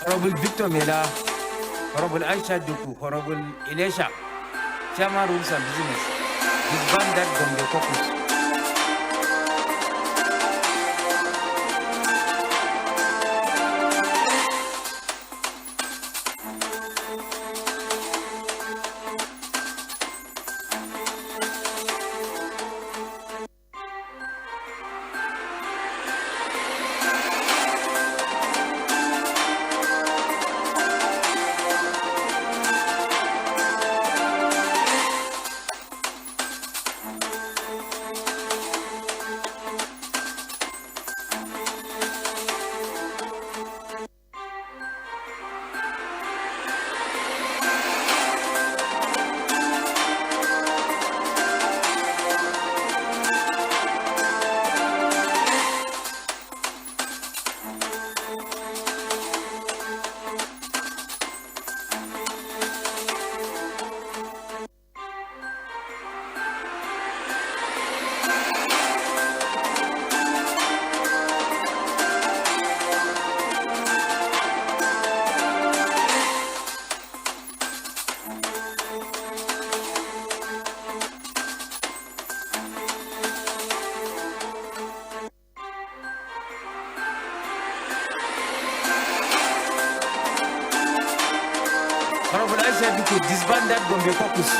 Honorable Victor Mela, Honorable Aisha Duku, Honorable Elisha, Chairman Rules and Business, disband that Gombe caucus. Honorable Aisha Duku, disband that Gombe caucus.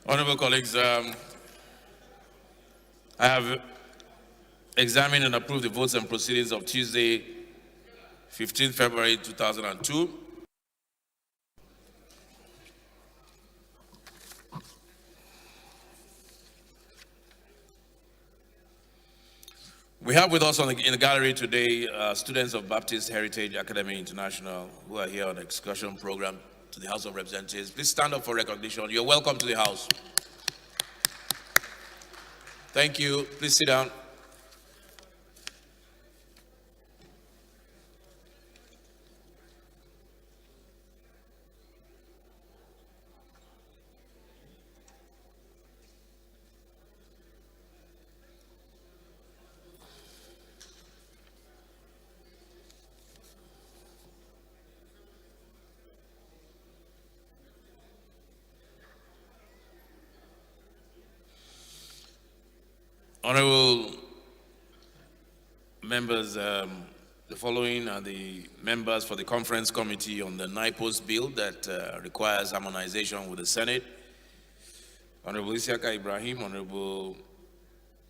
Honorable colleagues, I have examined and approved the votes and proceedings of Tuesday, 15 February 2002. We have with us in the gallery today students of Baptist Heritage Academy International who are here on the excursion program to the House of Representatives. Please stand up for recognition. You're welcome to the House. Thank you. Please sit down. Honorable members, the following are the members for the conference committee on the NIPOS bill that requires harmonization with the Senate. Honorable Isiaka Ibrahim, Honorable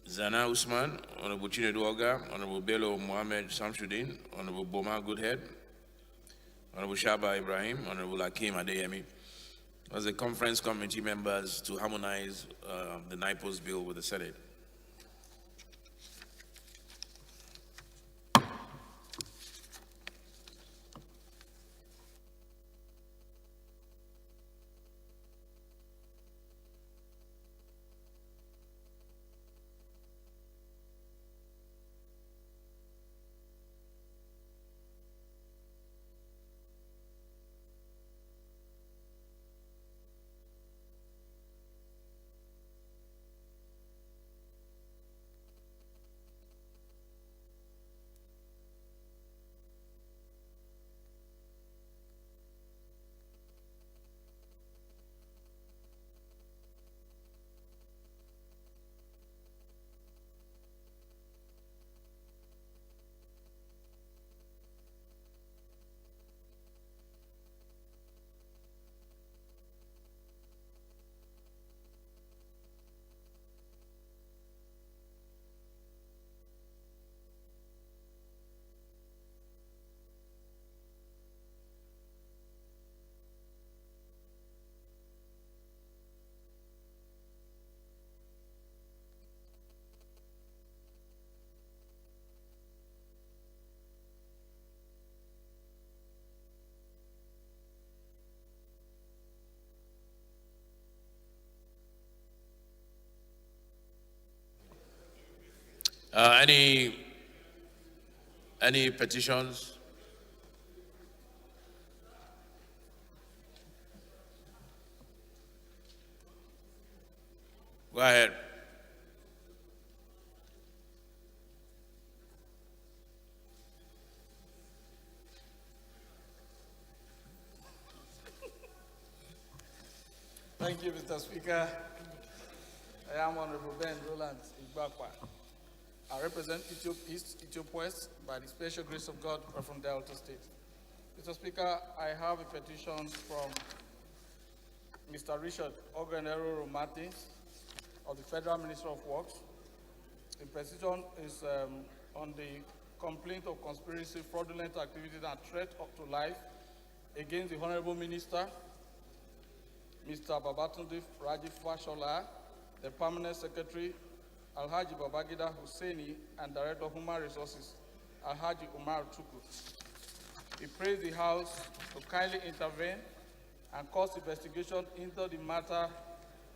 Zana Usman, Honorable Chinedu Oga, Honorable Bello Mohammed Samshuddin, Honorable Boma Goodhead, Honorable Shaba Ibrahim, Honorable Hakeem Adeyemi, as the conference committee members to harmonize the NIPOS bill with the Senate. Any petitions? Go ahead. Thank you, Mr. Speaker. I am Honorable Ben Roland Igbakwa. I represent Ethiop East, Ethiop West, by the special grace of God, from Delta State. Mr. Speaker, I have a petition from Mr. Richard Oganero Martins of the Federal Ministry of Works. The petition is on the complaint of conspiracy, fraudulent activities, and threat to life against the Honorable Minister, Mr. Babatunde Raji Fashola, the Permanent Secretary, Alhaji Babagida Husseini, and Director of Human Resources, Alhaji Umar Tuku. He praised the House to kindly intervene and cause investigation into the matter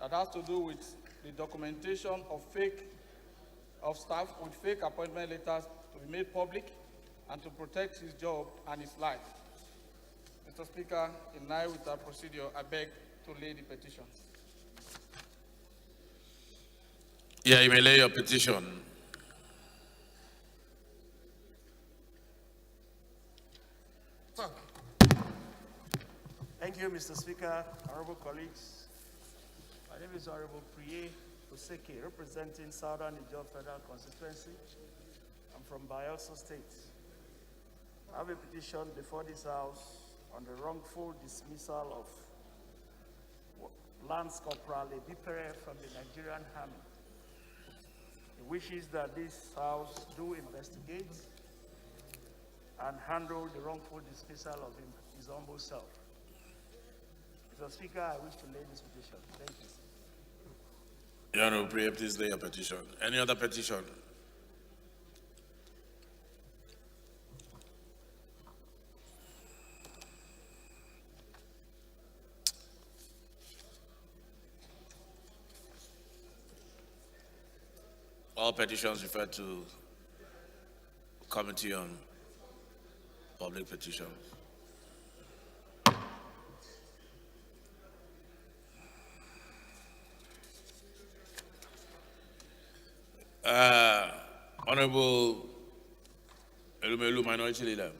that has to do with the documentation of staff with fake appointment letters to be made public and to protect his job and his life. Mr. Speaker, in line with our procedure, I beg to lay the petition. Yeah, you may lay your petition. Thank you, Mr. Speaker, honorable colleagues. My name is Honorable Priye Oseke, representing Southern Ijaw Federal Constituency. I'm from Bayelsa State. I have a petition before this House on the wrongful dismissal of Lance Corporal Ebipere from the Nigerian Army. He wishes that this House do investigate and handle the wrongful dismissal of his humble self. Mr. Speaker, I wish to lay this petition. Thank you. Your Honorable Priye, please lay your petition. Any other petition? All petitions refer to Committee on Public Petitions. Honorable Elumelu, Minority Leader.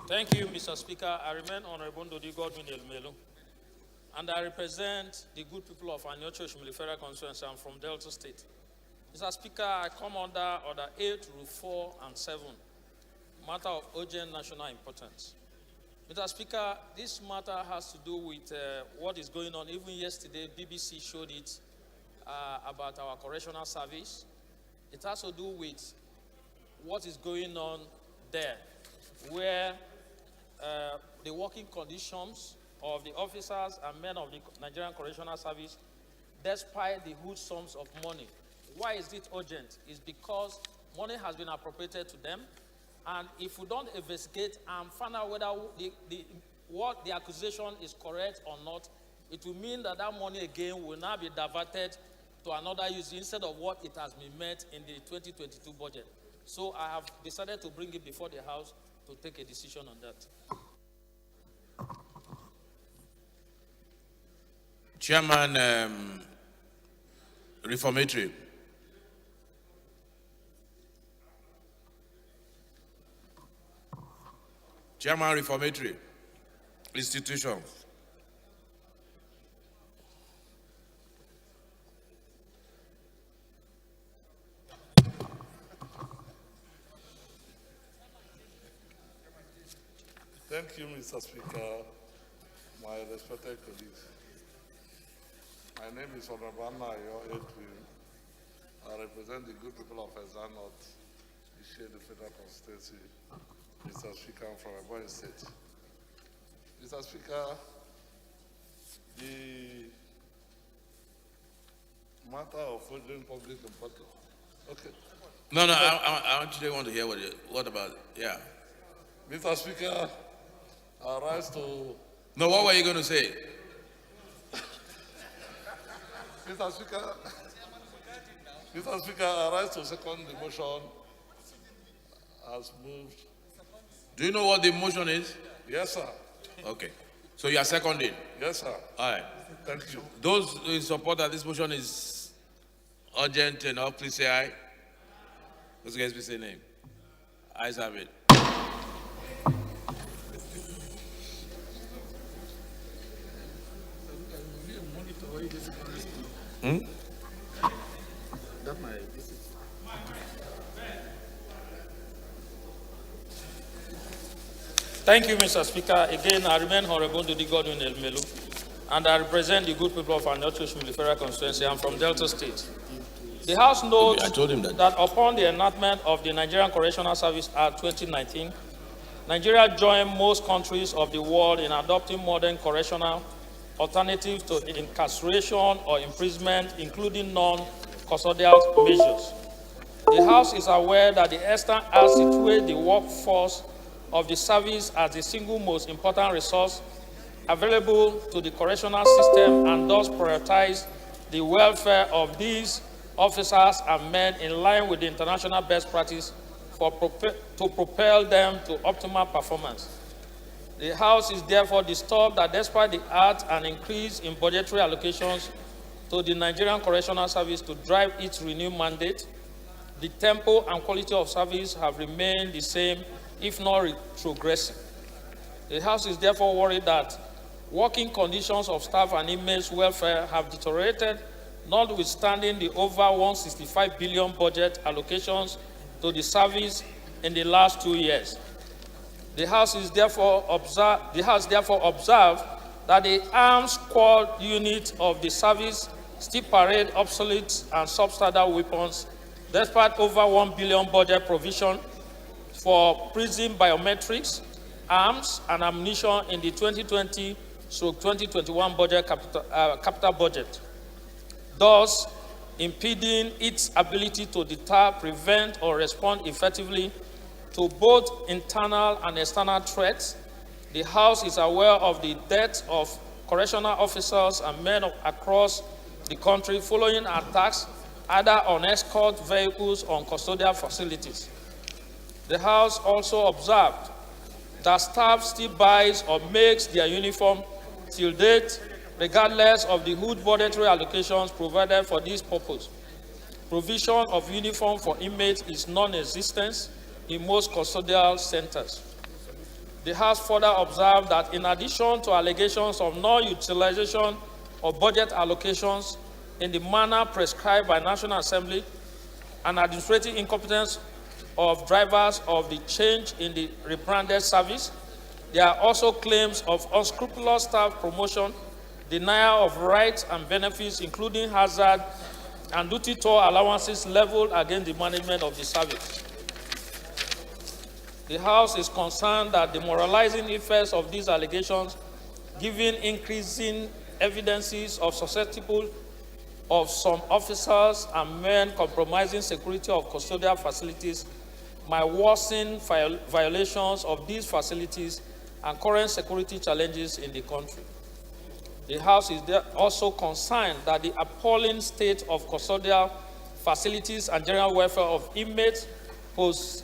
Thank you, Mr. Speaker. I remain Honorable Ndodi Godwin Elumelu. and I represent the good people of Anyocho Federal Constituency. I'm from Delta State. Mr. Speaker, I come under Order 8, Rule 4 and 7, matter of urgent national importance. Mr. Speaker, this matter has to do with what is going on. Even yesterday, BBC showed it about our correctional service. It has to do with what is going on there, where the working conditions of the officers and men of the Nigerian Correctional Service, despite the huge sums of money. Why is it urgent? It's because money has been appropriated to them, and if we don't investigate and find out whether what the accusation is correct or not, it will mean that that money again will now be diverted to another use instead of what it has been met in the 2022 budget. So I have decided to bring it before the House to take a decision on that. Chairman, Reformatory. Chairman, Reformatory Institution. Thank you, Mr. Speaker, my respected colleagues. My name is Honorable Ayo Edwin. I represent the good people of Ezra North, the Federal Constituency. Mr. Speaker, I'm from Ebonyi State. Mr. Speaker, the matter of urgent public importance. Okay. No, I actually want to hear what about it? Yeah. Mr. Speaker, I rise to... No, what were you going to say? Mr. Speaker, I rise to second the motion as moved. Do you know what the motion is? Yes, sir. Okay. So you are seconding? Yes, sir. All right. Thank you. Those in support that this motion is urgent enough, please say aye. Those guys, please say name. Ayes have it. Thank you, Mr. Speaker. Again, I remain Honorable Dudi Godwin Elmelu, and I represent the good people of Anyocho Federal Constituency. I'm from Delta State. The House notes that upon the enactment of the Nigerian Correctional Service Act 2019, Nigeria joined most countries of the world in adopting modern correctional alternatives to incarceration or imprisonment, including non-custodial measures. The House is aware that the Eastern Act situates the workforce of the service as the single most important resource available to the correctional system, and thus prioritize the welfare of these officers and men in line with the international best practice to propel them to optimal performance. The House is therefore disturbed that despite the Act and increase in budgetary allocations to the Nigerian Correctional Service to drive its renewed mandate, the tempo and quality of service have remained the same, if not retrogressing. The House is therefore worried that working conditions of staff and inmates' welfare have deteriorated, notwithstanding the over 165 billion budget allocations to the service in the last 2 years. The House therefore observed that the armed squad unit of the service still parade obsolete and substandard weapons, despite over 1 billion budget provision for prison biometrics, arms, and ammunition in the 2020-2021 budget capital budget, thus impeding its ability to deter, prevent, or respond effectively to both internal and external threats. The House is aware of the deaths of correctional officers and men across the country following attacks either on escort vehicles or on custodial facilities. The House also observed that staff still buys or makes their uniform till date, regardless of the huge budgetary allocations provided for this purpose. Provision of uniform for inmates is non-existent in most custodial centers. The House further observed that in addition to allegations of non-utilization of budget allocations in the manner prescribed by National Assembly and administrative incompetence of drivers of the change in the rebranded service, there are also claims of unscrupulous staff promotion, denial of rights and benefits, including hazard and duty toll allowances leveled against the management of the service. The House is concerned that the moralizing effects of these allegations, given increasing evidences of susceptible of some officers and men compromising security of custodial facilities, might worsen violations of these facilities and current security challenges in the country. The House is also concerned that the appalling state of custodial facilities and general welfare of inmates whose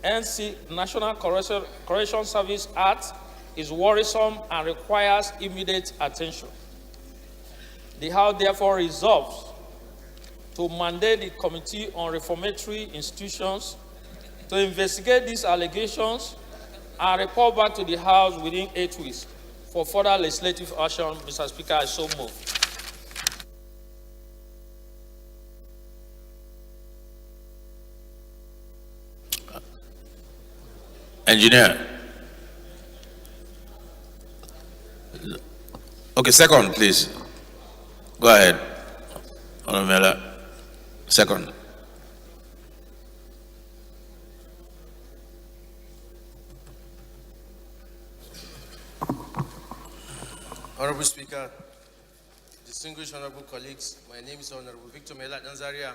NC National Correction Service Act is worrisome and requires immediate attention. The House therefore resolves to mandate the Committee on Reformatory Institutions to investigate these allegations and report back to the House within 8 weeks for further legislative action. Mr. Speaker, I so move. Engineer. Okay, second, please. Go ahead. Honorable second. Honorable Speaker, distinguished honorable colleagues, my name is Honorable Victor Mela Danzaria.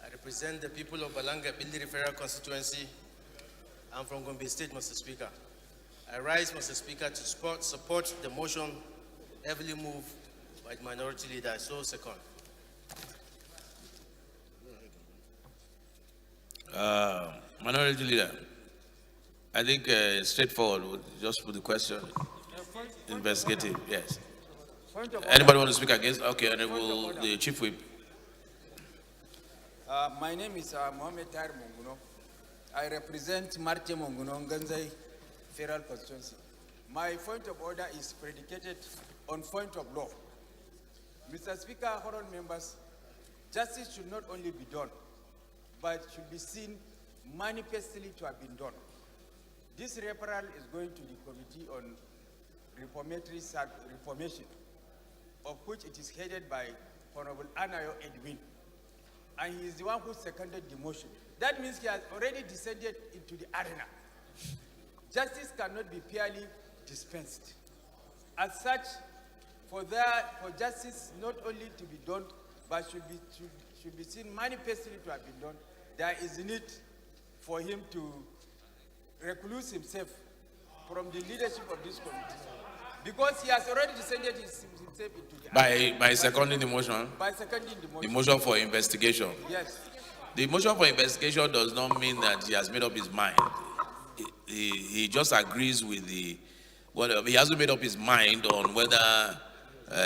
I represent the people of Balanga Plenary Federal Constituency. I'm from Gombe State, Mr. Speaker. I rise, Mr. Speaker, to support the motion heavily moved by the minority leader. I so second. Minority leader, I think straightforward. We'll just put the question. Investigative, yes. Anybody want to speak against? Okay, and the Chief Whip. My name is Mohamed Tahir Monguno. I represent Marte Monguno, Nganzai Federal Constituency. My point of order is predicated on point of law. Mr. Speaker, honorable members, justice should not only be done, but should be seen manifestly to have been done. This referral is going to the Committee on Reformation, of which it is headed by Honorable Anayo Edwin. And he is the one who seconded the motion. That means he has already descended into the arena. Justice cannot be purely dispensed. As such, for justice not only to be done, but should be seen manifestly to have been done, there is a need for him to recluse himself from the leadership of this committee. Because he has already descended himself into the by seconding the motion? By seconding the motion. The motion for investigation? Yes. The motion for investigation does not mean that he has made up his mind. He just agrees with the, well, he hasn't made up his mind on whether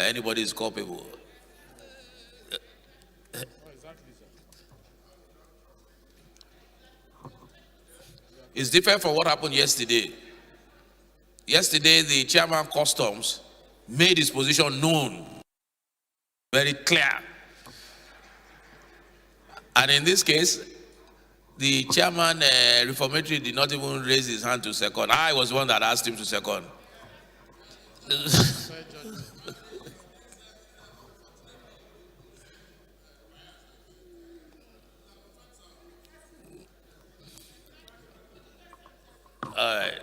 anybody is culpable. It's different from what happened yesterday. Yesterday, the chairman of customs made his position known, very clear. And in this case, the chairman reformatory did not even raise his hand to second. I was the one that asked him to second. All right.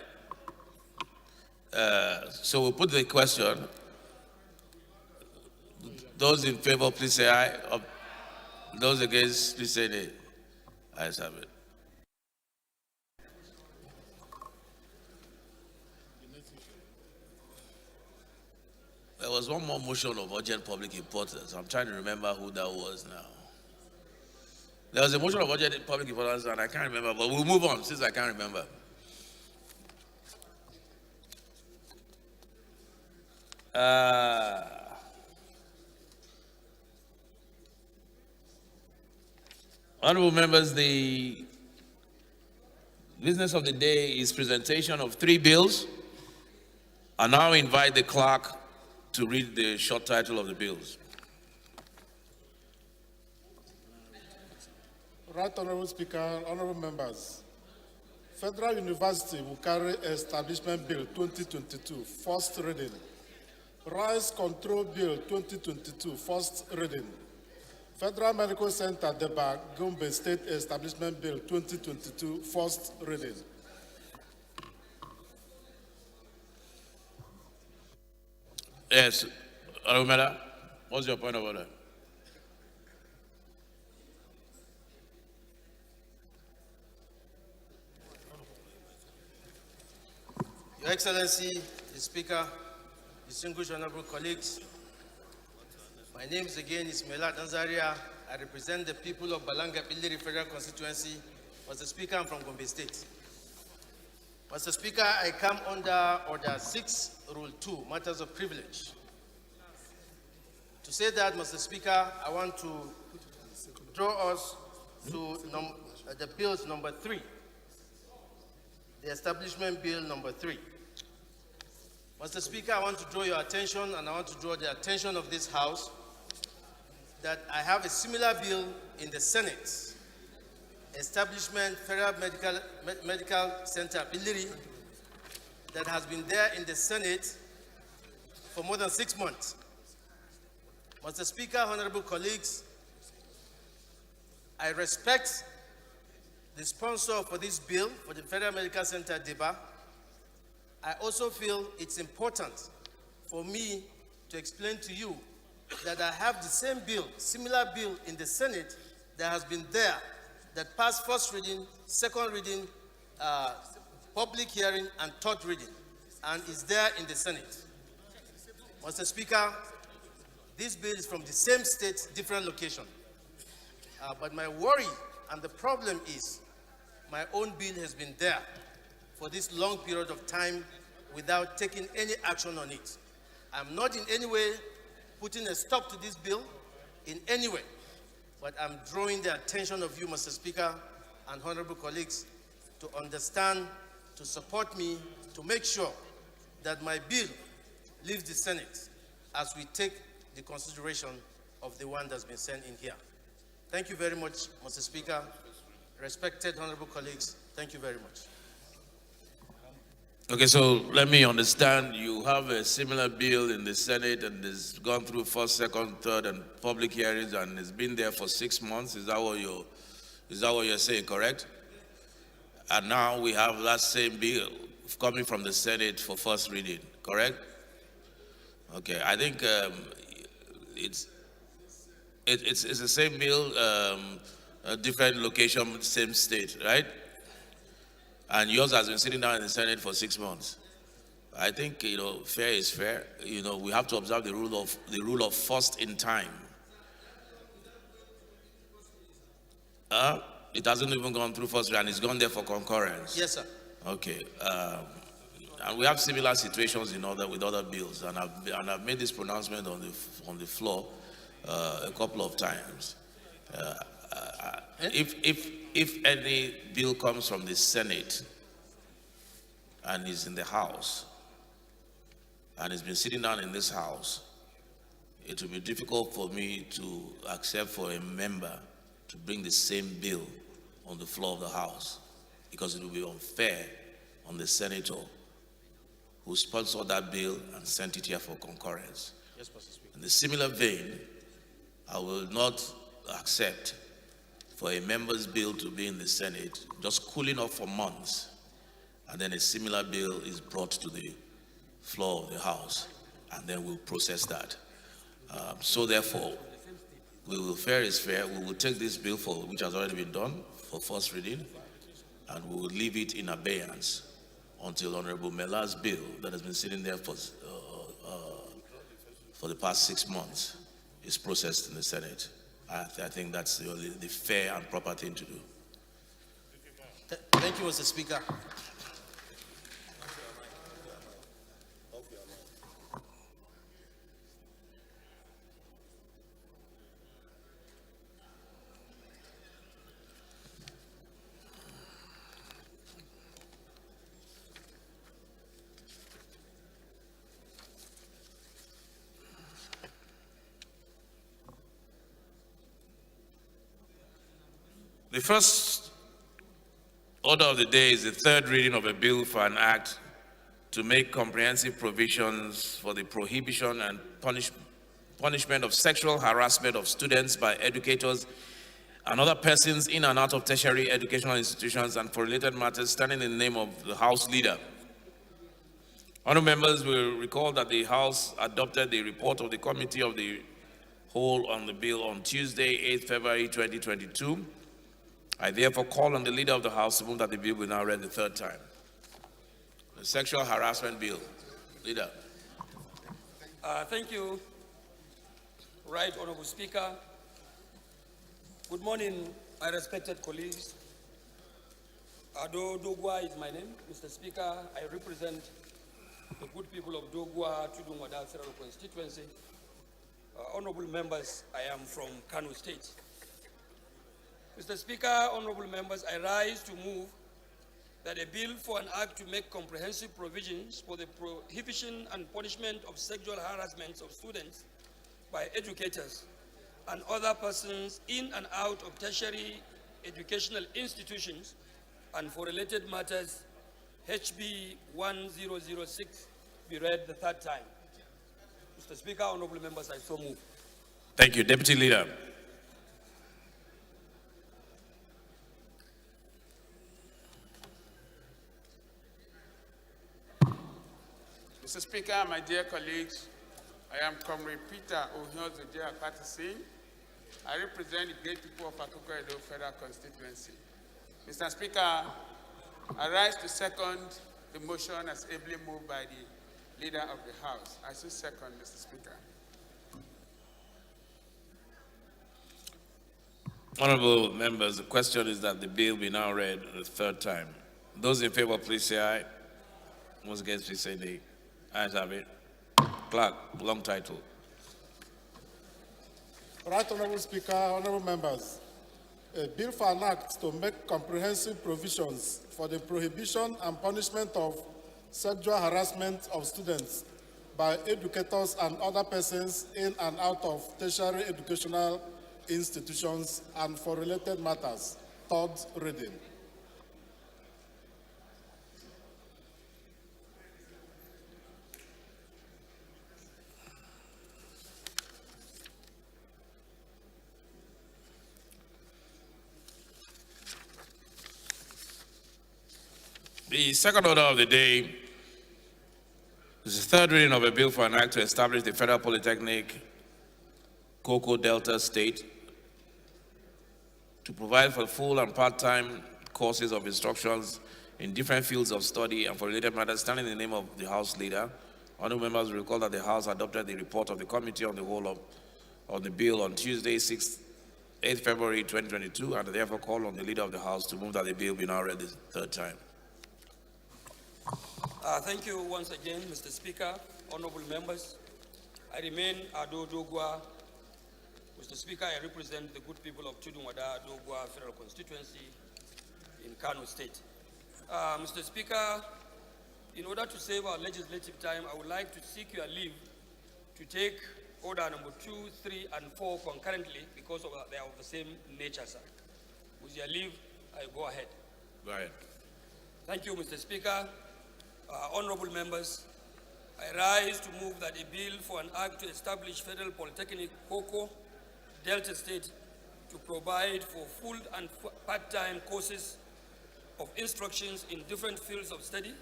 So we'll put the question. Those in favor, please say aye. Those against, please say nay. Ayes have it. There was one more motion of urgent public importance. I'm trying to remember who that was now. There was a motion of urgent public importance, and I can't remember, but we'll move on since I can't remember. Honorable members, the Business of the day is presentation of 3 bills. I now invite the clerk to read the short title of the bills. Right Honorable Speaker, honorable members. Federal University will carry Establishment Bill 2022, first reading. Rice Control Bill 2022, first reading. Federal Medical Center, Deba, Gombe State Establishment Bill 2022, first reading. Yes, Honorable Mela, what's your point of order? Your Excellency, the Speaker, distinguished honorable colleagues, my name is Mela Danzaria. I represent the people of Balanga Plenary Federal Constituency. Mr. Speaker, I'm from Gombe State. Mr. Speaker, I come under Order 6, Rule 2, Matters of Privilege. To say that, Mr. Speaker, I want to draw us to the bills number 3, the Establishment Bill number 3. Mr. Speaker, I want to draw your attention, and I want to draw the attention of this House, that I have a similar bill in the Senate, Establishment Federal Medical Center, Plenary, that has been there in the Senate for more than 6 months. Mr. Speaker, honorable colleagues, I respect the sponsor for this bill, for the Federal Medical Center, Deba. I also feel it's important for me to explain to you that I have the same bill, similar bill in the Senate that has been there, that passed first reading, second reading, public hearing, and third reading, and is there in the Senate. Mr. Speaker, this bill is from the same state, different location. But my worry and the problem is my own bill has been there for this long period of time without taking any action on it. I'm not in any way putting a stop to this bill in any way, but I'm drawing the attention of you, Mr. Speaker, and honorable colleagues, to understand, to support me, to make sure that my bill leaves the Senate as we take the consideration of the one that's been sent in here. Thank you very much, Mr. Speaker. Respected honorable colleagues, thank you very much. Okay, so let me understand. You have a similar bill in the Senate and it's gone through first, second, third, and public hearings, and it's been there for 6 months. Is that what you're saying, correct? And now we have that same bill coming from the Senate for first reading, correct? Okay, I think it's the same bill, a different location, same state, right? And yours has been sitting down in the Senate for 6 months. I think, fair is fair. We have to observe the rule of first in time. It hasn't even gone through first reading, and it's gone there for concurrence. Yes, sir. Okay. And we have similar situations with other bills, and I've made this pronouncement on the floor a couple of times. If any bill comes from the Senate and is in the House and has been sitting down in this House, it will be difficult for me to accept for a member to bring the same bill on the floor of the House, because it will be unfair on the senator who sponsored that bill and sent it here for concurrence. Yes, Mr. Speaker. In the similar vein, I will not accept for a member's bill to be in the Senate, just cooling off for months, and then a similar bill is brought to the floor of the House, and then we'll process that. So therefore, fair is fair. We will take this bill, which has already been done, for first reading, and we will leave it in abeyance until Honorable Mela's bill that has been sitting there for the past 6 months is processed in the Senate. I think that's the fair and proper thing to do. Thank you, Mr. Speaker. The first order of the day is the third reading of a bill for an act to make comprehensive provisions for the prohibition and punishment of sexual harassment of students by educators and other persons in and out of tertiary educational institutions, and for related matters, standing in the name of the House Leader. Honourable members will recall that the House adopted the report of the Committee of the Whole on the bill on Tuesday, 8th February 2022. I therefore call on the Leader of the House to move that the bill be now read the third time. The Sexual Harassment Bill. Leader. Thank you, Right Honourable Speaker. Good morning, my respected colleagues. Ado Dogwa is my name. Mr. Speaker, I represent the good people of Dogwa, Tudunwada Federal Constituency. Honourable members, I am from Kano State. Mr. Speaker, honourable members, I rise to move that a bill for an act to make comprehensive provisions for the prohibition and punishment of sexual harassment of students by educators and other persons in and out of tertiary educational institutions and for related matters, HB 1006, be read the third time. Mr. Speaker, honourable members, I so move. Thank you. Deputy Leader. Mr. Speaker, my dear colleagues, I am Comrade Peter Ohiozoje Akpati. I represent the great people of Akoko Edo Federal Constituency. Mr. Speaker, I rise to second the motion as ably moved by the Leader of the House. I so second, Mr. Speaker. Honourable members, the question is that the bill be now read the third time. Those in favour, please say aye. Those against, please say nay. Ayes have it. Clerk, long title. Right Honourable Speaker, honourable members, a bill for an act to make comprehensive provisions for the prohibition and punishment of sexual harassment of students by educators and other persons in and out of tertiary educational institutions and for related matters. Third reading. The second order of the day is the third reading of a bill for an act to establish the Federal Polytechnic, Cocoa Delta State, to provide for full and part-time courses of instructions in different fields of study and for related matters, standing in the name of the House Leader. Honourable members will recall that the House adopted the report of the Committee on the Whole of the bill on Tuesday, 8th February 2022, and therefore call on the Leader of the House to move that the bill be now read the third time. Thank you once again, Mr. Speaker, honourable members. I remain Ado Dogwa. Mr. Speaker, I represent the good people of Tudunwada Dogwa Federal Constituency in Kano State. Mr. Speaker, in order to save our legislative time, I would like to seek your leave to take order number 2, 3, and 4 concurrently because they are of the same nature, sir. With your leave, I go ahead. Go ahead. Thank you, Mr. Speaker. Honourable members, I rise to move that a bill for an act to establish Federal Polytechnic, Cocoa, Delta State, to provide for full and part-time courses of instructions in different fields of study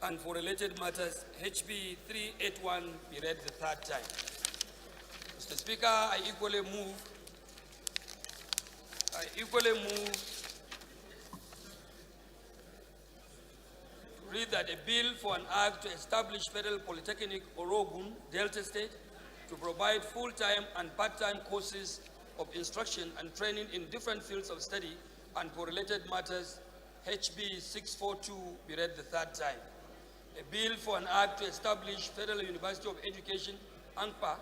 and for related matters, HB 381, be read the third time. Mr. Speaker, I equally move read that a bill for an act to establish Federal Polytechnic Orogun, Delta State, to provide full-time and part-time courses of instruction and training in different fields of study and for related matters, HB 642, be read the third time. A bill for an act to establish Federal University of Education, ANPA,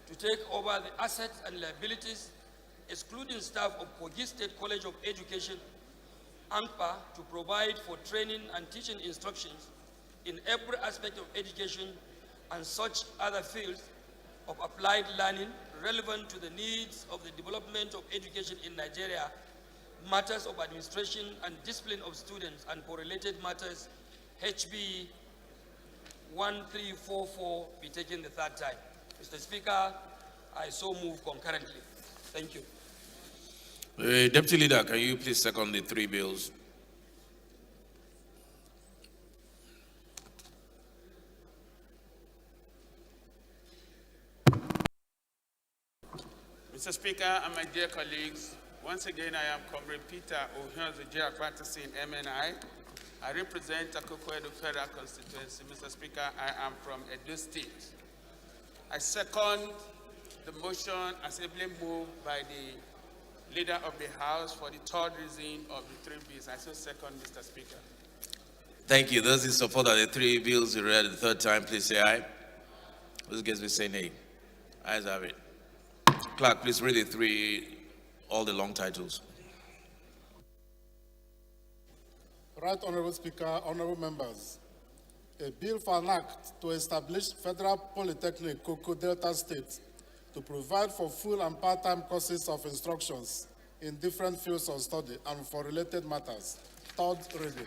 to take over the assets and liabilities, excluding staff of Kogi State College of Education, ANPA, to provide for training and teaching instructions in every aspect of education and such other fields of applied learning relevant to the needs of the development of education in Nigeria matters of administration and discipline of students and for related matters, HB 1344, be taken the third time. Mr. Speaker, I so move concurrently. Thank you. Deputy Leader, can you please second the three bills? Mr. Speaker and my dear colleagues, once again I am Comrade Peter Ohionzejia practicing MNI. I represent Akoko Edo Federal Constituency. Mr. Speaker, I am from Edo State. I second the motion as ably moved by the Leader of the House for the third reading of the three bills. I so second, Mr. Speaker. Thank you. Those in support of the three bills you read the third time, please say aye. Those against, please say nay. Ayes have it. Clerk, please read all the long titles. Right Honorable Speaker, honorable members, a bill for an act to establish Federal Polytechnic Cocoa Delta State to provide for full and part-time courses of instructions in different fields of study and for related matters. Third reading.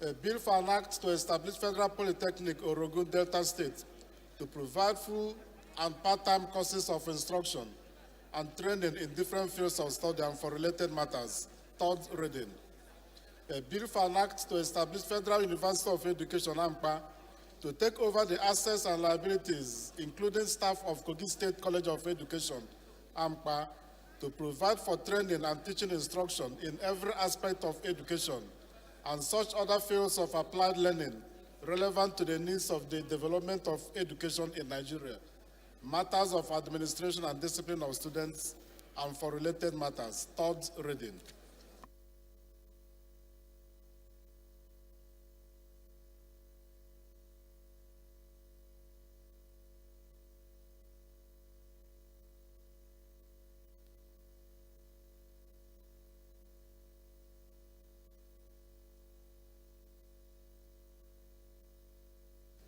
A bill for an act to establish Federal Polytechnic Orogun Delta State to provide full and part-time courses of instruction and training in different fields of study and for related matters. Third reading. A bill for an act to establish Federal University of Education, AMPA, to take over the assets and liabilities, including staff of Kogi State College of Education, AMPA, to provide for training and teaching instruction in every aspect of education and such other fields of applied learning relevant to the needs of the development of education in Nigeria, matters of administration and discipline of students, and for related matters. Third reading.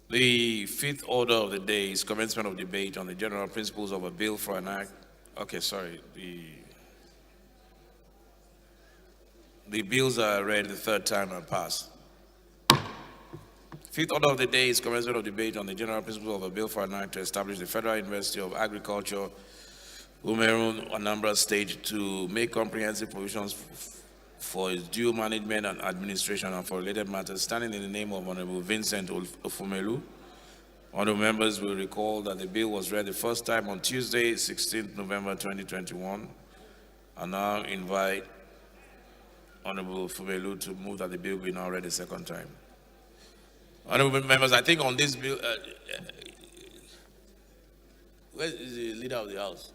The fifth order of the day is commencement of debate on the general principles of a bill for an act. Okay, sorry. The bills are read the third time and pass. Fifth order of the day is commencement of debate on the general principles of a bill for an act to establish the Federal University of Agriculture, Umerun, Anambra State, to make comprehensive provisions for its due management and administration and for related matters, standing in the name of Honorable Vincent Ofumelu. Honorable members will recall that the bill was read the first time on Tuesday, 16th November 2021. I now invite Honorable Ofumelu to move that the bill be now read the second time. Honorable members, I think on this bill, where is the Leader of the House?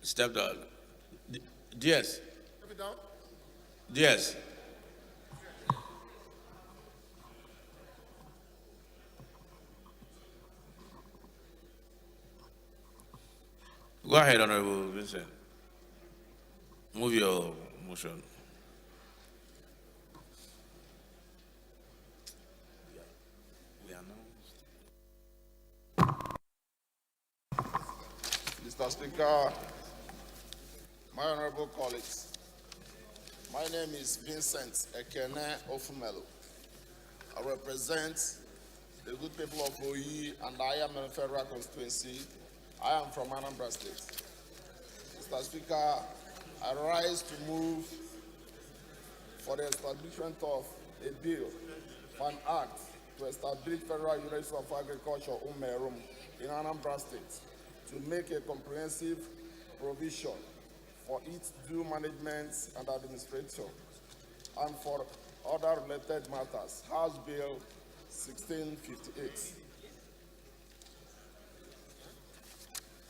Step down. Yes. Yes. Go ahead, Honorable Vincent. Move your motion. Mr. Speaker, my honorable colleagues, my name is Vincent Ekene Ofumelu. I represent the good people of Oyi and I am a federal constituency. I am from Anambra State. Mr. Speaker, I rise to move for the establishment of a bill for an act to establish Federal University of Agriculture, Umerum, in Anambra State, to make a comprehensive provision for its due management and administration, and for other related matters. House Bill 1658.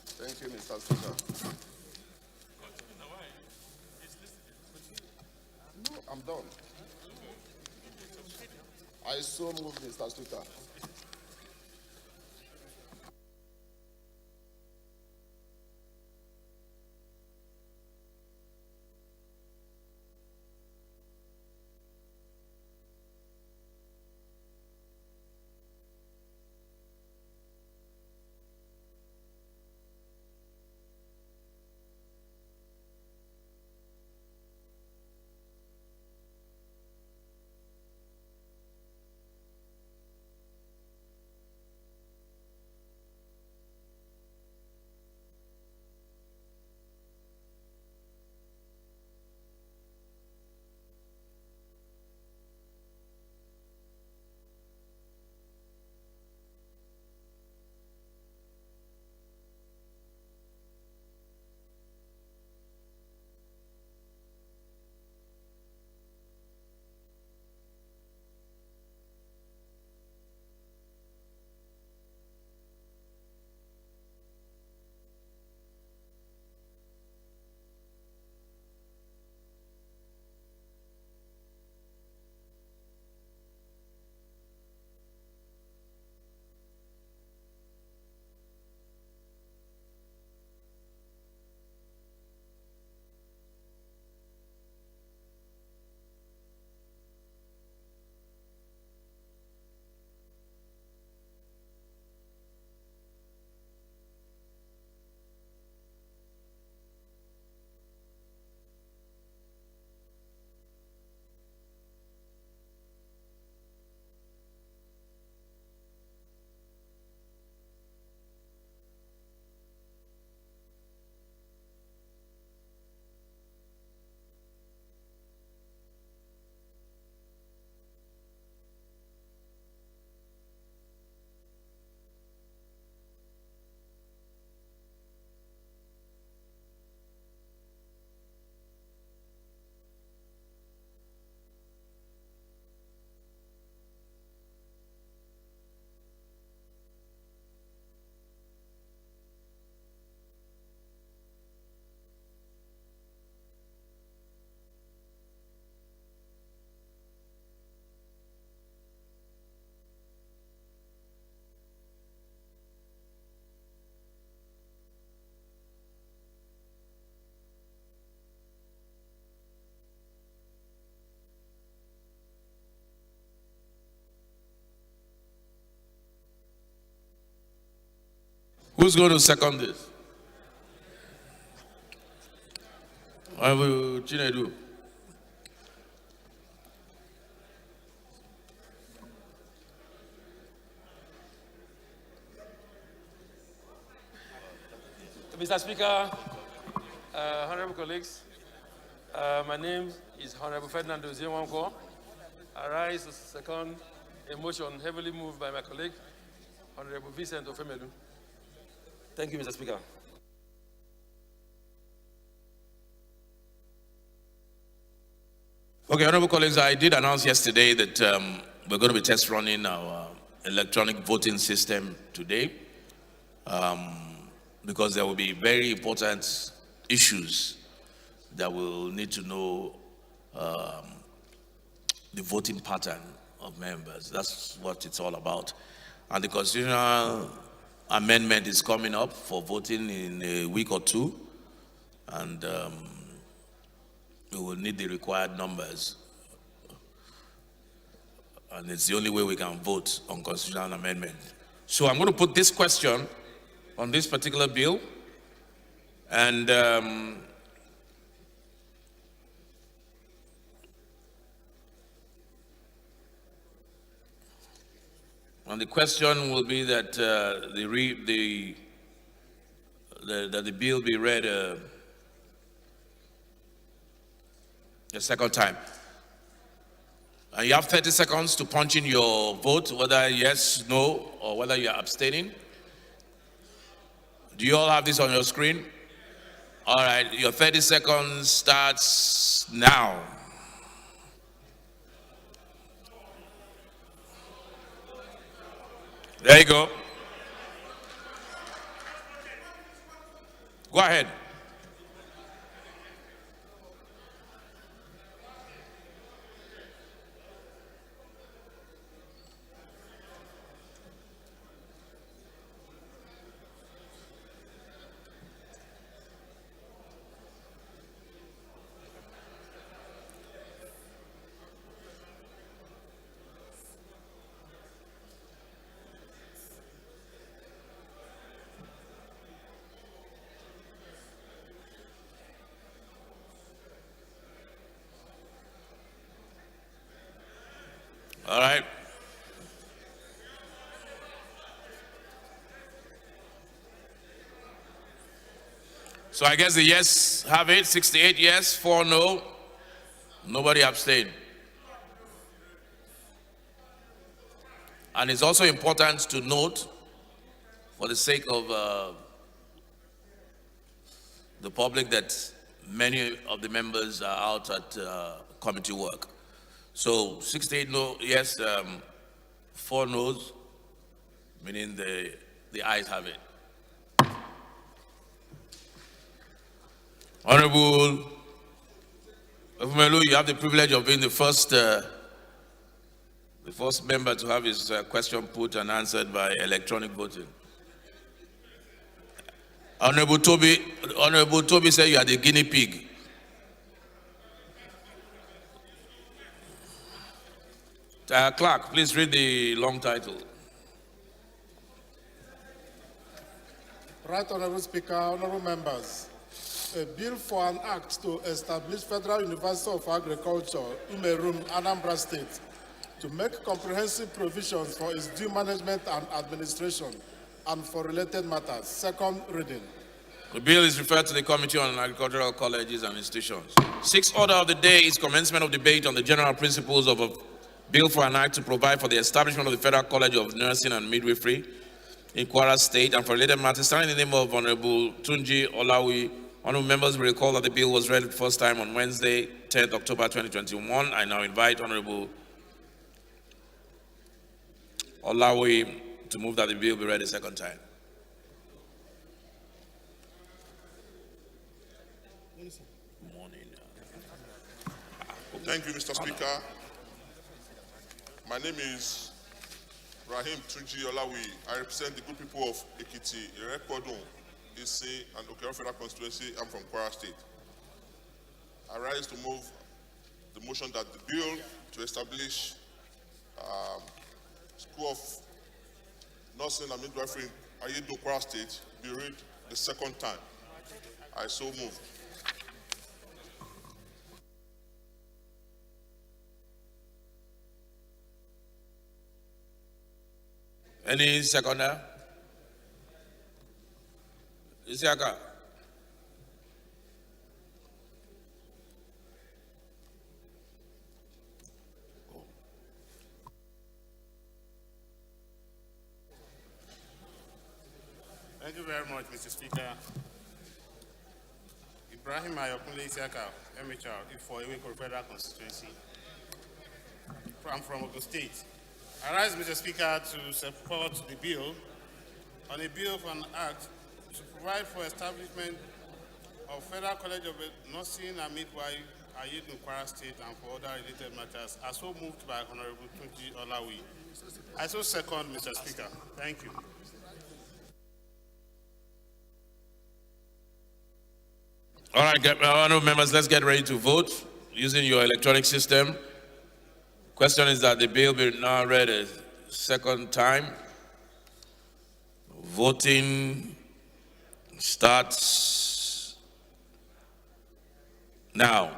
Thank you, Mr. Speaker. No, I'm done. I so move, Mr. Speaker. Who's going to second this? I will Chinedu. Mr. Speaker, honorable colleagues, my name is Honorable Ferdinando Zienwanko. I rise to second a motion heavily moved by my colleague, Honorable Vincent Ofemelu. Thank you, Mr. Speaker. Okay, honorable colleagues, I did announce yesterday that we're going to be test running our electronic voting system today because there will be very important issues that we'll need to know the voting pattern of members. That's what it's all about. And the constitutional amendment is coming up for voting in a week or two, and we will need the required numbers. And it's the only way we can vote on constitutional amendment. So I'm going to put this question on this particular bill, and the question will be that the bill be read a second time. And you have 30 seconds to punch in your vote, whether yes, no, or whether you are abstaining. Do you all have this on your screen? All right, your 30 seconds starts now. There you go. Go ahead. All right. So I guess the yes have it, 68 yes, 4 no, nobody abstained. And it's also important to note, for the sake of the public, that many of the members are out at committee work. So 68 no, yes, 4 no's, meaning the ayes have it. Honorable Ofumelu, you have the privilege of being the first member to have his question put and answered by electronic voting. Honorable Toby said you are the guinea pig. Clerk, please read the long title. Right, Honorable Speaker, honorable members. A bill for an act to establish Federal University of Agriculture, Umerum, Anambra State, to make comprehensive provisions for its due management and administration and for related matters. Second reading. The bill is referred to the Committee on Agricultural Colleges and Institutions. Sixth order of the day is commencement of debate on the general principles of a bill for an act to provide for the establishment of the Federal College of Nursing and Midwifery in Kwara State and for related matters. Standing in the name of Honorable Tunji Olawi, honorable members will recall that the bill was read the first time on Wednesday, 10th October 2021. I now invite Honorable Olawi to move that the bill be read a second time. Thank you, Mr. Speaker. My name is Rahim Tunji Olawi. I represent the good people of Ekiti, Irekodun, Isi, and Okero Federal Constituency. I'm from Kwara State. I rise to move the motion that the bill to establish School of Nursing and Midwifery in Ayedo, Kwara State be read the second time. I so move. Any seconder? Isiaka? Thank you very much, Mr. Speaker. Ibrahim Ayokunle Isiaka, MHR, for Eweko Federal Constituency. I'm from Ogun State. I rise, Mr. Speaker, to support the bill on a bill for an act to provide for establishment of Federal College of Nursing and Midwife Ayedun, Kwara State, and for other related matters, as so moved by Honorable Tunji Olawi. I so second, Mr. Speaker. Thank you. All right, honorable members, let's get ready to vote using your electronic system. Question is that the bill be now read a second time. Voting starts now.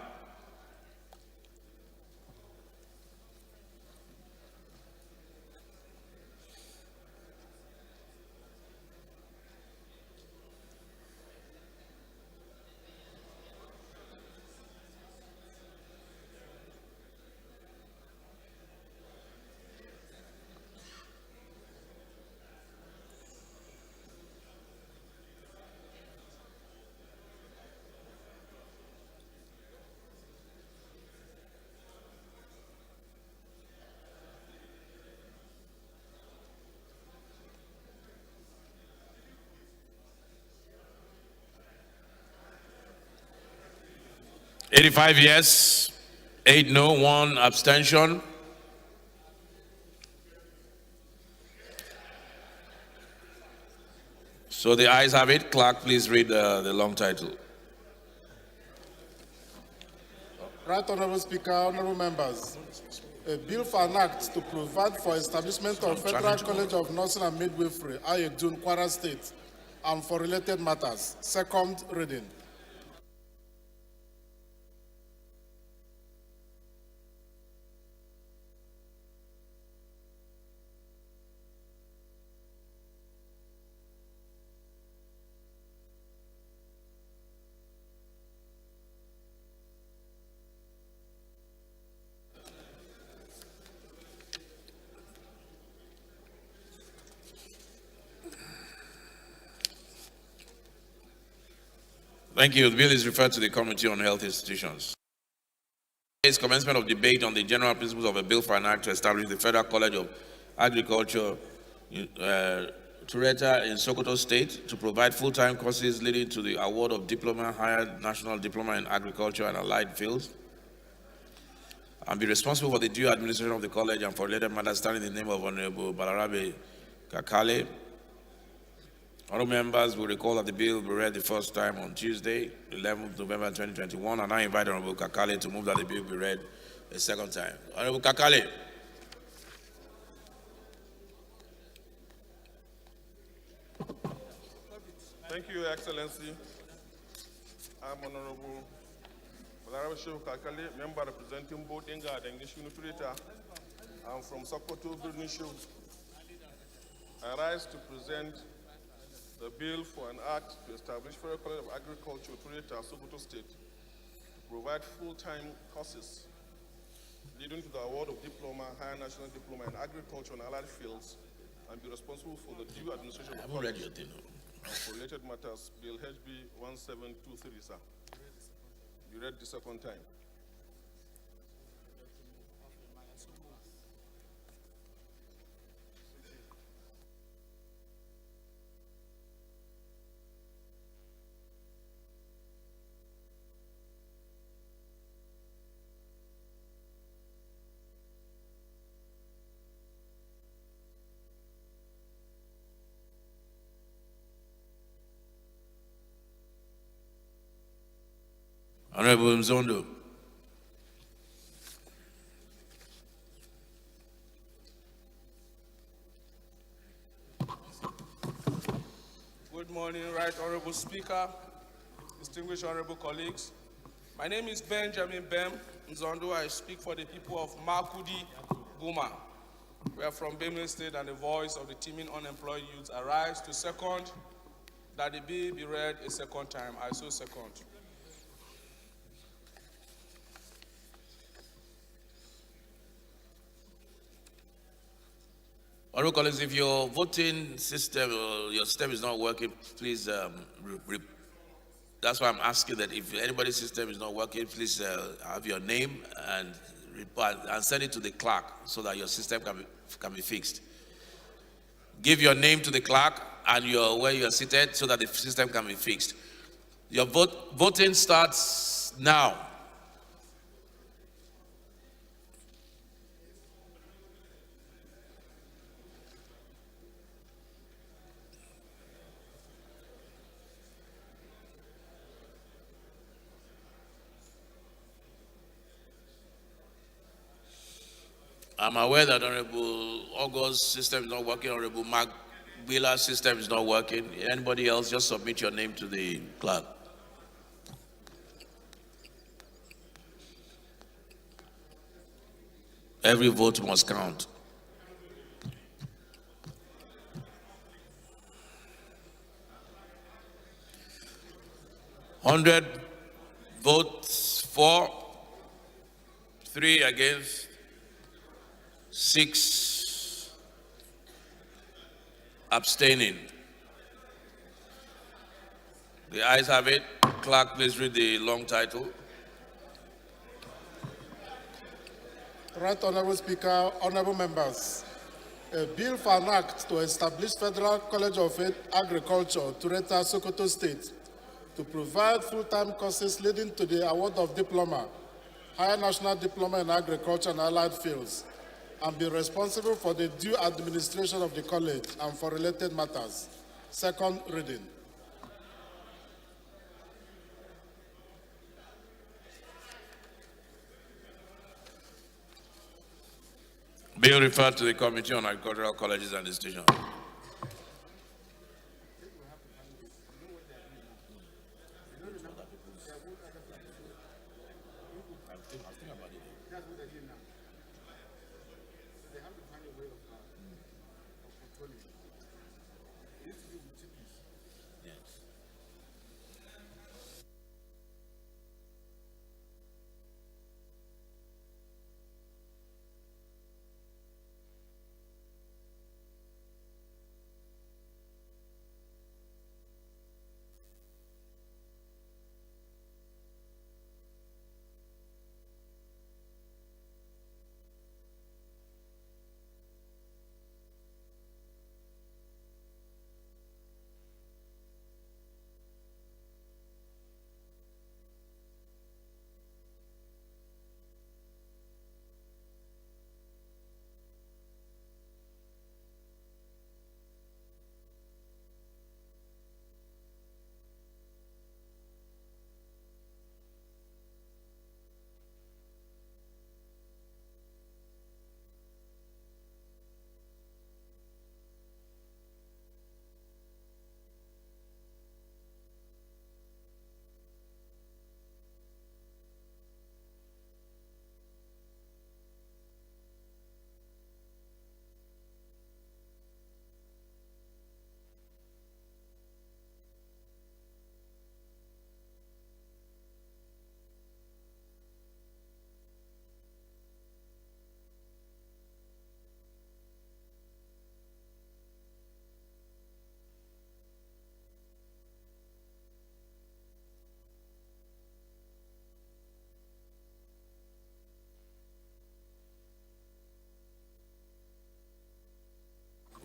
$85 yes, 8 no, 1 abstention. So the ayes have it. Clerk, please read the long title. Right Honorable Speaker, honorable members, a bill for an act to provide for establishment of Federal College of Nursing and Midwifery, Ayedun, Kwara State, and for related matters. Second reading. Thank you. The bill is referred to the Committee on Health Institutions. It's commencement of debate on the general principles of a bill for an act to establish the Federal College of Agriculture, Tureta in Sokoto State, to provide full-time courses leading to the award of diploma, higher national diploma in agriculture and allied fields, and be responsible for the due administration of the college and for related matters standing in the name of Honorable Balarabe Kakale. Honorable members will recall that the bill will be read the first time on Tuesday, 11th November 2021, and I invite Honorable Kakale to move that the bill be read a second time. Honorable Kakale. Thank you, Excellency. I'm Honorable Balarabe Kakale, member representing both Inga and English Uniturator. I'm from Sokoto, Birnin Shehu. I rise to present the bill for an act to establish Federal College of Agriculture, Tureta, Sokoto State, to provide full-time courses leading to the award of diploma, higher national diploma in agriculture and allied fields, and be responsible for the due administration of the college and for related matters. Bill HB 1723, sir. You read the second time. Honorable Mzondo. Good morning, Honorable Speaker, distinguished honorable colleagues, my name is Benjamin Bem Nzondo. I speak for the people of Makudi, Guma. We are from Benue State, and the voice of the teeming unemployed youth arise to second that the bill be read a second time. I so second. Honorable colleagues, if your voting system or your system is not working, please, that's why I'm asking that if anybody's system is not working, please have your name and report and send it to the clerk so that your system can be fixed. Give your name to the clerk and where you are seated so that the system can be fixed. Your voting starts now. I'm aware that Honorable August's system is not working, Honorable Mark Wheeler's system is not working. Anybody else, just submit your name to the clerk. Every vote must count. $100 votes for, 3 against, 6 abstaining. The ayes have it. Clerk, please read the long title. Right Honorable Speaker, honorable members, a bill for an act to establish Federal College of Agriculture, Tureta, Sokoto State, to provide full-time courses leading to the award of diploma, higher national diploma in agriculture and allied fields, and be responsible for the due administration of the college and for related matters. Second reading. Bill referred to the Committee on Agricultural Colleges and Institutions.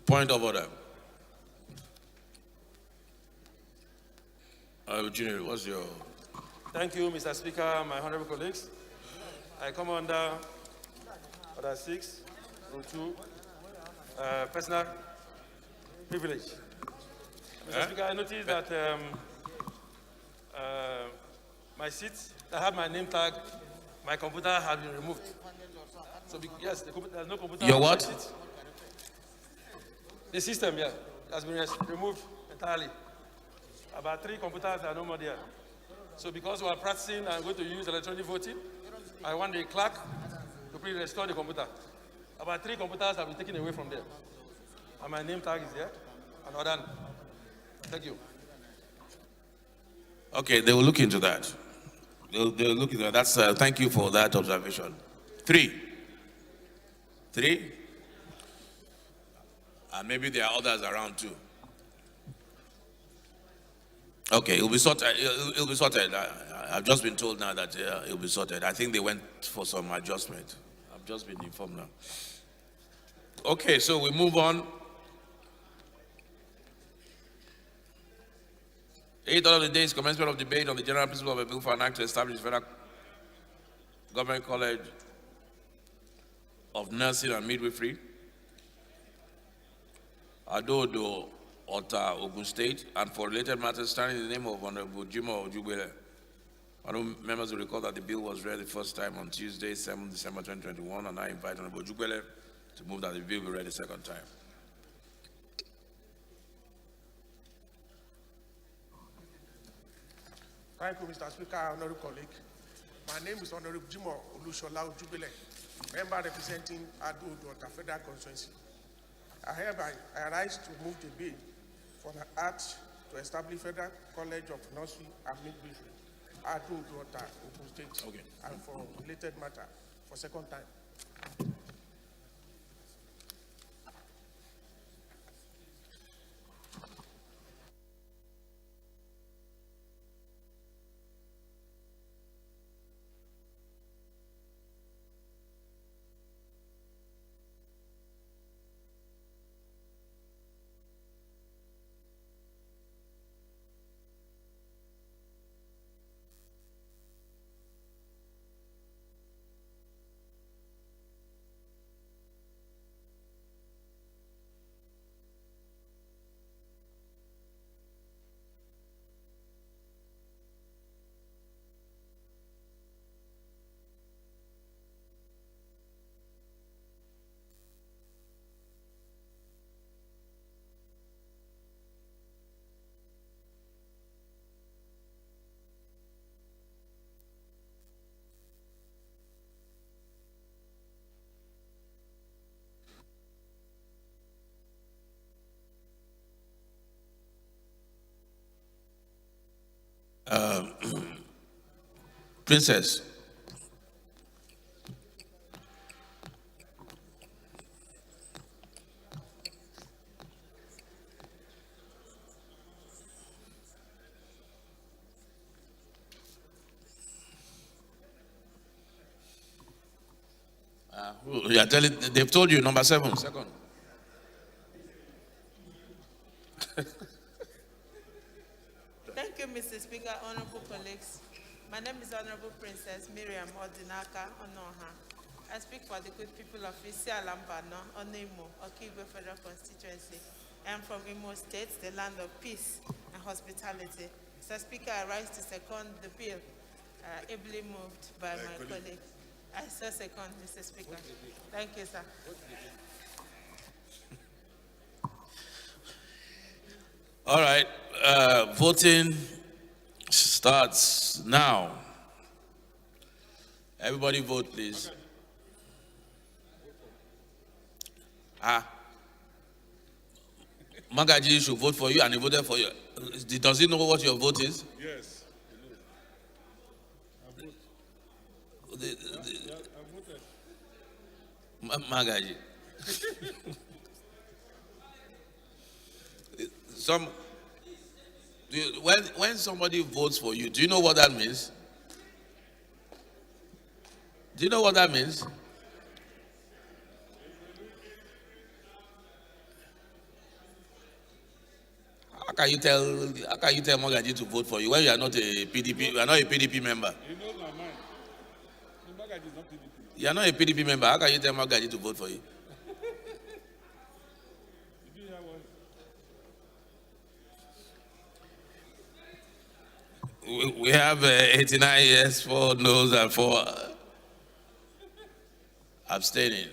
Point of order. Junior, what's your... Thank you, Mr. Speaker, my honorable colleagues. I come under Order 6, Rule 2, personal privilege. Mr. Speaker, I noticed that my seat that had my name tag, my computer has been removed. So, yes, there's no computer. Your on my what? seat. The system, yeah, has been removed entirely. About 3 computers are no more there. So because we are practicing and going to use electronic voting, I want the clerk to please restore the computer. About 3 computers have been taken away from there. And my name tag is there. And all done. Thank you. Okay, they will look into that. They'll look into that. That's, thank you for that observation. 3. 3? And maybe there are others around too. Okay, it'll be sorted. It'll be sorted. I've just been told now that it'll be sorted. I think they went for some adjustment. I've just been informed now. Okay, so we move on. 8th of the day is commencement of debate on the general principle of a bill for an act to establish the Federal Government College of Nursing and Midwifery, Adodo, Ota, Ogun State, and for related matters, standing in the name of Honorable Jimo Ojubele. Honorable members will recall that the bill was read the first time on Tuesday, 7 December 2021, and I invite Honorable Ojubele to move that the bill be read the second time. Thank you, Mr. Speaker, honorable colleague. My name is Honorable Jimo Olushola Ojubele, member representing Adodo, Ota Federal Constituency. I hereby arise to move the bill for the act to establish Federal College of Nursery and Midwifery, Adodo, Ota, Ogun State, okay, and for related matter for second time. Princess. You are telling, they've told you number 7, second. Thank you, Mr. Speaker, honorable colleagues. My name is Honorable Princess Miriam Odinaka Onoha. I speak for the good people of Isialambano, Onemo, Okigwe Federal Constituency. I am from Imo State, the land of peace and hospitality. Mr. Speaker, I rise to second the bill, ably moved by my colleague. I so second, Mr. Speaker. Thank you, sir. All right, voting starts now. Everybody vote, please. Magaji should vote for you and he voted for you. Does he know what your vote is? Yes. Magaji. When somebody votes for you, do you know what that means? Do you know what that means? How can you tell Magaji to vote for you when you are not a PDP? You are not a PDP member. You know my mind. Magaji is not PDP. You are not a PDP member. How can you tell Magaji to vote for you? We have 89 yes, 4 no's, and 4 abstaining.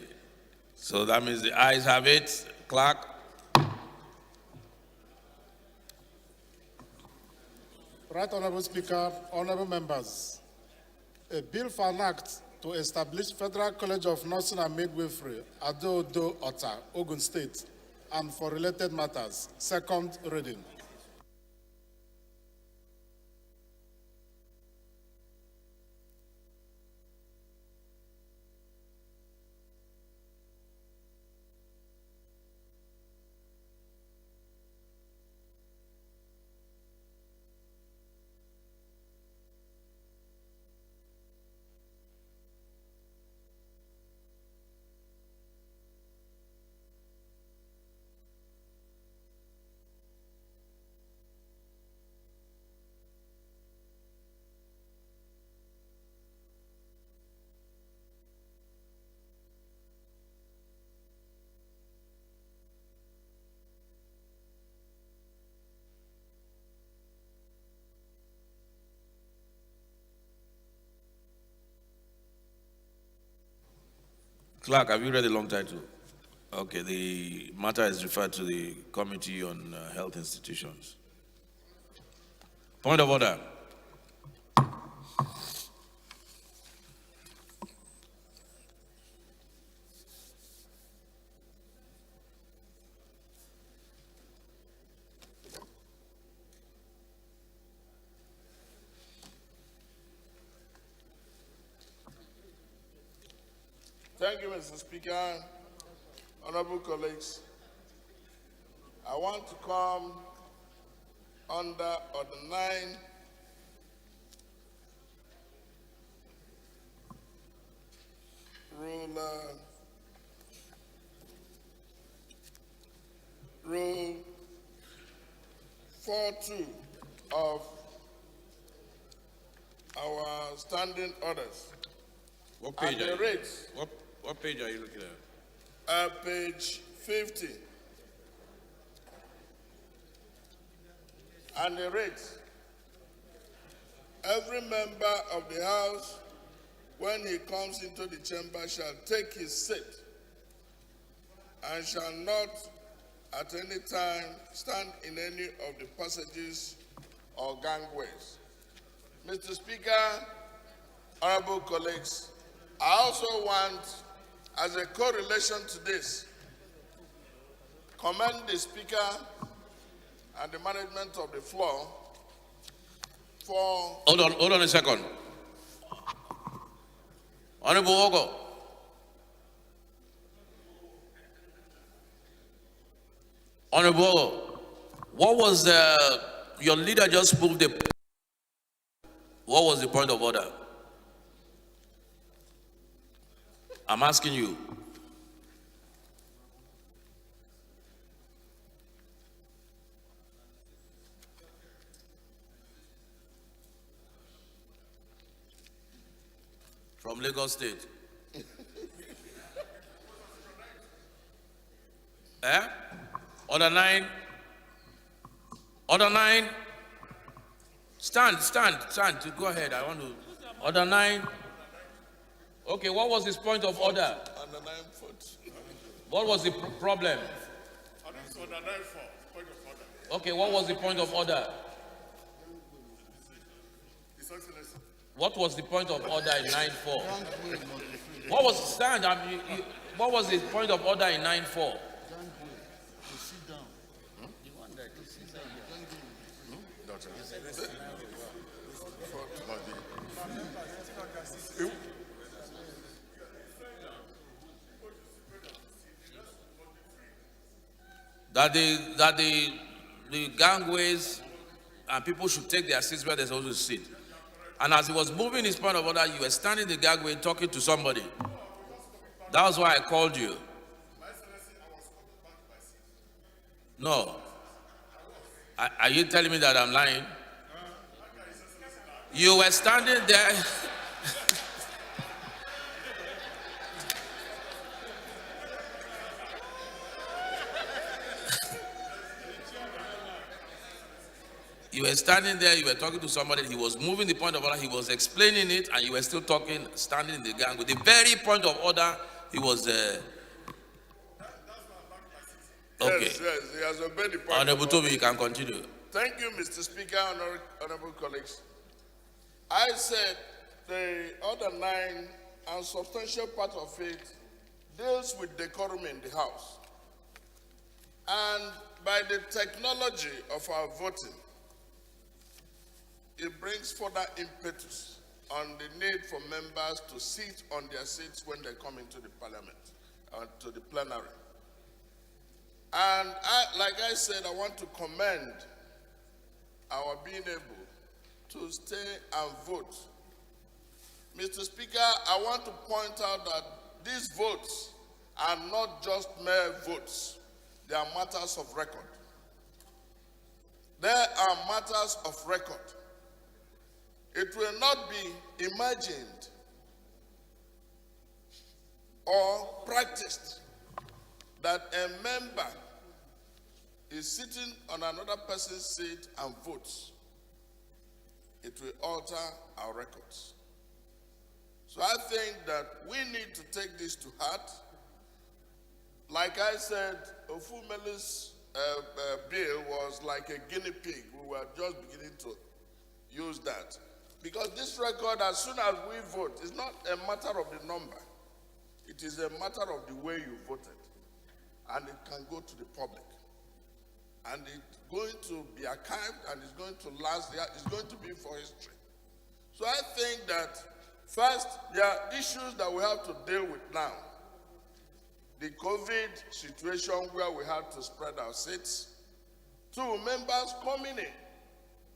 So that means the ayes have it. Clerk. Right Honorable Speaker, honorable members, a bill for an act to establish Federal College of Nursing and Midwifery, Ado-Odo, Ota, Ogun State, and for related matters. Second reading. Clerk, have you read the long title? Okay, the matter is referred to the Committee on Health Institutions. Point of order. Thank you, Mr. Speaker. Honorable colleagues, I want to come under Order 9, Rule 4.2 of our standing orders. What page, And the rates, what page are you looking at? Page 50. And the rates. Every member of the House, when he comes into the chamber, shall take his seat and shall not at any time stand in any of the passages or gangways. Mr. Speaker, honorable colleagues, I also want, as a correlation to this, commend the Speaker and the management of the floor for... Hold on a second. Honorable Ogo. Honorable Ogo, what was your leader just moved the... What was the point of order? I'm asking you. From Lagos State. Order 9. Order 9. Stand. Go ahead. I want to. Order 9. Okay, what was his point of order? Under 9 foot. What was the problem? Order 9 4, point of order. Okay, what was the point of order? His Excellency. What was the point of order in 9-4? What was what was the point of order in 9-4? That the gangways and people should take their seats where they're supposed to sit. And as he was moving his point of order, you were standing in the gangway talking to somebody. That was why I called you. No. Are you telling me that I'm lying? You were standing there. You were standing there, you were talking to somebody, he was moving the point of order, he was explaining it, and you were still talking, standing in the gang. With the very point of order, he was... Okay. Yes, he has obeyed the point. Honorable Toby, you can continue. Thank you, Mr. Speaker, honorable colleagues. I said the other 9 and substantial part of it deals with decorum in the House. And by the technology of our voting, it brings further impetus on the need for members to sit on their seats when they come into the parliament, to the plenary. And like I said, I want to commend our being able to stay and vote. Mr. Speaker, I want to point out that these votes are not just mere votes. They are matters of record. They are matters of record. It will not be imagined or practiced that a member is sitting on another person's seat and votes. It will alter our records. So I think that we need to take this to heart. Like I said, Ofumelu's bill was like a guinea pig. We were just beginning to use that. Because this record, as soon as we vote, is not a matter of the number. It is a matter of the way you voted. And it can go to the public. And it's going to be archived and it's going to last there. It's going to be for history. So I think that first, there are issues that we have to deal with now. The COVID situation where we have to spread our seats. 2, members coming in,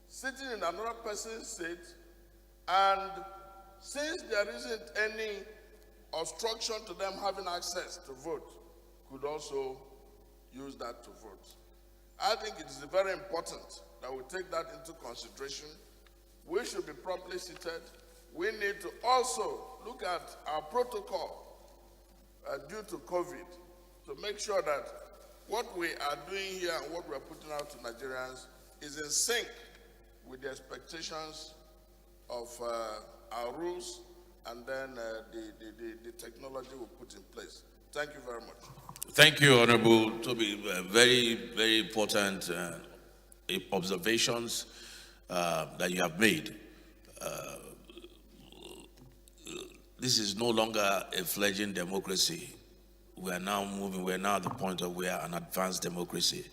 sitting in another person's seat, and since there isn't any obstruction to them having access to vote, could also use that to vote. I think it is very important that we take that into consideration. We should be properly seated. We need to also look at our protocol due to COVID to make sure that what we are doing here and what we are putting out to Nigerians is in sync with the expectations of our rules and then the technology we put in place. Thank you very much. Thank you, Honorable Toby. Very, very important observations that you have made. This is no longer a fledgling democracy. We are now moving, we're now at the point of we are an advanced democracy.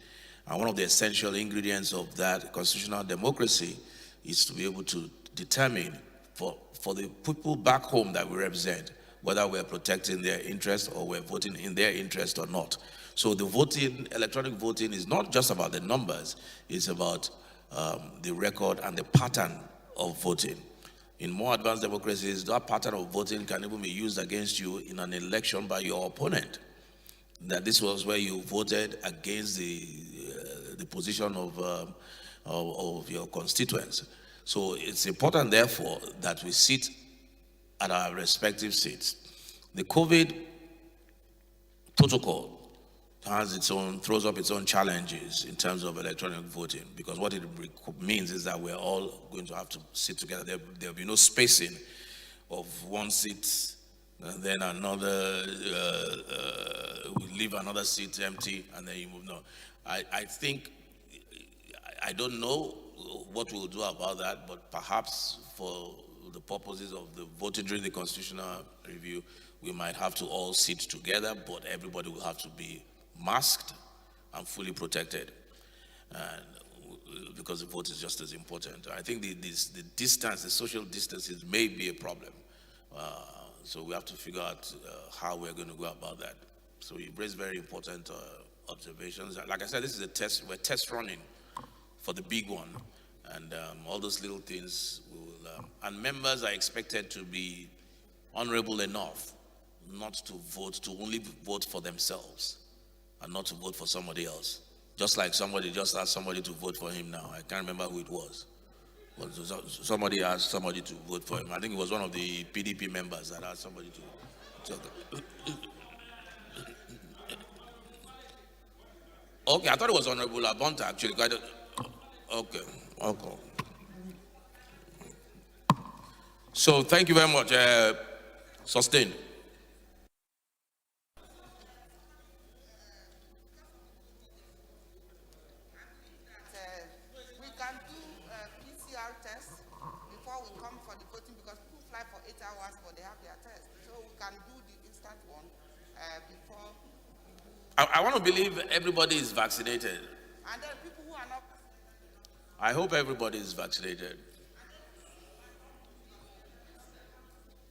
And one of the essential ingredients of that constitutional democracy is to be able to determine for the people back home that we represent, whether we're protecting their interest or we're voting in their interest or not. So the voting, electronic voting is not just about the numbers, it's about the record and the pattern of voting. In more advanced democracies, that pattern of voting can even be used against you in an election by your opponent. That this was where you voted against the position of your constituents. So it's important, therefore, that we sit at our respective seats. The COVID protocol throws up its own challenges in terms of electronic voting, because what it means is that we're all going to have to sit together. There'll be no spacing of one seat and then another, we leave another seat empty and then you move. No, I think, I don't know what we'll do about that, but perhaps for the purposes of the voting during the constitutional review, we might have to all sit together, but everybody will have to be masked and fully protected, and because the vote is just as important. I think the distance, the social distances may be a problem. So we have to figure out how we're going to go about that. So you raised very important observations. Like I said, this is a test, we're test running for the big one. And all those little things will, and members are expected to be honorable enough not to vote, to only vote for themselves and not to vote for somebody else. Just like somebody just asked somebody to vote for him now. I can't remember who it was. But somebody asked somebody to vote for him. I think it was one of the PDP members that asked somebody to. Okay, I thought it was Honorable Abonta actually. Okay. So thank you very much. Sustain. We hours, but they have their test. So we can do the instant one before. I want to believe everybody is vaccinated. And then people who are not. I hope everybody is vaccinated.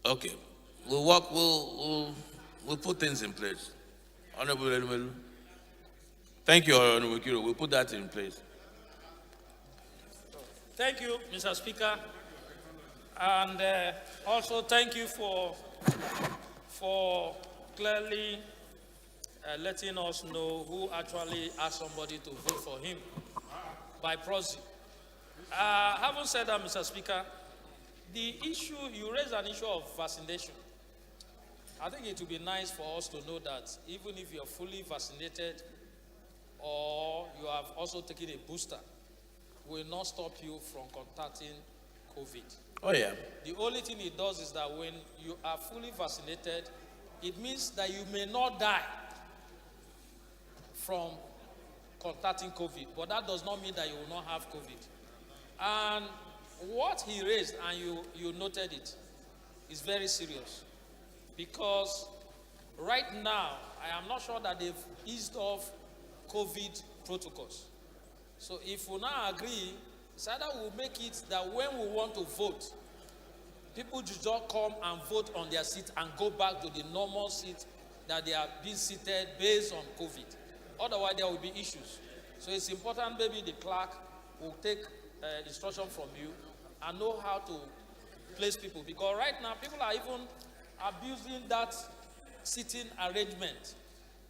Okay, we'll put things in place. Honorable Elmelu. Thank you, Honorable Kiro. We'll put that in place. Thank you, Mr. Speaker. And also thank you for clearly letting us know who actually asked somebody to vote for him by proxy. Having said that, Mr. Speaker, the issue, you raised an issue of vaccination. I think it would be nice for us to know that even if you're fully vaccinated or you have also taken a booster, will not stop you from contacting COVID. Oh, yeah. The only thing it does is that when you are fully vaccinated, it means that you may not die from contacting COVID, but that does not mean that you will not have COVID. And what he raised, and you noted it, is very serious. Because right now, I am not sure that they've eased off COVID protocols. So if we now agree, it's either we'll make it that when we want to vote, people just come and vote on their seat and go back to the normal seat that they are being seated based on COVID. Otherwise, there will be issues. So it's important maybe the clerk will take instruction from you and know how to place people. Because right now, people are even abusing that sitting arrangement.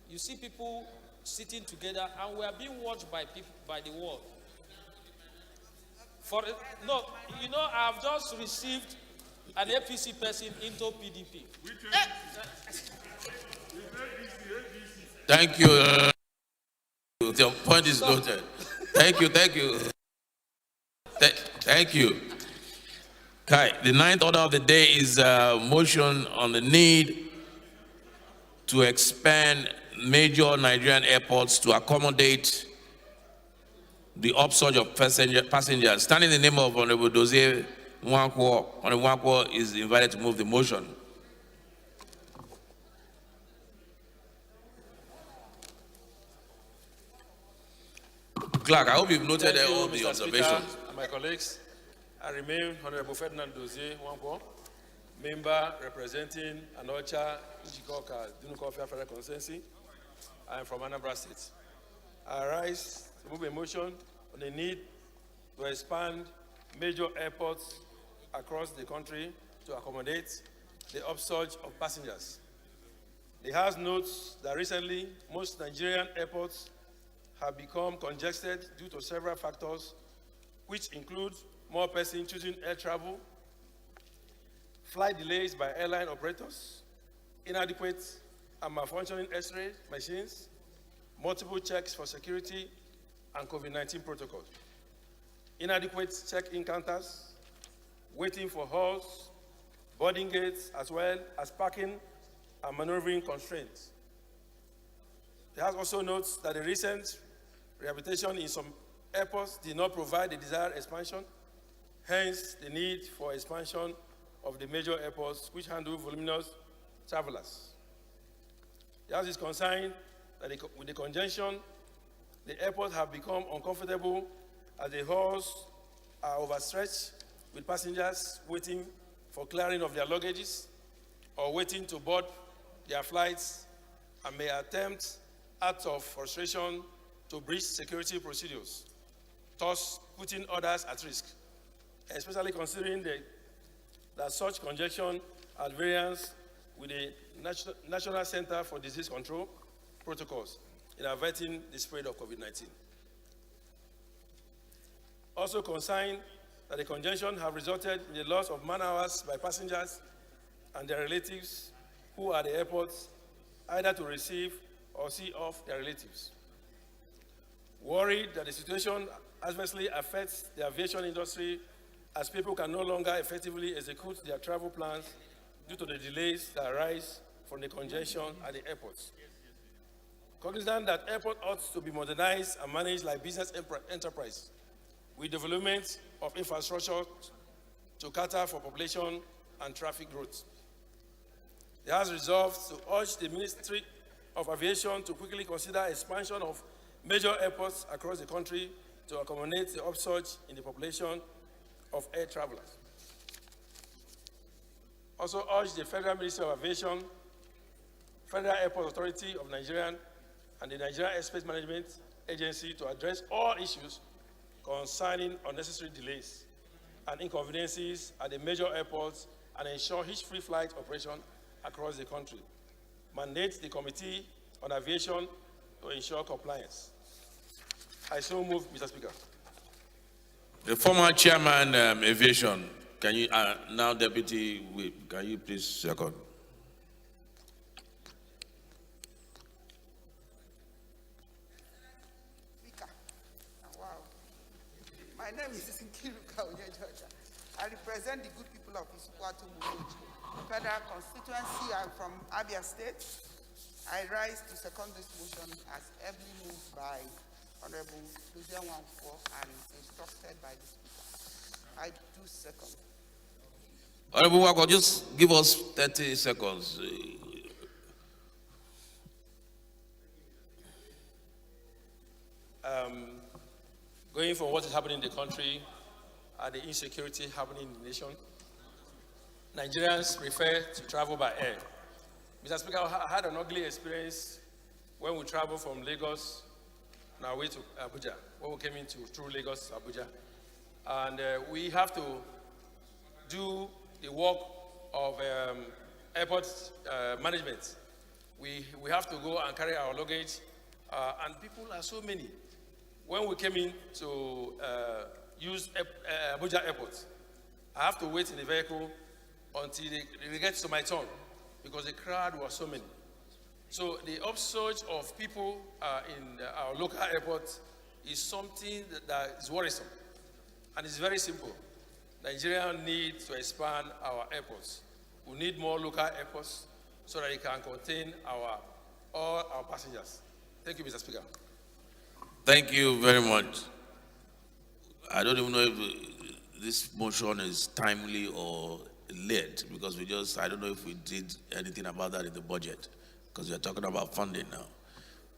You see people sitting together, and we are being watched by people, by the world. No, you know, I've just received an APC person into PDP. Thank you. Your point is noted. Thank you. Thank you. Okay, the ninth order of the day is a motion on the need to expand major Nigerian airports to accommodate the upsurge of passengers. Standing in the name of Honorable Dozie Nwankwo, Honorable Nwankwo is invited to move the motion. Clerk, I hope you've noted all the observations. Speaker and my colleagues, I remain Honorable Ferdinand Dozie Nwankwo, member representing Anocha Ijikoka Dunukofia Federal Constituency. I am from Anambra State. I rise to move a motion on the need to expand major airports across the country to accommodate the upsurge of passengers. The House notes that recently most Nigerian airports have become congested due to several factors, which include more persons choosing air travel, flight delays by airline operators, inadequate and malfunctioning X-ray machines, multiple checks for security and COVID-19 protocols, inadequate check-in counters, waiting for halls, boarding gates, as well as parking and maneuvering constraints. The House also notes that the recent rehabilitation in some airports did not provide the desired expansion, hence the need for expansion of the major airports which handle voluminous travelers. The House is concerned that with the congestion, the airports have become uncomfortable as the halls are overstretched with passengers waiting for clearing of their luggages or waiting to board their flights and may attempt acts of frustration to breach security procedures, thus putting others at risk, especially considering that such congestion at variance with the National Center for Disease Control protocols in averting the spread of COVID-19. Also concerned that the congestion have resulted in the loss of man-hours by passengers and their relatives who are at the airports, either to receive or see off their relatives. Worried that the situation adversely affects the aviation industry as people can no longer effectively execute their travel plans due to the delays that arise from the congestion at the airports. Cognizant that airport ought to be modernized and managed like business enterprise with development of infrastructure to cater for population and traffic growth. It has resolved to urge the Ministry of Aviation to quickly consider expansion of major airports across the country to accommodate the upsurge in the population of air travelers. Also urge the Federal Ministry of Aviation, Federal Airport Authority of Nigeria, and the Nigerian Airspace Management Agency to address all issues concerning unnecessary delays and inconveniences at the major airports and ensure hitch-free flight operation across the country. Mandate the Committee on Aviation to ensure compliance. I so move, Mr. Speaker. The former chairman, aviation, can you, now Deputy Whip, can you please second? Speaker. Wow. My name is Nkiruka Onyejoja. I represent the good people of Isukwato Muruji, Federal Constituency. I'm from Abia State. I rise to second this motion as ably moved by Honorable Lucia Wangfo and instructed by the Speaker. I do second. Honorable Wangfo, just give us 30 seconds. Going from what is happening in the country and the insecurity happening in the nation, Nigerians prefer to travel by air. Mr. Speaker, I had an ugly experience when we traveled from Lagos on our way to Abuja, when we came through Lagos, Abuja. And we have to do the work of airport management. We have to go and carry our luggage, and people are so many. When we came in to use Abuja Airport, I have to wait in the vehicle until they get to my turn because the crowd was so many. So the upsurge of people in our local airport is something that is worrisome. And it's very simple. Nigeria needs to expand our airports. We need more local airports so that it can contain all our passengers. Thank you, Mr. Speaker. Thank you very much. I don't even know if this motion is timely or late because I don't know if we did anything about that in the budget because we're talking about funding now.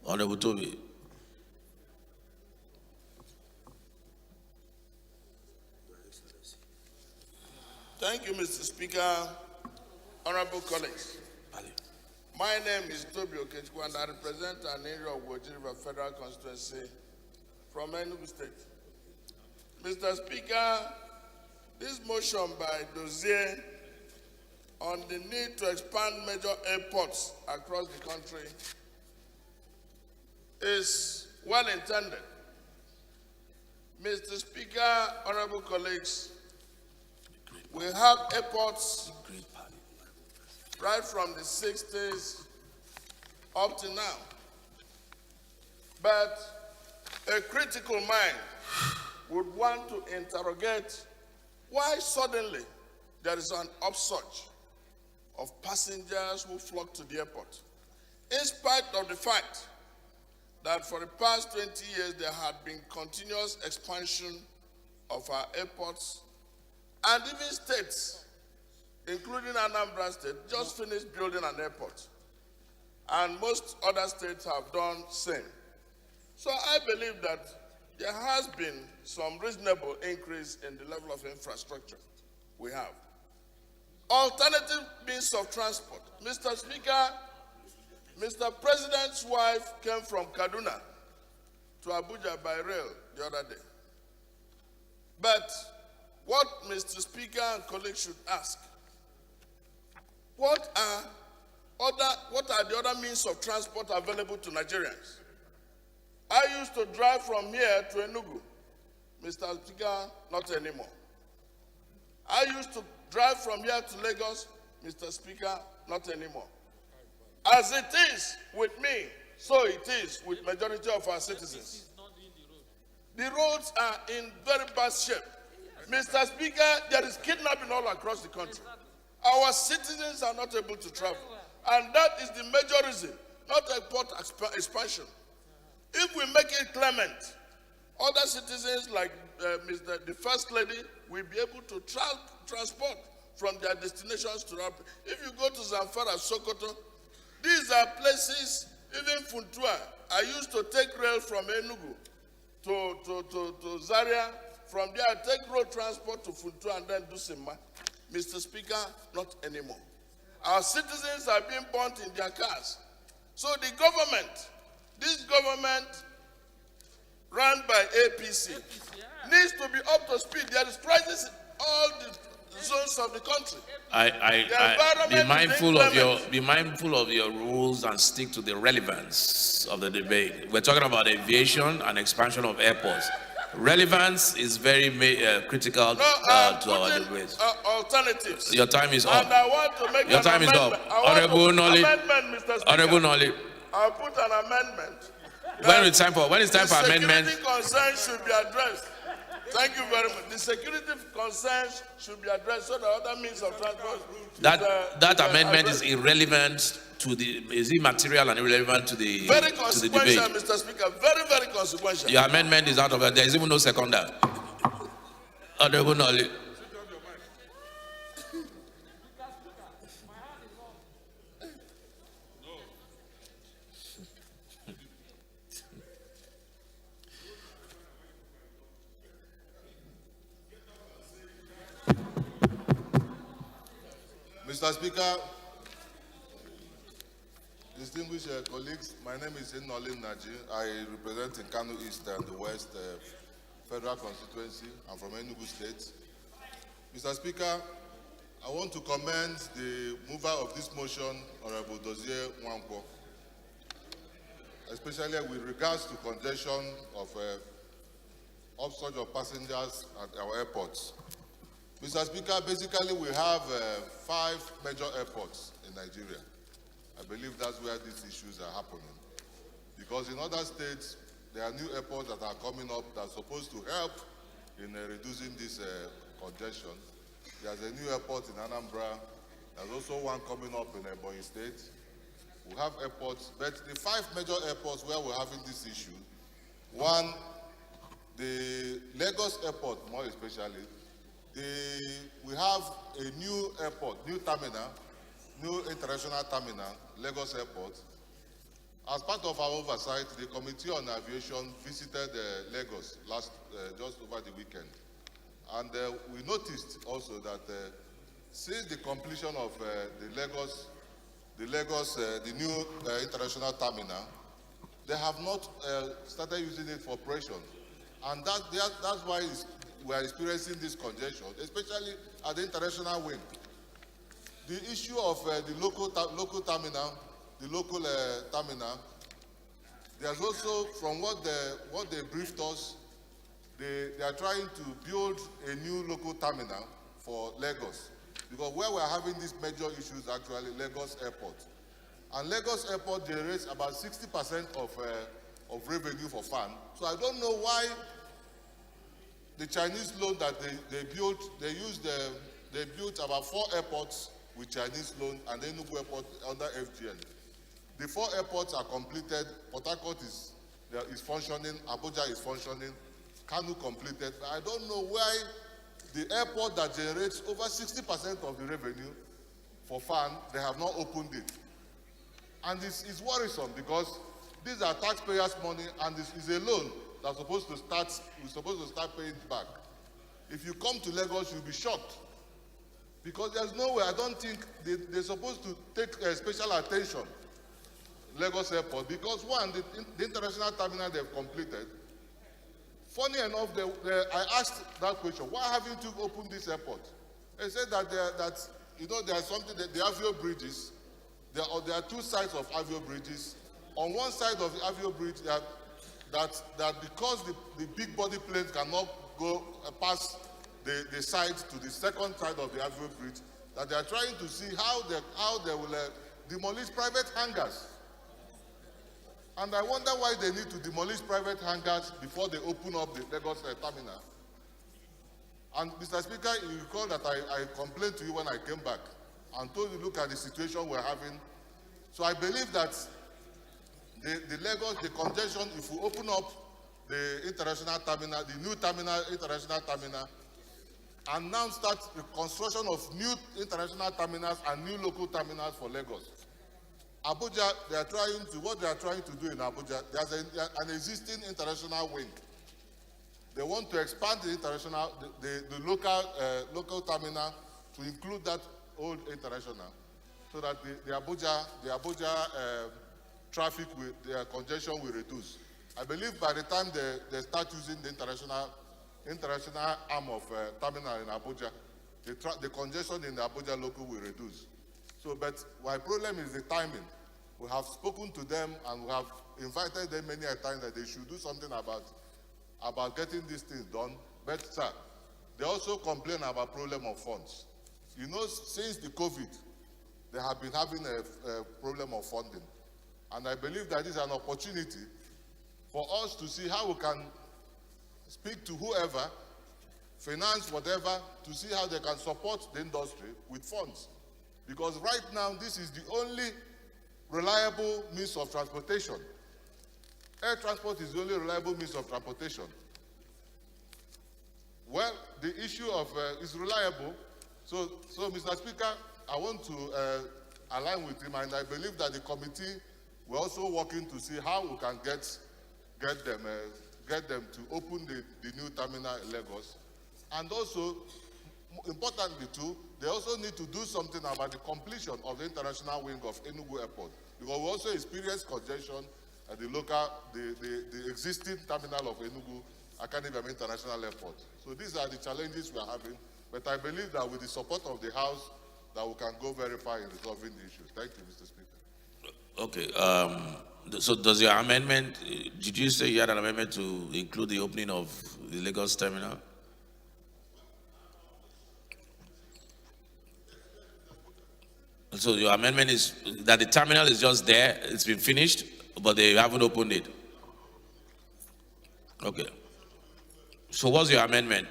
Honorable Toby. Thank you, Mr. Speaker. Honorable colleagues. My name is Toby Okechukwu and I represent an area of Woji River Federal Constituency from Enugu State. Mr. Speaker, this motion by Dozier on the need to expand major airports across the country is well intended. Mr. Speaker, honorable colleagues, we have airports right from the 60s up to now. But a critical mind would want to interrogate why suddenly there is an upsurge of passengers who flock to the airport, in spite of the fact that for the past 20 years there had been continuous expansion of our airports, and even states, including Anambra State, just finished building an airport. And most other states have done the same. So I believe that there has been some reasonable increase in the level of infrastructure we have. Alternative means of transport. Mr. Speaker, Mr. President's wife came from Kaduna to Abuja by rail the other day. But what Mr. Speaker and colleagues should ask, what are the other means of transport available to Nigerians? I used to drive from here to Enugu. Mr. Speaker, not anymore. I used to drive from here to Lagos. Mr. Speaker, not anymore. As it is with me, so it is with majority of our citizens. The roads are in very bad shape. Mr. Speaker, there is kidnapping all across the country. Our citizens are not able to travel. And that is the major reason, not airport expansion. If we make it clement, other citizens like the First Lady will be able to transport from their destinations to our. If you go to Zamfara, Sokoto, these are places, even Funtua. I used to take rail from Enugu to Zaria. From there, I take road transport to Funtua and then do Simba. Mr. Speaker, not anymore. Our citizens are being burnt in their cars. So the government, this government run by APC, needs to be up to speed. There is crisis in all the zones of the country. Be mindful of your rules and stick to the relevance of the debate. We're talking about aviation and expansion of airports. Relevance is very critical to our debate. Alternatives. Your time is up. And I want to make your time is up. Honorable Nolly. Honorable Nolly. I'll put an amendment. When it's time for amendment. Security concerns should be addressed. Thank you very much. The security concerns should be addressed so that other means of transport. That amendment is irrelevant to the. Is immaterial and irrelevant to the. Very to consequential, the debate. Mr. Speaker. Very, very consequential. Your amendment is out of it. There is even no seconder. Honorable Nolly. Mr. Speaker, distinguished colleagues, my name is Nolin Naji. I represent in Kano East and the West Federal Constituency. I'm from Enugu State. Mr. Speaker, I want to commend the mover of this motion, Honorable Dozie Nwankwo, especially with regards to congestion of upsurge of passengers at our airports. Mr. Speaker, basically we have 5 major airports in Nigeria. I believe that's where these issues are happening. Because in other states, there are new airports that are coming up that are supposed to help in reducing this congestion. There's a new airport in Anambra. There's also one coming up in Ebonyi State. We have airports, but the 5 major airports where we're having this issue, one, the Lagos airport more especially, we have a new airport, new terminal, new international terminal, Lagos Airport. As part of our oversight, the Committee on Aviation visited Lagos just over the weekend. And we noticed also that since the completion of the new international terminal, they have not started using it for operations. And that's why we are experiencing this congestion, especially at the international wing. The issue of the local terminal, there's also, from what they briefed us, they are trying to build a new local terminal for Lagos. Because where we're having these major issues, actually, Lagos Airport. And Lagos Airport generates about 60% of revenue for FAN. So I don't know why the Chinese loan that they built about 4 airports with Chinese loan and then Enugu Airport under FGN. The 4 airports are completed. Port Harcourt is functioning. Abuja is functioning. Kanu completed. But I don't know why the airport that generates over 60% of the revenue for FAN, they have not opened it. And it's worrisome because these are taxpayers' money and this is a loan that's we're supposed to start paying back. If you come to Lagos, you'll be shocked. Because there's no way, I don't think they're supposed to take special attention, Lagos Airport, because one, the international terminal they've completed. Funny enough, I asked that question, why haven't you opened this airport? They said that there's something, that the Avio bridges, there are 2 sides of Avio bridges. On one side of the Avio bridge, that because the big body planes cannot go past the side to the second side of the Avio bridge, that they are trying to see how they will demolish private hangars. And I wonder why they need to demolish private hangars before they open up the Lagos terminal. And Mr. Speaker, you recall that I complained to you when I came back and told you, look at the situation we're having. So I believe that the Lagos, the congestion, if we open up the international terminal, the new terminal, international terminal, and now start the construction of new international terminals and new local terminals for Lagos. Abuja, what they are trying to do in Abuja, there's an existing international wing. They want to expand the international, the local terminal to include that old international, so that the Abuja traffic, their congestion will reduce. I believe by the time they start using the international arm of terminal in Abuja, the congestion in the Abuja local will reduce. So, but my problem is the timing. We have spoken to them and we have invited them many a time that they should do something about getting these things done. But sir, they also complain about problem of funds. You know, since the COVID, they have been having a problem of funding. And I believe that is an opportunity for us to see how we can speak to whoever, finance whatever, to see how they can support the industry with funds. Because right now, this is the only reliable means of transportation. Air transport is the only reliable means of transportation. Well, the issue of is reliable. So Mr. Speaker, I want to align with him, and I believe that the committee we're also working to see how we can get them to open the new terminal in Lagos. And also, importantly too, they also need to do something about the completion of the international wing of Enugu Airport, because we also experience congestion at the existing terminal of Enugu Akanibiam International Airport. So these are the challenges we are having, but I believe that with the support of the House, that we can go very far in resolving the issues. Thank you, Mr. Speaker. Okay. So does your amendment, did you say you had an amendment to include the opening of the Lagos terminal? So your amendment is that the terminal is just there, it's been finished, but they haven't opened it. Okay. So what's your amendment?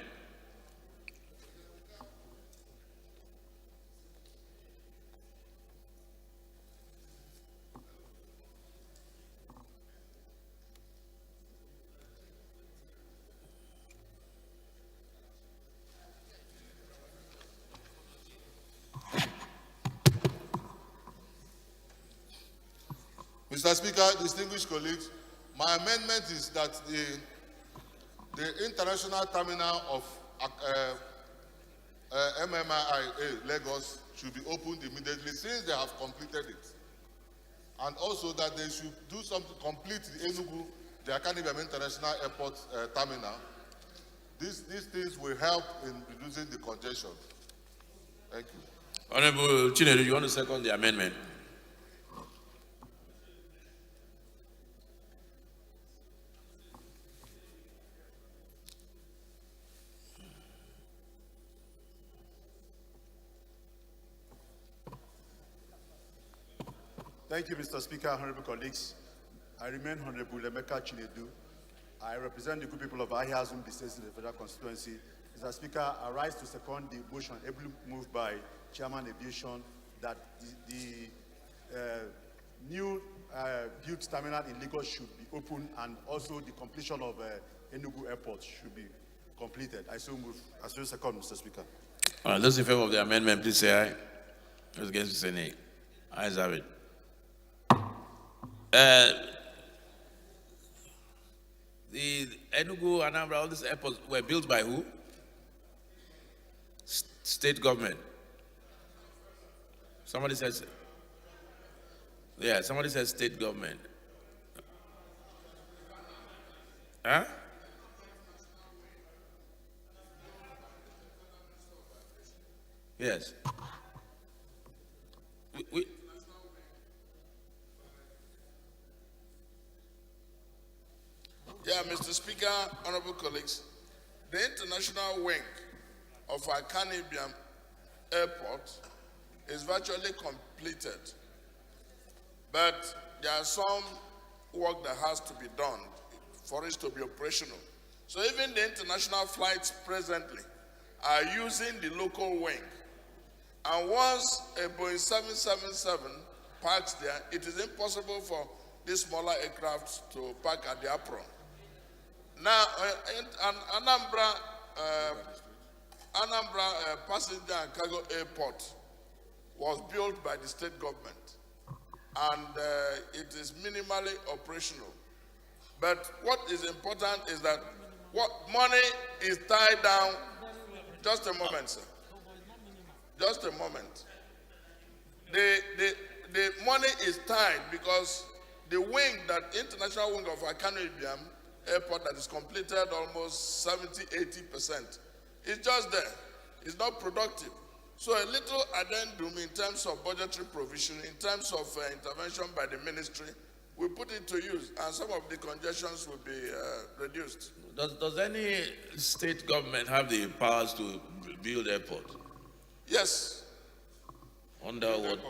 Mr. Speaker, distinguished colleagues, my amendment is that the international terminal of MMIA Lagos should be opened immediately since they have completed it. And also that they should do something, complete the Enugu, the Akanibiam International Airport terminal. These things will help in reducing the congestion. Thank you. Honorable Chinedu, you want to second the amendment? Thank you, Mr. Speaker, honorable colleagues. I remain Honorable Emeka Chinedu. I represent the good people of Ahiazum District in the Federal Constituency. Mr. Speaker, I rise to second the motion ably moved by Chairman Aviation that the new built terminal in Lagos should be opened, and also the completion of Enugu Airport should be completed. I so move. I so second, Mr. Speaker. Those in favor of the amendment, please say aye. Those against, say nay. Ayes have it. The Enugu, Anambra, all these airports were built by who? State government. Somebody says, yeah, somebody says state government. Huh? Yes. Yeah, Mr. Speaker, honorable colleagues, the international wing of Akanibiam Airport is virtually completed, but there are some work that has to be done for it to be operational. So even the international flights presently are using the local wing. And once a Boeing 777 parks there, it is impossible for these smaller aircraft to park at the apron. Now, Anambra Anambra Passenger and Cargo Airport was built by the state government, and it is minimally operational. But what is important is that what money is tied down. Just a moment, sir. Just a moment. The money is tied because the wing, that international wing of Akano Ibiam Airport that is completed almost 70-80%, is just there. It's not productive. So a little addendum in terms of budgetary provision, in terms of intervention by the ministry, we put it to use, and some of the congestions will be reduced. Does any state government have the powers to build airports? Yes. Under what?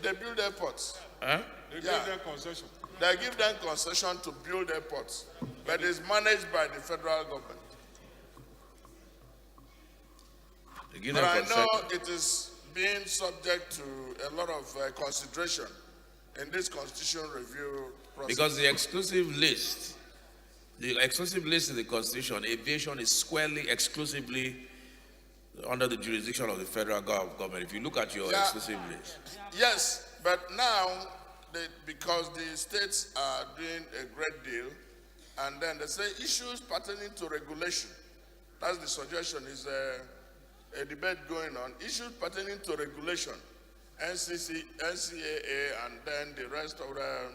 They build airports. Huh? They give them concession. They give them concession to build airports, but it's managed by the federal government. But I know it is being subject to a lot of consideration in this constitutional review process. Because the exclusive list in the Constitution, aviation is squarely, exclusively under the jurisdiction of the federal government. If you look at your exclusive list. Yes, but now, because the states are doing a great deal, and then they say issues pertaining to regulation. That's the suggestion, is a debate going on. Issues pertaining to regulation, NCAA, and then the rest of the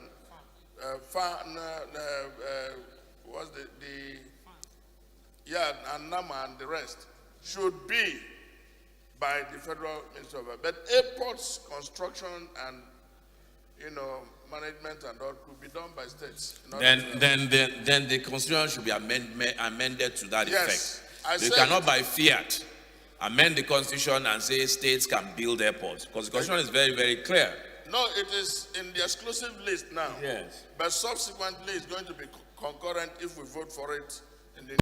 and NAMA and the rest should be by the federal ministry of Health. But airports construction and management and all could be done by states. Then the constitution should be amended to that Yes, effect. You cannot by fiat amend the constitution and say states can build airports, because the constitution is very, very clear. No, it is in the exclusive list now. Yes. But subsequently it's going to be concurrent if we vote for it in the.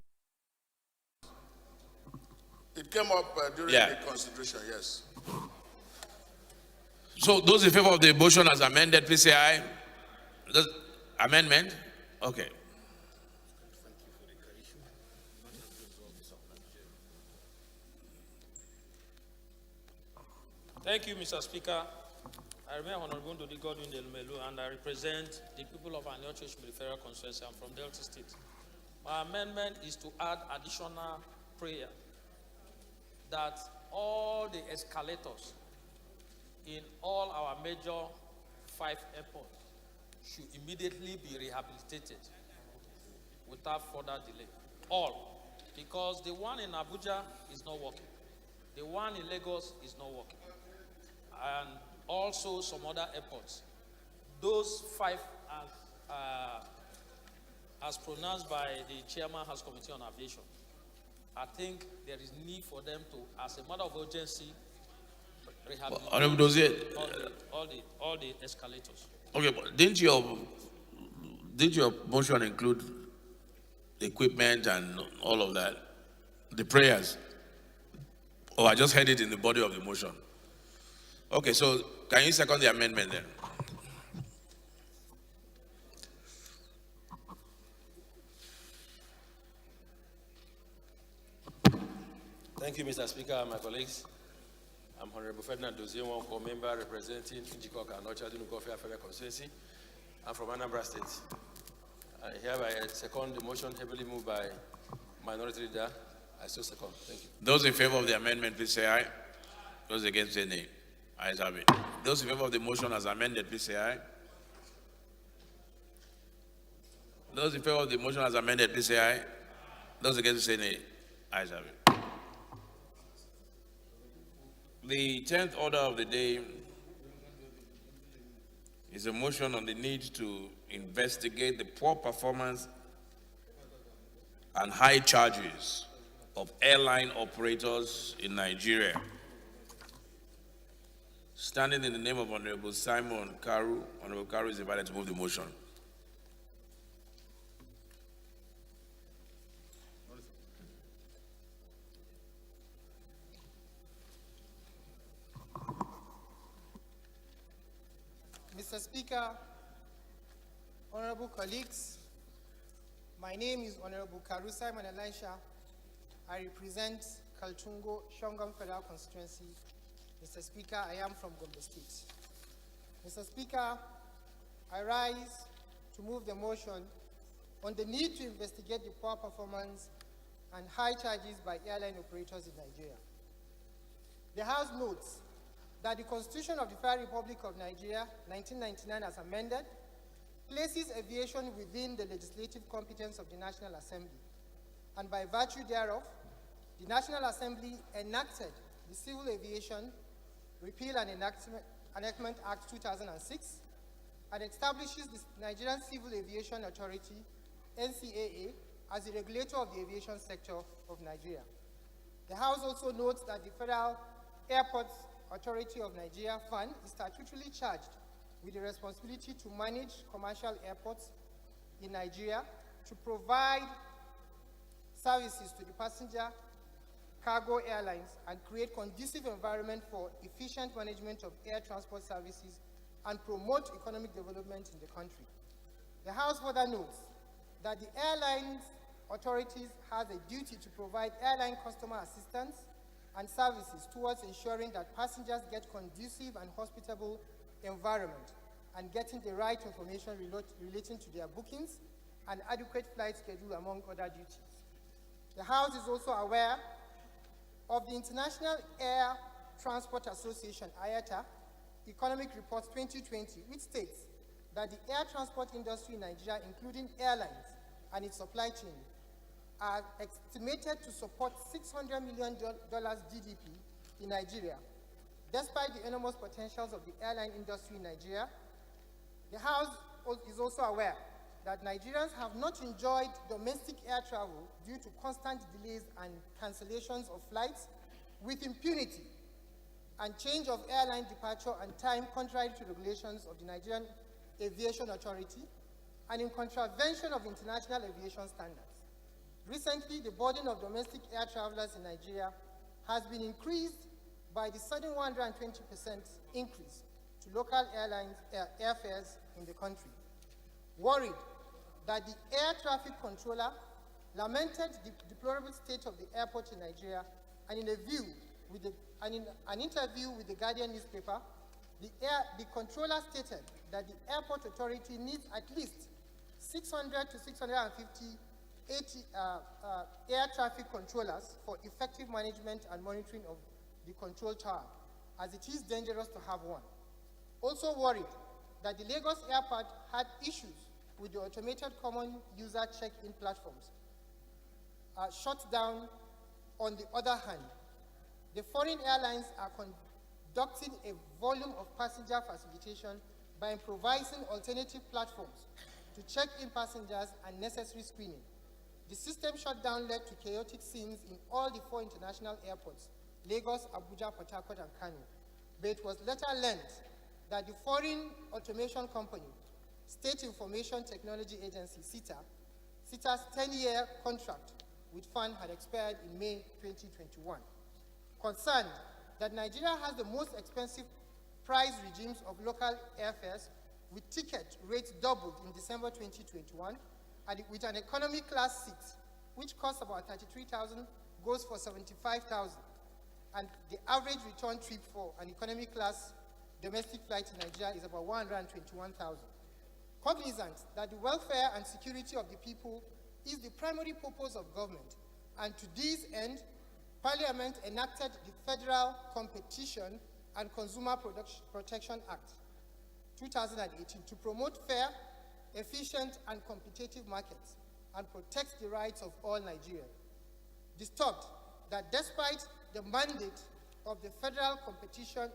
It came up during the consideration, yes. So those in favor of the motion as amended, please say aye. Amendment? Okay. Thank you, Mr. Speaker. I remain Honorable Ndodi Godwin Delmelu, and I represent the people of Anyo Church Military Constituency. I'm from Delta State. My amendment is to add additional prayer that all the escalators in all our major 5 airports should immediately be rehabilitated without further delay. All. Because the one in Abuja is not working. The one in Lagos is not working. And also some other airports. Those 5 as pronounced by the Chairman House Committee on Aviation. I think there is need for them to, as a matter of urgency, rehabilitate all the escalators. Okay, but didn't your motion include the equipment and all of that? The prayers? Oh, I just heard it in the body of the motion. Okay, so can you second the amendment then? Thank you, Mr. Speaker and my colleagues. I'm Honorable Ferdinand Dozie, member representing Njikoka and Ochadunu Federal Constituency. I'm from Anambra State. I hereby second the motion heavily moved by Minority Leader. I still second. Thank you. Those in favor of the amendment, please say aye. Those against, say nay. Ayes have it. Those in favor of the motion as amended, please say aye. Those in favor of the motion as amended, please say aye. Those against, say nay. Ayes have it. The 10th order of the day is a motion on the need to investigate the poor performance and high charges of airline operators in Nigeria. Standing in the name of Honorable Simon Karu, Honorable Karu is invited to move the motion. Mr. Speaker, honorable colleagues, my name is Honorable Karu Simon Elisha. I represent Kaltungo, Shongam Federal Constituency. Mr. Speaker, I am from Gombe State. Mr. Speaker, I rise to move the motion on the need to investigate the poor performance and high charges by airline operators in Nigeria. The House notes that the Constitution of the Federal Republic of Nigeria, 1999 as amended, places aviation within the legislative competence of the National Assembly, and by virtue thereof, the National Assembly enacted the Civil Aviation Repeal and Enactment Act 2006 and establishes the Nigerian Civil Aviation Authority, NCAA, as the regulator of the aviation sector of Nigeria. The House also notes that the Federal Airports Authority of Nigeria Fund is statutorily charged with the responsibility to manage commercial airports in Nigeria, to provide services to the passenger cargo airlines, and create conducive environment for efficient management of air transport services and promote economic development in the country. The House further notes that the airlines authorities has a duty to provide airline customer assistance and services towards ensuring that passengers get conducive and hospitable environment and getting the right information relating to their bookings and adequate flight schedule, among other duties. The House is also aware of the International Air Transport Association, IATA, Economic Report 2020, which states that the air transport industry in Nigeria, including airlines and its supply chain, are estimated to support $600 million GDP in Nigeria. Despite the enormous potentials of the airline industry in Nigeria, the House is also aware that Nigerians have not enjoyed domestic air travel due to constant delays and cancellations of flights with impunity and change of airline departure and time contrary to regulations of the Nigerian Aviation Authority and in contravention of international aviation standards. Recently, the burden of domestic air travelers in Nigeria has been increased by the sudden 120% increase to local airlines airfares in the country. Worried that the air traffic controller lamented the deplorable state of the airport in Nigeria, and in an interview with the Guardian newspaper, the controller stated that the airport authority needs at least 600 to 650 air traffic controllers for effective management and monitoring of the control tower, as it is dangerous to have one. Also worried that the Lagos airport had issues with the automated common user check-in platforms shut down. On the other hand, the foreign airlines are conducting a volume of passenger facilitation by improvising alternative platforms to check in passengers and necessary screening. The system shutdown led to chaotic scenes in all the 4 international airports, Lagos, Abuja, Port Harcourt, and Kano. But it was later learned that the foreign automation company, State Information Technology Agency, SITA's 10-year contract with FAN had expired in May 2021. Concerned that Nigeria has the most expensive price regimes of local airfares, with ticket rates doubled in December 2021, and with an economy class seat, which costs about 33,000, goes for 75,000, and the average return trip for an economy class domestic flight in Nigeria is about 121,000. Cognizant that the welfare and security of the people is the primary purpose of government, and to this end, Parliament enacted the Federal Competition and Consumer Protection Act 2018 to promote fair, efficient, and competitive markets and protect the rights of all Nigerians. Disturbed that despite the mandate of the Federal Competition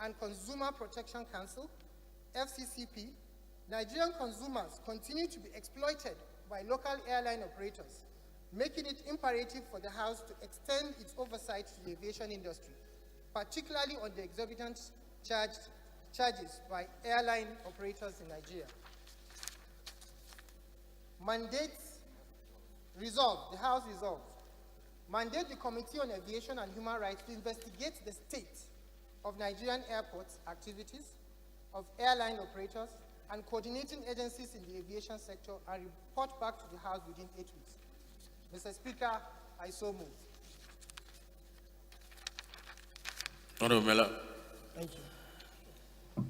and Consumer Protection Council, FCCP, Nigerian consumers continue to be exploited by local airline operators, making it imperative for the House to extend its oversight to the aviation industry, particularly on the exorbitant charges by airline operators in Nigeria. Mandates resolved, the House resolved. Mandate the Committee on Aviation and Human Rights to investigate the state of Nigerian airports activities, of airline operators, and coordinating agencies in the aviation sector, and report back to the House within 8 weeks. Mr. Speaker, I so move. Honorable Miller. Thank you.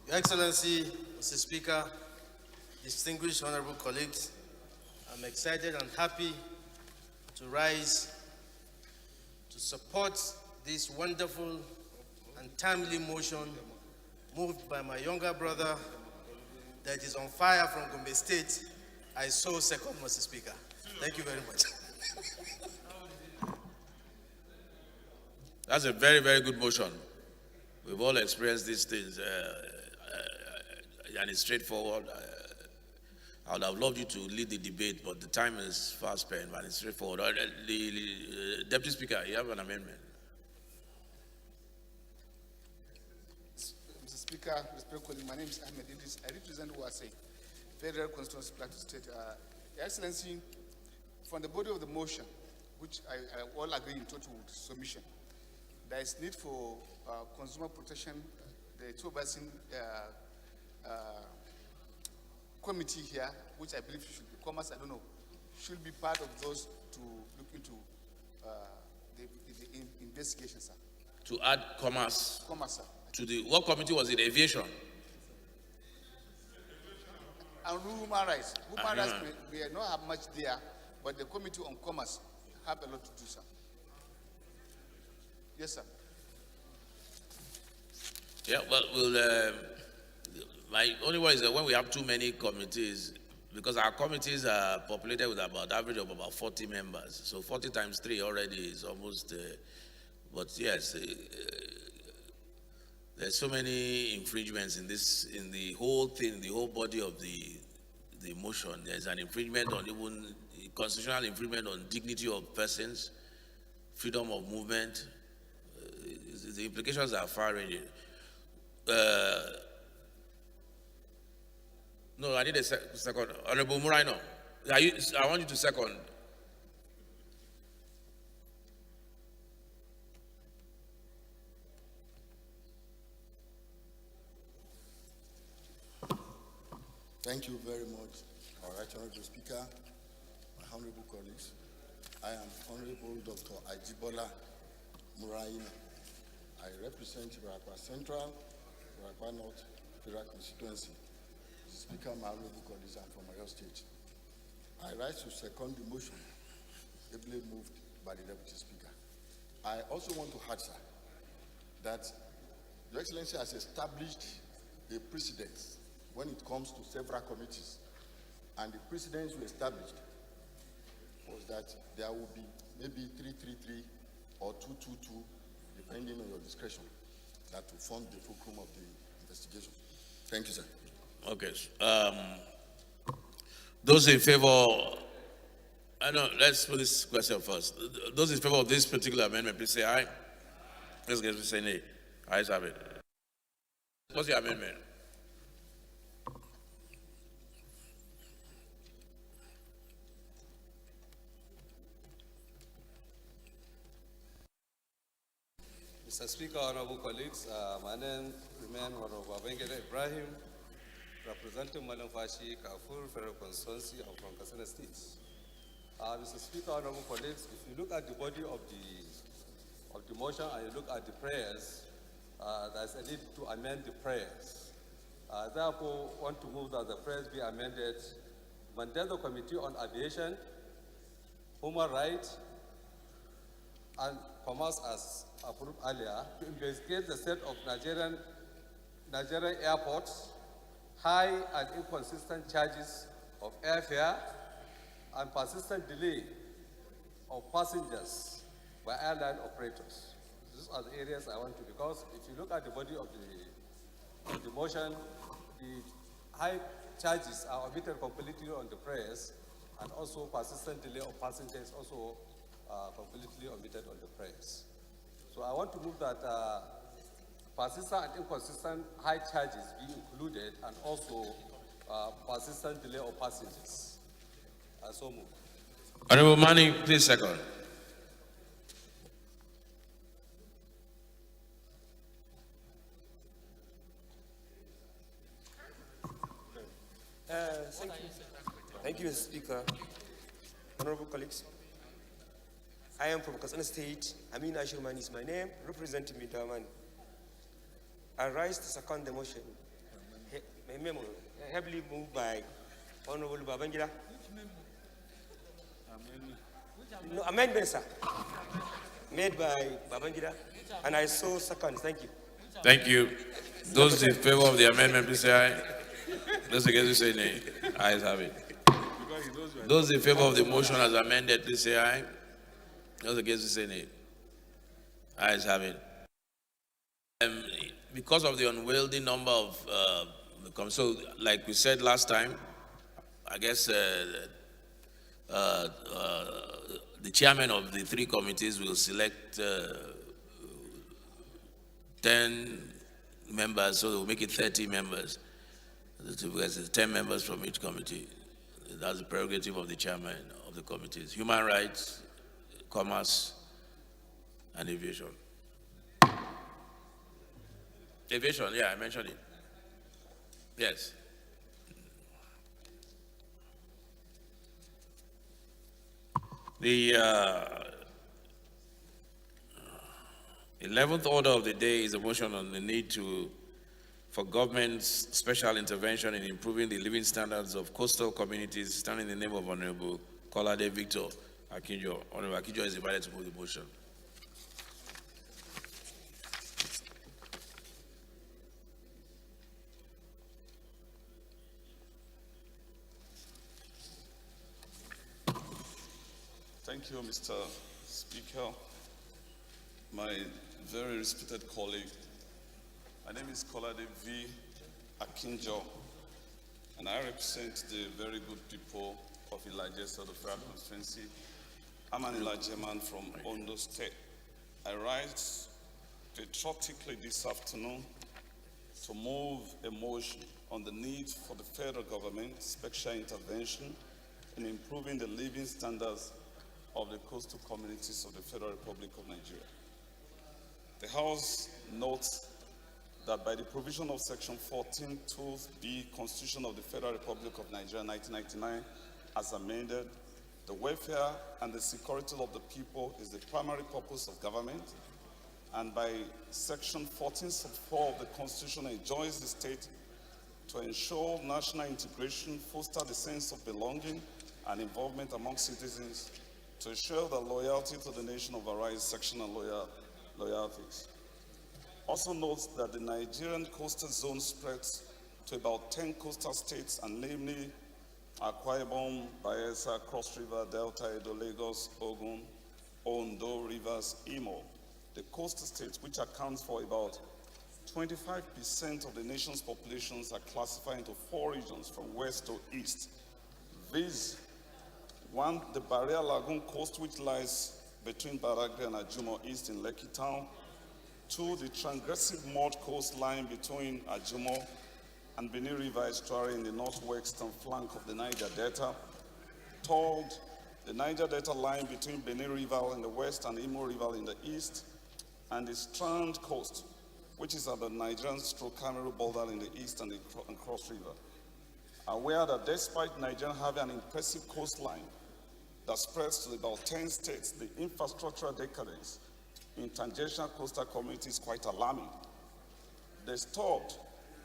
Your Excellency, Mr. Speaker, distinguished honorable colleagues, I'm excited and happy to rise to support this wonderful and timely motion moved by my younger brother that is on fire from Gombe State. I so second, Mr. Speaker. Thank you very much. That's a very, very good motion. We've all experienced these things, and it's straightforward. I would have loved you to lead the debate, but the time is fast spent, and it's straightforward. The Deputy Speaker, you have an amendment. Mr. Speaker, respected colleague, my name is Ahmed Idris. I represent OASA, Federal Constituency Plateau State. Your Excellency, from the body of the motion, which I all agree in total with submission, there is need for consumer protection, the two basin committee here, which I believe should be commerce, I don't know, should be part of those to look into the investigation, sir. To add commerce. Commerce, sir. To the, what committee was it? Aviation? And human rights. Human rights may not have much there, but the committee on commerce have a lot to do, sir. Yes, sir. Yeah, well, my only worry is that when we have too many committees, because our committees are populated with about average of about 40 members. So 40 times 3 already is almost, but yes, there's so many infringements in this, in the whole thing, the whole body of the motion. There's an infringement on even constitutional infringement on dignity of persons, freedom of movement. The implications are far-ranging. No, I need a second. Honorable Muraino, I want you to second. Thank you very much, our Right Honorable Speaker, my honorable colleagues. I am Honorable Dr. Ajibola Muraino. I represent Rakwa Central, Rakwa North Federal Constituency. Speaker, my honorable colleagues, I'm from Oyo State. I rise to second the motion ably moved by the Deputy Speaker. I also want to add, sir, that Your Excellency has established a precedent when it comes to several committees. And the precedent we established was that there will be maybe 333 or 222, depending on your discretion, that will form the fulcrum of the investigation. Thank you, sir. Okay. Those in favor, let's put this question first. Those in favor of this particular amendment, please say aye. Let's get to say nay. Ayes have it. What's your amendment? Mr. Speaker, honorable colleagues, my name remains Honorable Babengida Ibrahim, representing Malamfashi, Kafur, Federal Constituency. I'm from Katsina State. Mr. Speaker, honorable colleagues, if you look at the body of the motion and you look at the prayers, there's a need to amend the prayers. Therefore, want to move that the prayers be amended. Mandate the Committee on Aviation, Human Rights, and Commerce as approved earlier to investigate the state of Nigerian airports, high and inconsistent charges of airfare, and persistent delay of passengers by airline operators. These are the areas I want to, because if you look at the body of the motion, the high charges are omitted completely on the prayers, and also persistent delay of passengers also completely omitted on the prayers. So I want to move that persistent and inconsistent high charges be included, and also persistent delay of passengers. So move. Honorable Mani, please second. Mr. Speaker, honorable colleagues. I am from Katsina State. Amin Ashurman is my name, representing Midamani. I rise to second the motion, heavily moved by Honorable Babangida. No, amendment, sir. Made by Babangida, and I so second. Thank you. Thank you. Those in favor of the amendment, please say aye. Those against, say nay. Ayes have it. Those in favor of the motion as amended, please say aye. Those against, say nay. Ayes have it. Because of the unwieldy number of so like we said last time, I guess the chairman of the three committees will select 10 members, so we'll make it 30 members. Because it's 10 members from each committee. That's the prerogative of the chairman of the committees. Human rights, commerce, and aviation. Aviation, yeah, I mentioned it. Yes. The 11th order of the day is a motion on the need for government's special intervention in improving the living standards of coastal communities, standing in the name of Honorable Kolade Victor Akinjo. Honorable Akinjo is invited to move the motion. Thank you, Mr. Speaker. My very respected colleague, my name is Kolade V. Akinjo, and I represent the very good people of Elijah South Federal Constituency. I'm an Elijah man from Ondo State. I rise patriotically this afternoon to move a motion on the need for the federal government special intervention in improving the living standards of the coastal communities of the Federal Republic of Nigeria. The House notes that by the provision of Section 14(2)(b) Constitution of the Federal Republic of Nigeria 1999 as amended, the welfare and the security of the people is the primary purpose of government, and by Section 14(4) of the Constitution enjoins the state to ensure national integration, foster the sense of belonging and involvement among citizens, to ensure the loyalty to the nation overrides sectional loyalties. Also notes that the Nigerian coastal zone spreads to about 10 coastal states, and namely Akwa Ibom, Bayelsa, Cross River, Delta, Edo, Lagos, Ogun, Ondo, Rivers, Imo. The coastal states, which accounts for about 25% of the nation's populations, are classified into 4 regions from west to east. These: 1, the Barrier Lagoon coast, which lies between Badagry and Ajumo East in Lekki Town. 2, the transgressive mud coast lying between Ajumo and Benin River estuary in the northwestern flank of the Niger Delta. 3, the Niger Delta lying between Benin River in the west and Imo River in the east. And the Strand coast, which is at the Nigerian-Cameroon border in the east and Cross River. Aware that despite Nigeria having an impressive coastline that spreads to about 10 states, the infrastructural decadence in tangential coastal communities is quite alarming. There's thought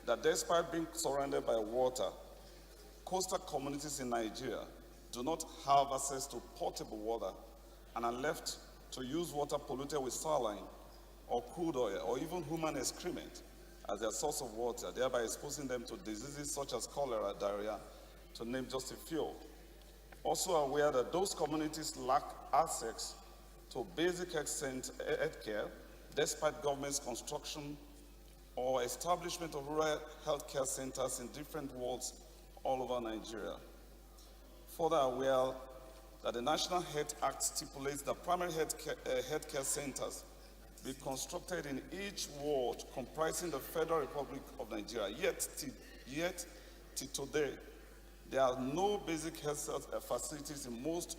that despite being surrounded by water, coastal communities in Nigeria do not have access to potable water and are left to use water polluted with saline or crude oil or even human excrement as their source of water, thereby exposing them to diseases such as cholera, diarrhea, to name just a few. Also aware that those communities lack access to basic health care, despite government's construction or establishment of rural health care centers in different wards all over Nigeria. Further aware that the National Health Act stipulates that primary health care centers be constructed in each ward comprising the Federal Republic of Nigeria. Yet till today, there are no basic health facilities in most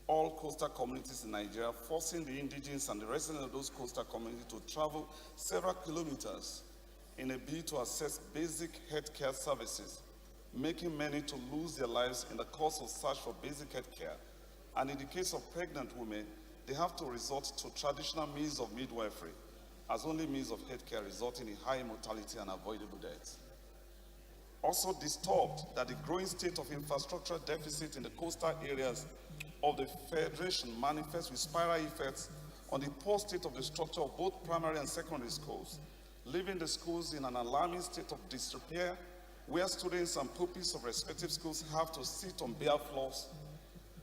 all coastal communities in Nigeria, forcing the indigenous and the residents of those coastal communities to travel several kilometers in a bid to access basic healthcare services, making many to lose their lives in the course of search for basic health care. And in the case of pregnant women, they have to resort to traditional means of midwifery as only means of health care, resulting in high mortality and avoidable deaths. Also disturbed that the growing state of infrastructure deficit in the coastal areas of the Federation manifests with spiral effects on the poor state of the structure of both primary and secondary schools, leaving the schools in an alarming state of disrepair, where students and pupils of respective schools have to sit on bare floors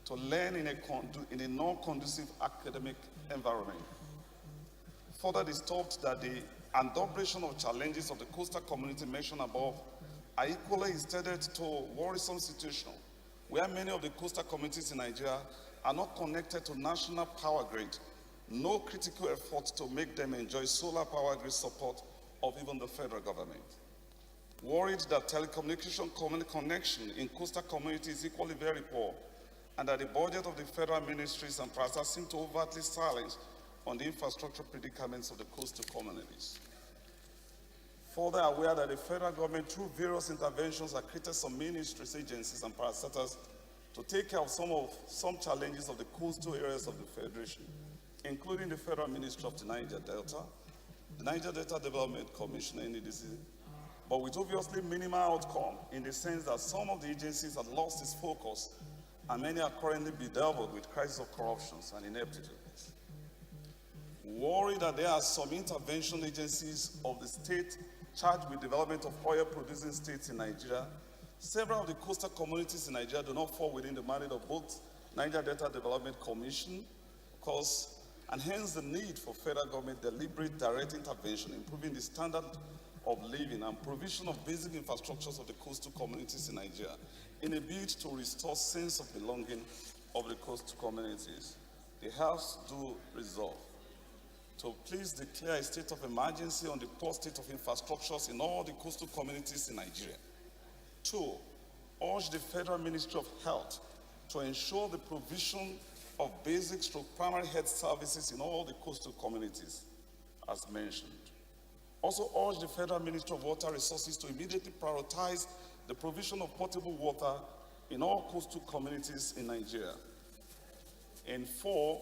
to learn in a non-conducive academic environment. Further disturbed that the adumbration of challenges of the coastal community mentioned above are equally extended to a worrisome situation where many of the coastal communities in Nigeria are not connected to national power grid, no critical effort to make them enjoy solar power grid support of even the federal government. Worried that telecommunication connection in coastal communities is equally very poor, and that the budget of the federal ministries and prasa seem to overtly silence on the infrastructure predicaments of the coastal communities. Further aware that the federal government, through various interventions, has created some ministries, agencies, and parastatals to take care of some challenges of the coastal areas of the Federation, including the Federal Ministry of the Niger Delta, the Niger Delta Development Commission, NDDC, but with obviously minimal outcome in the sense that some of the agencies have lost its focus and many are currently bedeviled with crises of corruption and ineptitude. Worried that there are some intervention agencies of the state charged with development of oil-producing states in Nigeria, several of the coastal communities in Nigeria do not fall within the mandate of both Niger Delta Development Commission, and hence the need for federal government deliberate direct intervention, improving the standard of living and provision of basic infrastructures of the coastal communities in Nigeria in a bid to restore sense of belonging of the coastal communities. The House do resolve to please declare a state of emergency on the poor state of infrastructures in all the coastal communities in Nigeria. 2, urge the Federal Ministry of Health to ensure the provision of basic primary health services in all the coastal communities, as mentioned. Also urge the Federal Ministry of Water Resources to immediately prioritize the provision of potable water in all coastal communities in Nigeria. And 4,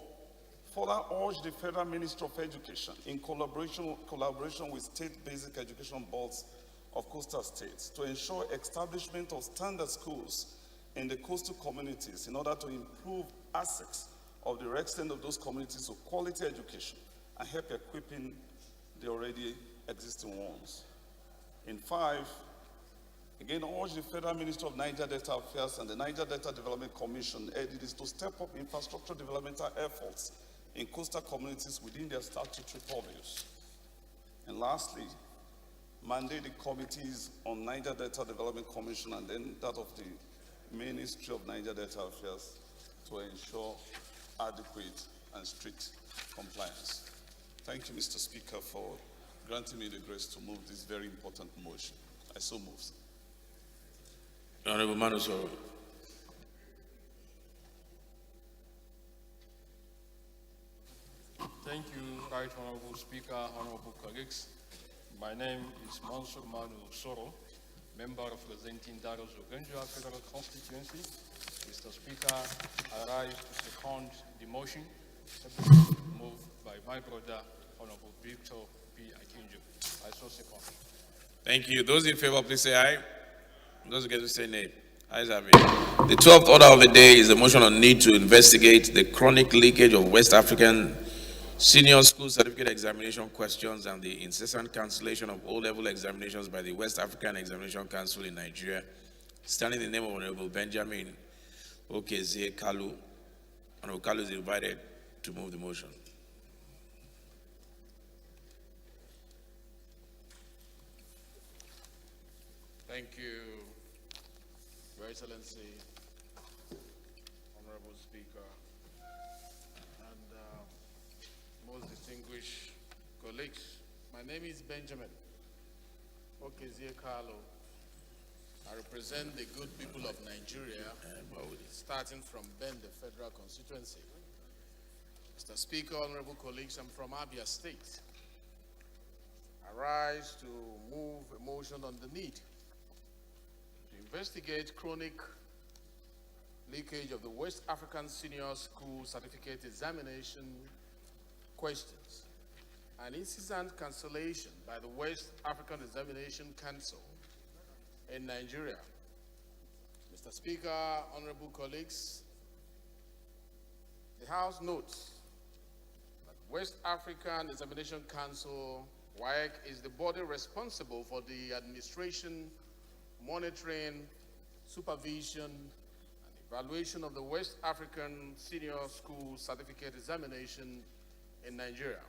further urge the Federal Ministry of Education, in collaboration with state basic education boards of coastal states, to ensure establishment of standard schools in the coastal communities in order to improve access of the resident of those communities to quality education and help equipping the already existing ones. In 5, again, urge the Federal Ministry of Niger Delta Affairs and the Niger Delta Development Commission, NDDC, to step up infrastructure developmental efforts in coastal communities within their statutory purviews. And lastly, mandate the committees on Niger Delta Development Commission and then that of the Ministry of Niger Delta Affairs to ensure adequate and strict compliance. Thank you, Mr. Speaker, for granting me the grace to move this very important motion. I so move. Honorable Manusoro. Thank you, Right Honorable Speaker, Honorable colleagues. My name is Mansour Manu Soro, member representing Daros Oganjua Federal Constituency. Mr. Speaker, I rise to second the motion moved by my brother, Honorable Victor P. Akinjo. I so second. Thank you. Those in favor, please say aye. Those against, say nay. Ayes have it. The 12th order of the day is a motion on need to investigate the chronic leakage of West African senior school certificate examination questions and the incessant cancellation of O-level examinations by the West African Examination Council in Nigeria. Standing in the name of Honorable Benjamin Okezie Kalu. Honorable Kalu is invited to move the motion. Thank you, Your Excellency, Honorable Speaker, and most distinguished colleagues. My name is Benjamin Okezie Kalu. I represent the good people of Nigeria, starting from Ben, the federal constituency. Mr. Speaker, honorable colleagues, I'm from Abia State. I rise to move a motion on the need to investigate chronic leakage of the West African Senior School Certificate Examination questions and incessant cancellation by the West African Examination Council in Nigeria. Mr. Speaker, honorable colleagues, the House notes that West African Examination Council, WAEC, is the body responsible for the administration, monitoring, supervision, and evaluation of the West African Senior School Certificate Examination in Nigeria.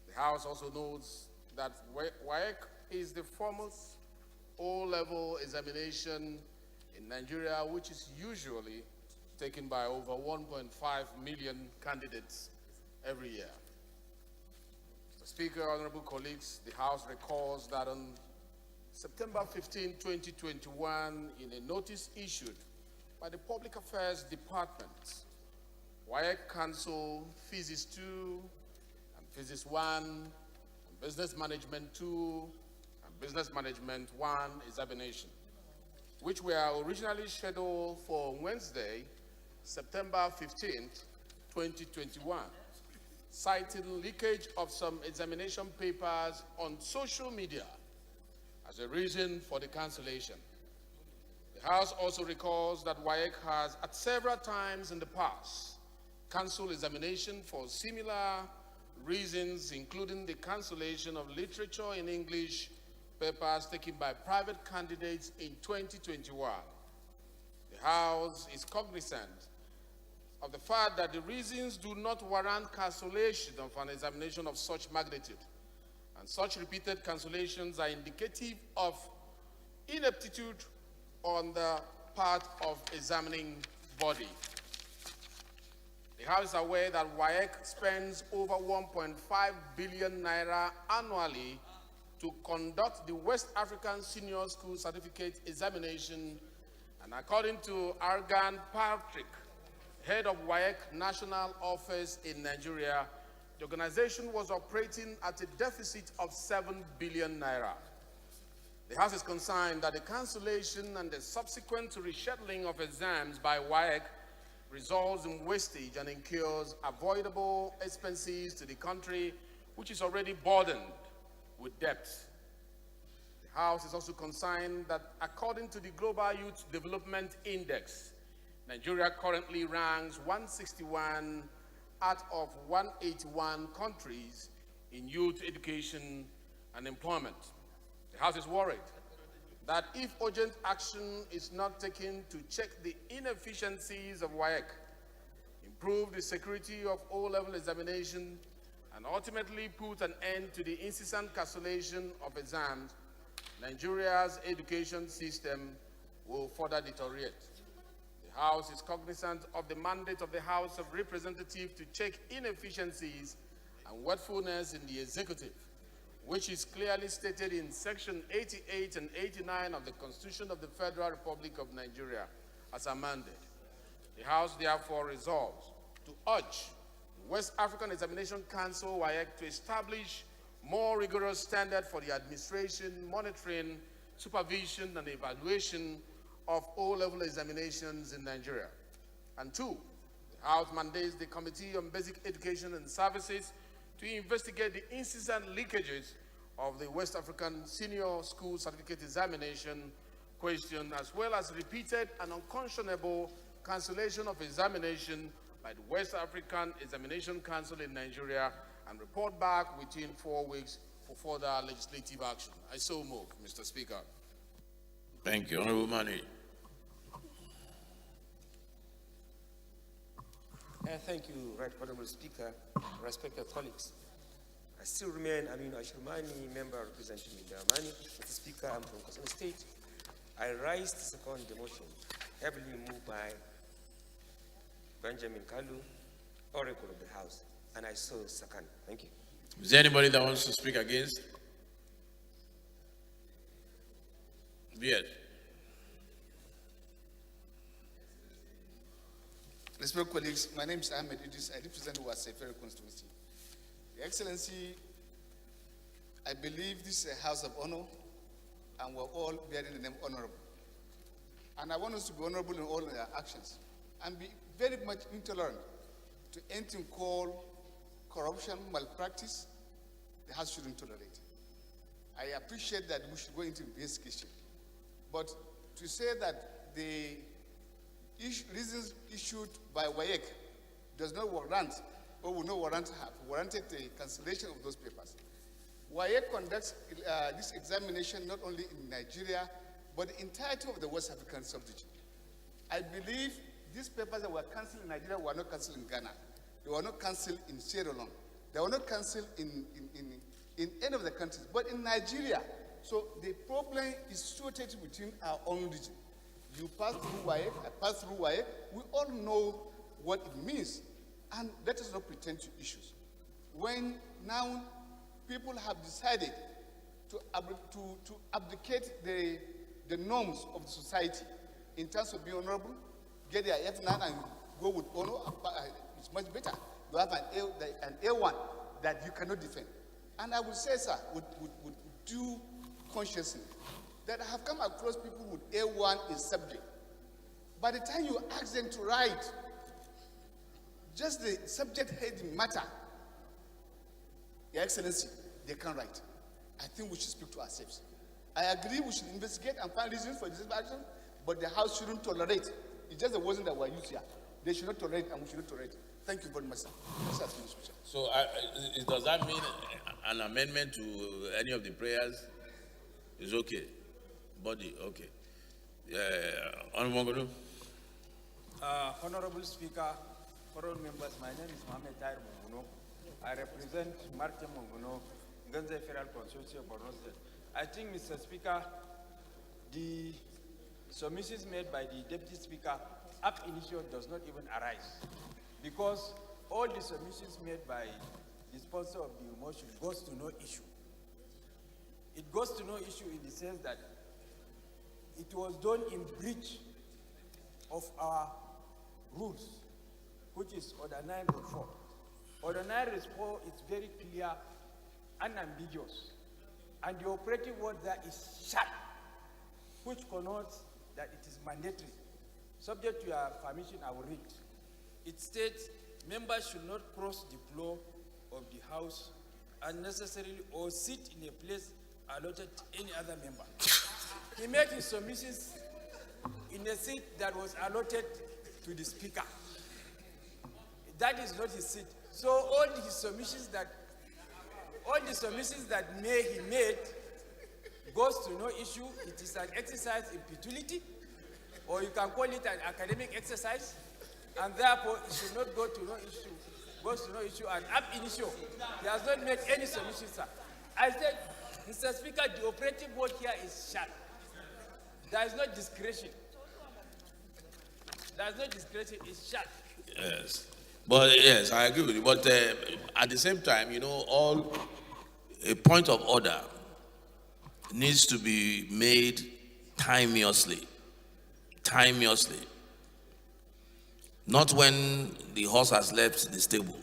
The House also notes that WAEC is the foremost O-level examination in Nigeria, which is usually taken by over 1.5 million candidates every year. Mr. Speaker, honorable colleagues, the House recalls that on September 15, 2021, in a notice issued by the Public Affairs Department, WAEC Council Physics 2 and Physics 1, and Business Management 2 and Business Management 1 examination, which were originally scheduled for Wednesday, September 15th, 2021, citing leakage of some examination papers on social media as a reason for the cancellation. The House also recalls that WAEC has at several times in the past cancelled examination for similar reasons, including the cancellation of literature in English papers taken by private candidates in 2021. The House is cognizant of the fact that the reasons do not warrant cancellation of an examination of such magnitude, and such repeated cancellations are indicative of ineptitude on the part of examining body. The House is aware that WAEC spends over 1.5 billion naira annually to conduct the West African Senior School Certificate Examination, and according to Argan Patrick, head of WAEC National Office in Nigeria, the organization was operating at a deficit of 7 billion naira. The House is concerned that the cancellation and the subsequent rescheduling of exams by WAEC results in wastage and incurs avoidable expenses to the country, which is already burdened with debt. The House is also concerned that according to the Global Youth Development Index, Nigeria currently ranks 161 out of 181 countries in youth education and employment. The House is worried that if urgent action is not taken to check the inefficiencies of WAEC, improve the security of O-level examination, and ultimately put an end to the incessant cancellation of exams, Nigeria's education system will further deteriorate. The House is cognizant of the mandate of the House of Representatives to check inefficiencies and worthfulness in the executive, which is clearly stated in Section 88 and 89 of the Constitution of the Federal Republic of Nigeria as amended. The House therefore resolves to urge the West African Examination Council, WAEC, to establish more rigorous standards for the administration, monitoring, supervision, and evaluation of O-level examinations in Nigeria. And two, the House mandates the Committee on Basic Education and Services to investigate the incessant leakages of the West African Senior School Certificate Examination question, as well as repeated and unconscionable cancellation of examination by the West African Examination Council in Nigeria, and report back within 4 weeks for further legislative action. I so move, Mr. Speaker. Thank you. Honorable Mani. Thank you, Right Honorable Speaker, respected colleagues. I still remain Aminu Ashurmani, member representing Mindamani. Mr. Speaker, I'm from Katsina State. I rise to second the motion, heavily moved by Benjamin Kalu, Oracle of the House, and I so second. Thank you. Is there anybody that wants to speak against? Yes. Respected colleagues, my name is Ahmed Idris. I represent Wasai Federal Constituency. Your Excellency, I believe this is a house of honor, and we're all bearing the name honorable. And I want us to be honorable in all our actions and be very much intolerant to anything called corruption, malpractice. The House shouldn't tolerate. I appreciate that we should go into investigation. But to say that the reasons issued by WAEC does not warrant or will not warranted the cancellation of those papers. WAEC conducts this examination not only in Nigeria, but the entirety of the West African subregion. I believe these papers that were cancelled in Nigeria were not cancelled in Ghana. They were not cancelled in Sierra Leone. They were not cancelled in any of the countries, but in Nigeria. So the problem is situated within our own region. You pass through WAEC, I pass through WAEC, we all know what it means. And let us not pretend to issues. When now people have decided to abdicate the norms of the society in terms of being honorable, get their F9 and go with honor, it's much better. You have an A1 that you cannot defend. And I would say, sir, with due consciousness, that I have come across people with A1 in subject. By the time you ask them to write, just the subject heading matter, Your Excellency, they can't write. I think we should speak to ourselves. I agree we should investigate and find reasons for this action, but the House shouldn't tolerate. It's just the words that were used here. They should not tolerate, and we should not tolerate. Thank you very much, sir. So does that mean an amendment to any of the prayers is okay? Body, okay. Honorable Honorable Speaker, honorable members, my name is Mohamed Tair Munguno. I represent Martin Munguno, Ganze Federal Consortium of Borno State. I think, Mr. Speaker, the submissions made by the Deputy Speaker ab initio does not even arise, because all the submissions made by the sponsor of the motion goes to no issue. It goes to no issue in the sense that it was done in breach of our rules, which is Order 9.4. Order 9.4 is very clear, unambiguous, and the operative word there is shall, which connotes that it is mandatory. Subject to your permission, I will read. It states, members should not cross the floor of the House unnecessarily or sit in a place allotted to any other member. He made his submissions in a seat that was allotted to the Speaker. That is not his seat. So all the submissions that he made goes to no issue. It is an exercise in futility, or you can call it an academic exercise, and therefore it should not go to no issue. Goes to no issue, and ab initio, he has not made any submissions, sir. I said, Mr. Speaker, the operative word here is shall. There is no discretion. There is no discretion, it's shall. Yes. But yes, I agree with you. But at the same time, a point of order needs to be made timeously. Not when the horse has left the stable.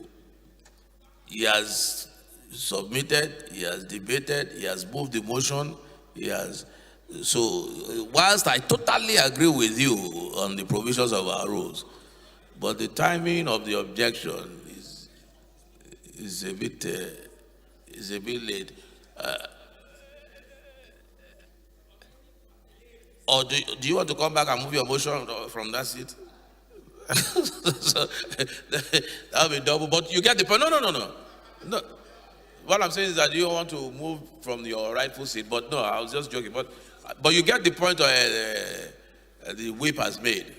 He has submitted, he has debated, he has moved the motion, so whilst I totally agree with you on the provisions of our rules, but the timing of the objection is a bit late. Or do you want to come back and move your motion from that seat? So, that'll be double. But you get the point. No. What I'm saying is that you want to move from your rightful seat. But no, I was just joking. But you get the point the whip has made.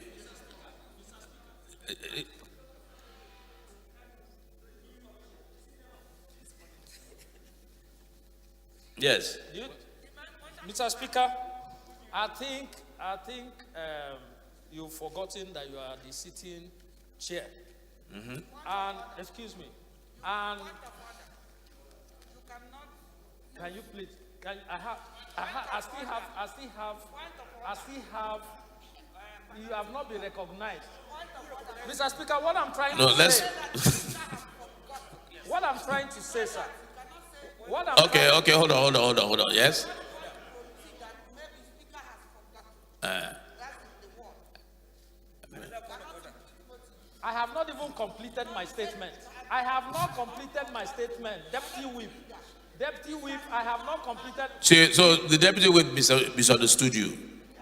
Yes. Mr. Speaker, I think you've forgotten that you are the sitting chair. Mm-hmm. And excuse me. And can you please? I still have. You have not been recognized, Mr. Speaker. What I'm trying to say. What I'm trying to say, sir. Okay. Hold on. Yes. I have not even completed my statement. I have not completed my statement. Deputy Whip. Deputy Whip, I have not completed. So the deputy whip misunderstood you.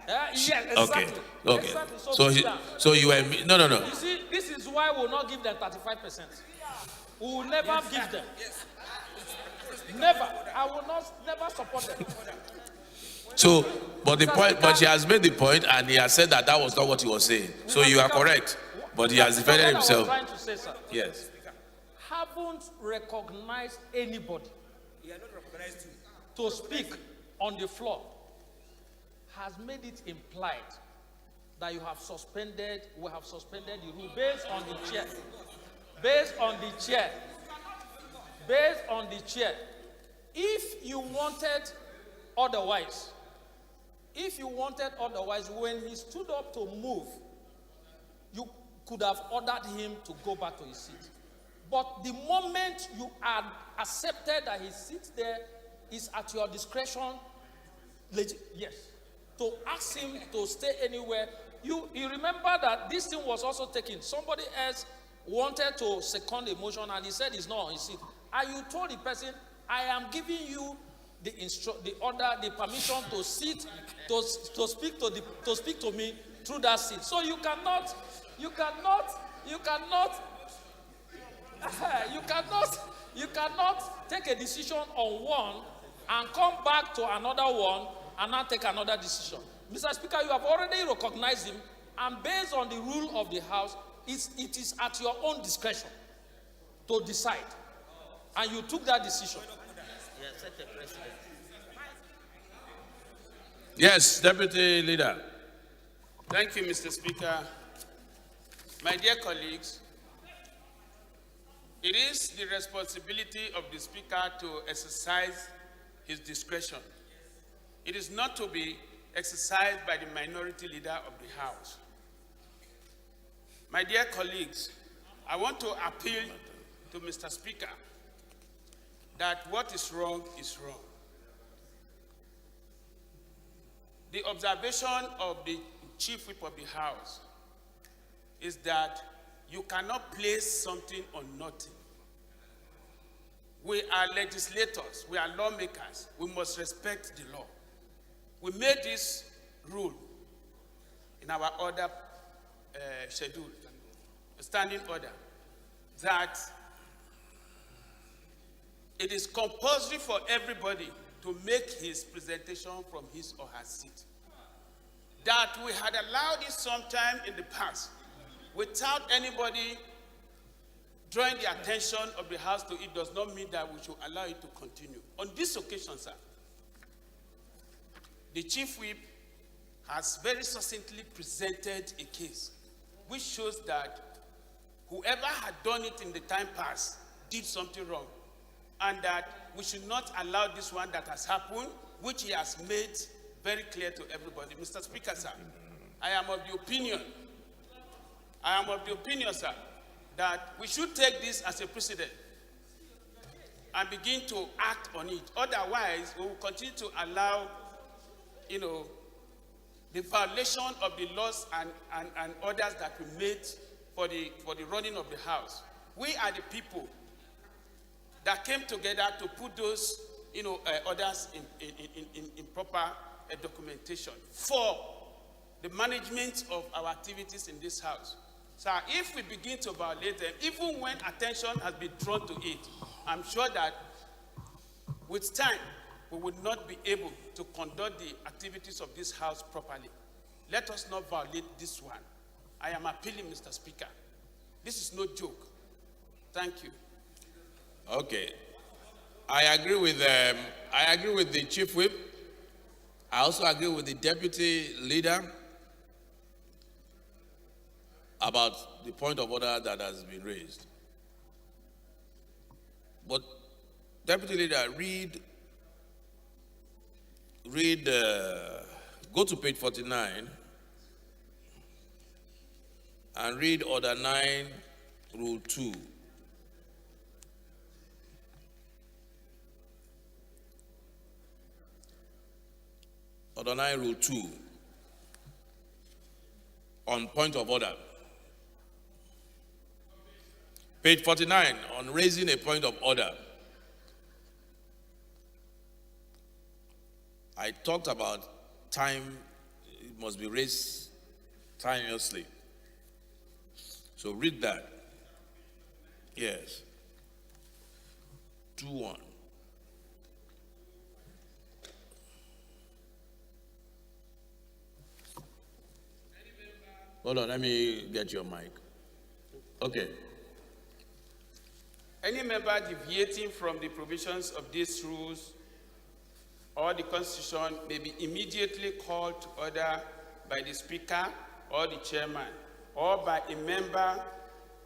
Yes, exactly. Okay. Exactly. So you were no. You see, this is why we will not give them 35%. We will never give them. Never. I will never support them. So, but she has made the point, and he has said that was not what he was saying. So you are correct, but he has defended himself. What I was trying to say, sir. Yes. Haven't recognized anybody to speak on the floor has made it implied that we have suspended the rule based on the chair. Based on the chair. If you wanted otherwise, when he stood up to move, you could have ordered him to go back to his seat. But the moment you had accepted that he sits there is at your discretion. Yes. To ask him to stay anywhere. You remember that this thing was also taken. Somebody else wanted to second the motion and he said he's not on his seat. And you told the person, I am giving you the order, the permission to sit, to speak to me through that seat. So you cannot take a decision on one and come back to another one and not take another decision. Mr. Speaker, you have already recognized him, and based on the rule of the House, it is at your own discretion to decide. And you took that decision. Yes, Deputy Leader. Thank you, Mr. Speaker. My dear colleagues, it is the responsibility of the Speaker to exercise his discretion. It is not to be exercised by the minority leader of the House. My dear colleagues, I want to appeal to Mr. Speaker that what is wrong is wrong. The observation of the Chief Whip of the House is that you cannot place something on nothing. We are legislators, we are lawmakers, we must respect the law. We made this rule in our order schedule, a standing order, that it is compulsory for everybody to make his presentation from his or her seat. That we had allowed it sometime in the past without anybody drawing the attention of the House to it does not mean that we should allow it to continue. On this occasion, sir, the Chief Whip has very succinctly presented a case which shows that whoever had done it in the time past did something wrong, and that we should not allow this one that has happened, which he has made very clear to everybody. Mr. Speaker, sir, I am of the opinion, sir, that we should take this as a precedent and begin to act on it. Otherwise, we will continue to allow, the violation of the laws and orders that we made for the running of the House. We are the people that came together to put those, orders in proper documentation for the management of our activities in this House. So if we begin to violate them, even when attention has been drawn to it, I'm sure that with time, we would not be able to conduct the activities of this House properly. Let us not violate this one. I am appealing, Mr. Speaker. This is no joke. Thank you. Okay. I agree with the Chief Whip. I also agree with the Deputy Leader about the point of order that has been raised. But Deputy Leader, go to page 49 and read Order 9, Rule 2. Order 9, Rule 2. On point of order. Page 49, on raising a point of order. I talked about time, it must be raised timelessly. So read that. Yes. 2-1. Hold on, let me get your mic. Okay. Any member deviating from the provisions of these rules or the Constitution may be immediately called to order by the Speaker or the Chairman, or by a member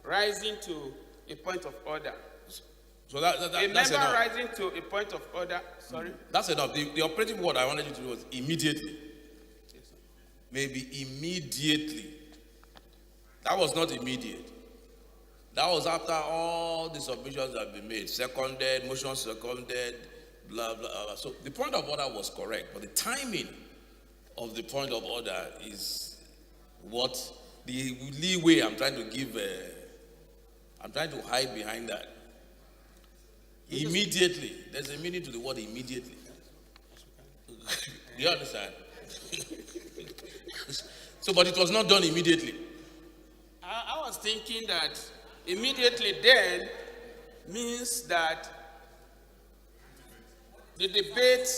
rising to a point of order. So that's member enough. rising to a point of order, sorry? That's enough. The operative word I wanted you to do was immediately. Maybe immediately. That was not immediate. That was after all the submissions have been made. Seconded, motion seconded, blah, blah, blah. So the point of order was correct, but the timing of the point of order is what the leeway I'm trying to give. I'm trying to hide behind that. Immediately. There's a meaning to the word immediately. Do you understand? So, but it was not done immediately. I was thinking that immediately then means that the debate,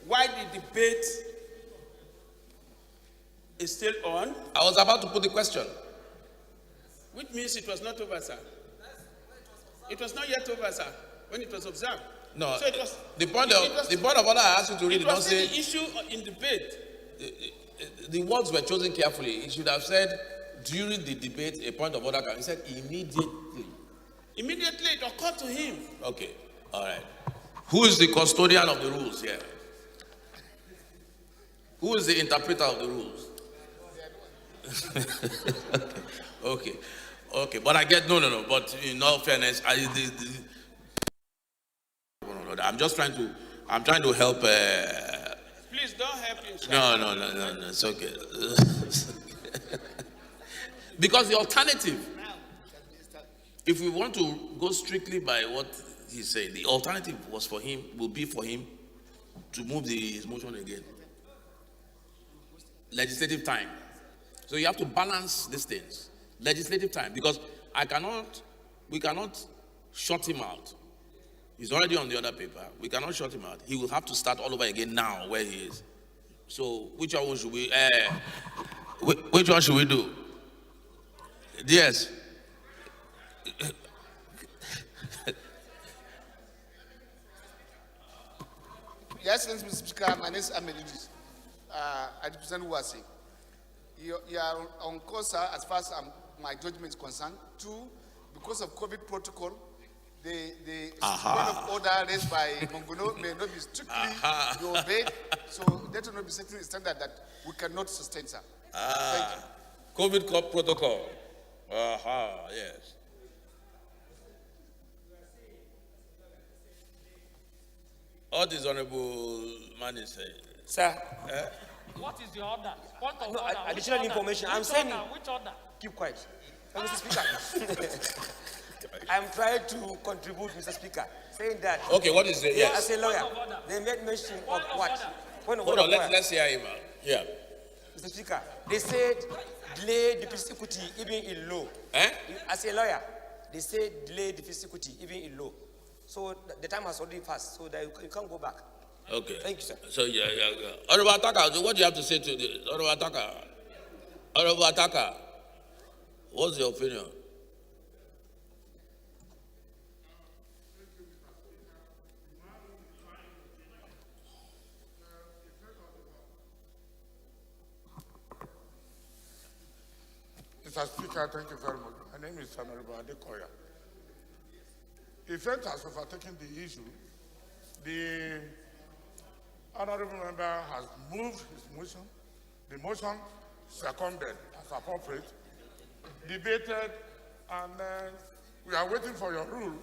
why the debate is still on. I was about to put the question. Which means it was not over, sir. It was not yet over, sir, when it was observed. No, so it was, the point of order I asked you to read, it was don't say the issue in debate. The words were chosen carefully. It should have said during the debate a point of order. He said immediately. Immediately it occurred to him. Okay, all right. Who is the custodian of the rules here? Who is the interpreter of the rules? Okay. But I get no. But in all fairness, I'm just trying to help. Please don't help him, sir. No. It's okay. Because the alternative, if we want to go strictly by what he said, the alternative will be for him to move his motion again. Legislative time. So you have to balance these things. Legislative time, because we cannot shut him out. He's already on the other paper. We cannot shut him out. He will have to start all over again now where he is. So which one should we do? Yes. Yes, Mr. Speaker, my name is Amelidis. I represent UASI. You are on course, sir, as far as my judgment is concerned. 2, because of COVID protocol, the point of order raised by Monguno may not be strictly obeyed. So that will not be setting a standard that we cannot sustain, sir. Thank you. COVID protocol. Yes. What is Honorable Mani saying? Sir. What is the order? Point of No, order. additional Which information. Order? I'm saying. Which order? Keep quiet. Mr. Speaker. I'm trying to contribute, Mr. Speaker, saying that. Okay, what is the yes? As a lawyer, they made mention of what? Hold on, let's hear him out. Yeah. Mr. Speaker, they said delay the fiscal equity even in law. As a lawyer, they say delay the fiscal equity even in law. So the time has already passed, so that you can't go back. Okay. Thank you, sir. So yeah. Honorable Ataka, what do you have to say to the Honorable Ataka? Honorable Ataka, what's your opinion? Mr. Speaker, thank you very much. My name is Honorable Adekoya. Effect has overtaken the issue. The honorable member has moved his motion. The motion seconded as appropriate, debated, and we are waiting for your rule.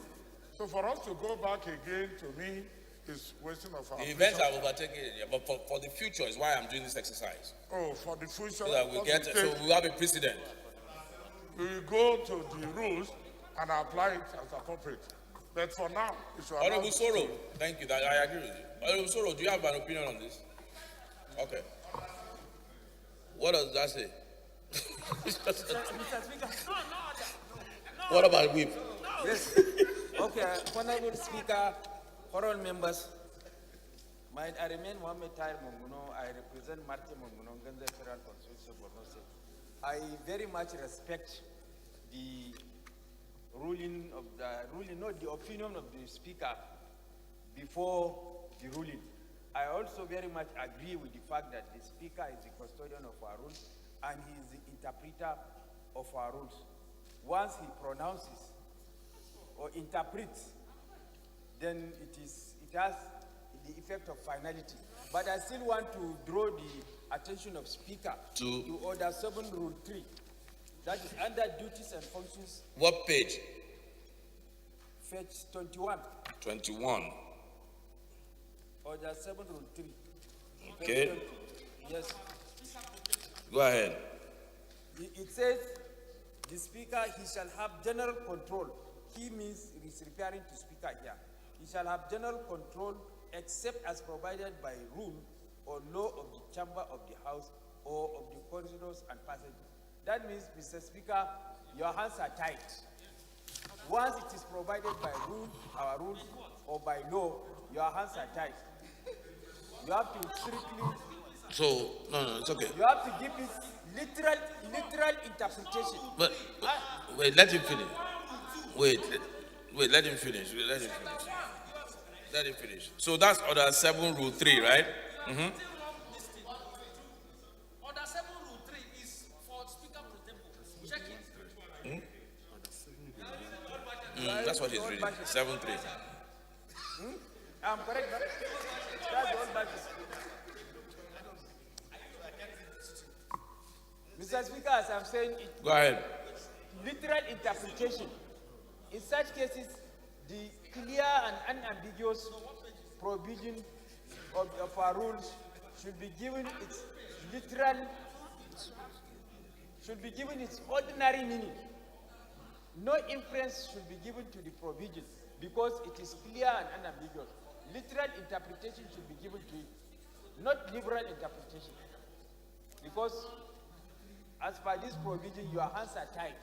So for us to go back again, to me, is wasting of our The events have overtaken it, but for the future is why I'm doing this exercise. Oh, for the future. So that we have a precedent. We will go to the rules and apply it as appropriate. But for now, it should Honorable Soro, thank you. I agree with you. Honorable Soro, do you have an opinion on this? Okay. What does that say? Mr. Speaker. What about whip? Yes. Okay, Honorable Speaker, honorable members, I remain Mohammed Tahir Monguno. I represent Martin Monguno, Ganze Federal Constituency of Borno State. I very much respect the the opinion of the Speaker before the ruling. I also very much agree with the fact that the Speaker is the custodian of our rules and he is the interpreter of our rules. Once he pronounces or interprets, then it has the effect of finality. But I still want to draw the attention of Speaker to Order 7 Rule 3. That is under duties and functions. What page? Page 21. 21. Order 7 Rule 3. Okay. Yes. Go ahead. It says the Speaker, he shall have general control. He means it is referring to Speaker here. He shall have general control except as provided by rule or law of the Chamber of the House or of the corridors and passages. That means, Mr. Speaker, your hands are tied. Once it is provided by rule, our rules, or by law, your hands are tied. You have to strictly. So, no, it's okay. You have to give it literal interpretation. But wait, let him finish. Wait, let him finish. Let him finish. So that's Order 7, Rule 3, right? Mm-hmm. Order 7, Rule 3 is for Speaker Pro Tempore. Check it. That's what he's reading. 7-3. I'm correct, but that's the old budget. Mr. Speaker, as I'm saying, Go ahead. Literal interpretation. In such cases, the clear and unambiguous provision of our rules should be given its literal, should be given its ordinary meaning. No inference should be given to the provision because it is clear and unambiguous. Literal interpretation should be given to it, not liberal interpretation. Because as per this provision, your hands are tied.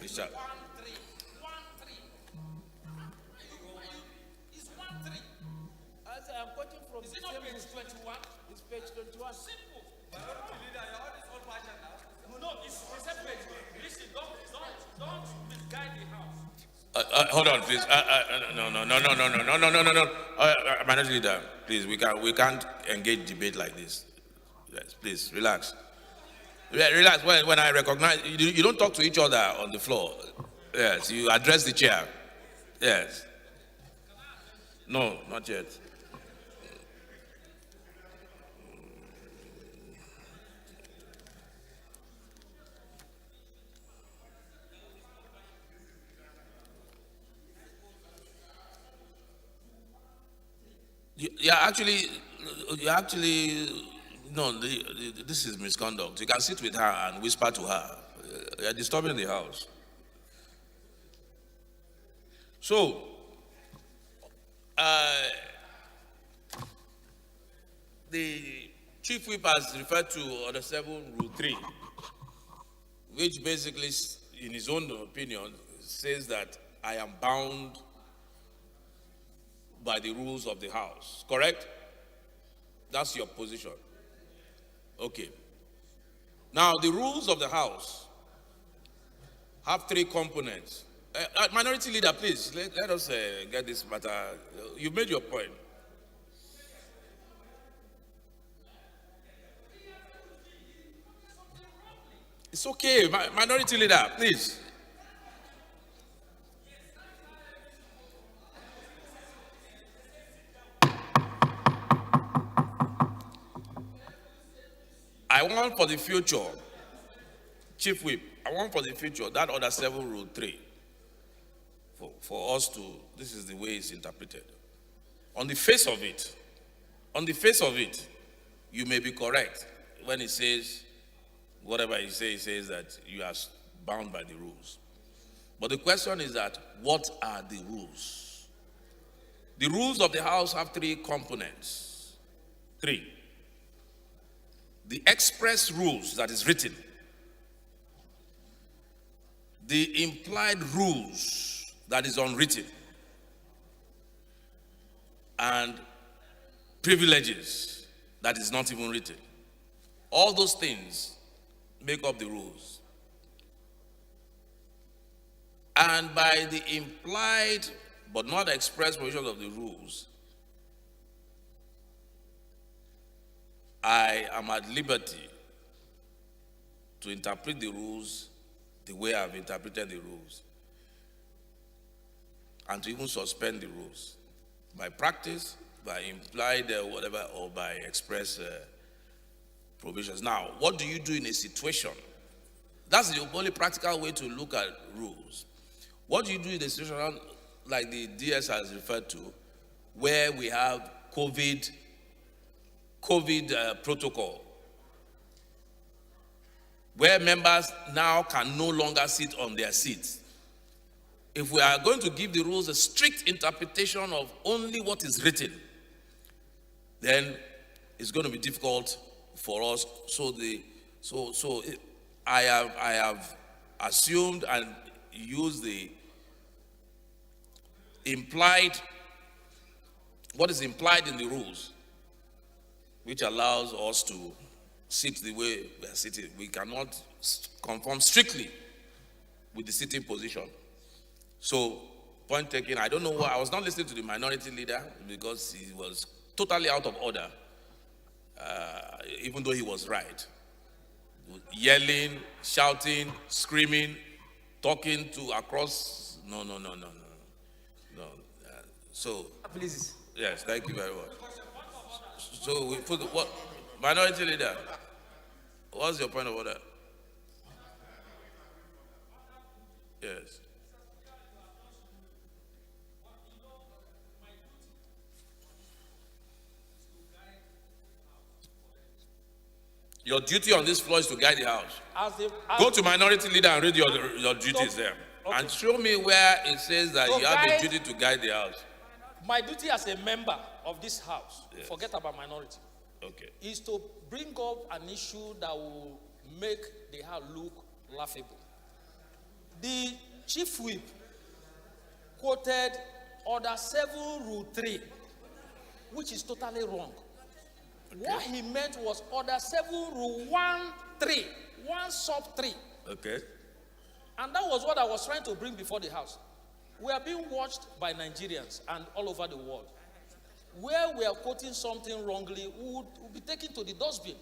Richard. As I'm quoting from Is it not page 21? It's page 21. Simple. No, it's a page. Listen, don't misguide the house. Hold on, please. No. Minority Leader, please. We can't engage debate like this. Yes, please relax. Relax. When I recognize you don't talk to each other on the floor. Yes, you address the chair. Yes. No, not yet. You actually, no, this is misconduct. You can sit with her and whisper to her. You're disturbing the house. So, the Chief Whip has referred to Order 7, Rule 3, which basically, in his own opinion, says that I am bound by the rules of the House, correct? That's your position. Okay. Now, the rules of the House have three components. Minority Leader, please, let us get this matter. You made your point. It's okay, Minority Leader, please. I want for the future, Chief Whip, I want for the future that Order 7, Rule 3, for us to, this is the way it's interpreted. on the face of it, you may be correct when it says, whatever he says that you are bound by the rules. But the question is that, what are the rules? The rules of the House have three components. Three. The express rules that is written. The implied rules that is unwritten. And privileges that is not even written. All those things make up the rules. And by the implied but not express provisions of the rules, I am at liberty to interpret the rules the way I've interpreted the rules, and to even suspend the rules by practice, by implied whatever, or by express provisions. Now, what do you do in a situation? That's the only practical way to look at rules. What do you do in a situation like the DS has referred to, where we have COVID protocol, where members now can no longer sit on their seats? If we are going to give the rules a strict interpretation of only what is written, then it's going to be difficult for us. I have assumed and used the implied, what is implied in the rules, which allows us to sit the way we are sitting. We cannot conform strictly with the sitting position. So, point taken, I don't know why, I was not listening to the minority leader because he was totally out of order, even though he was right. Yelling, shouting, screaming, talking to across, no. So, please. Yes, thank you very much. So we put what, minority leader, what's your point of order? Yes. Your duty on this floor is to guide the House. Go to minority leader and read your duties there. Okay. And show me where it says that you have the duty to guide the House. My duty as a member of this House, yes, forget about minority, okay, is to bring up an issue that will make the House look laughable. The Chief Whip quoted Order 7, Rule 3, which is totally wrong. Okay. What he meant was Order 7, Rule 1-3, 1 sub 3. Okay. And that was what I was trying to bring before the House. We are being watched by Nigerians and all over the world. Where we are quoting something wrongly, we would be taken to the dustbin.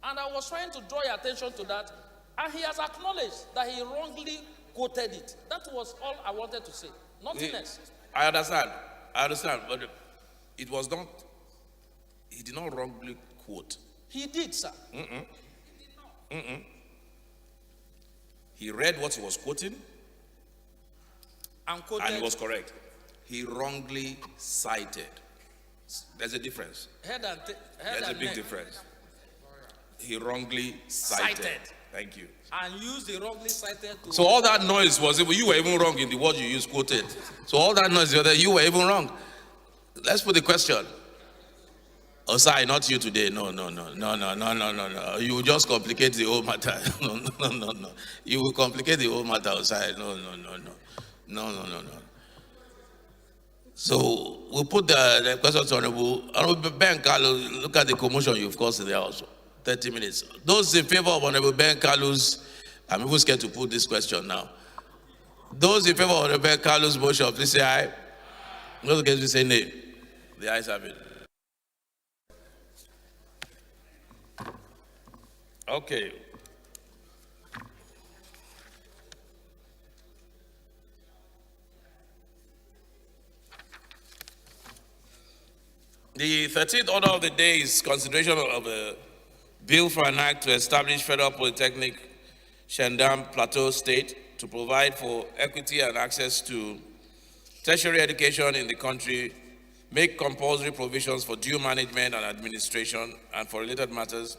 And I was trying to draw your attention to that, and he has acknowledged that he wrongly quoted it. That was all I wanted to say. Nothing else. I understand, but it was not, he did not wrongly quote. He did, sir. He read what he was quoting, and he was correct. He wrongly cited. There's a difference. There's a big difference. He wrongly cited. Thank you. And used the wrongly cited to... So all that noise was, you were even wrong in the word you used, quoted. So all that noise, you were even wrong. Let's put the question. Osai, not you today. No. You will just complicate the whole matter. No. You will complicate the whole matter, Osai. No. So we'll put the question to Honorable Ben Carlos. Look at the commotion you've caused in the House. 30 minutes. Those in favor of Honorable Ben Carlos, I'm even scared to put this question now. Those in favor of Honorable Ben Carlos' motion, please say aye. Those against, please say nay. The ayes have it. Okay. The 13th order of the day is consideration of a bill for an act to establish Federal Polytechnic, Shandam Plateau State, to provide for equity and access to tertiary education in the country, make compulsory provisions for due management and administration, and for related matters.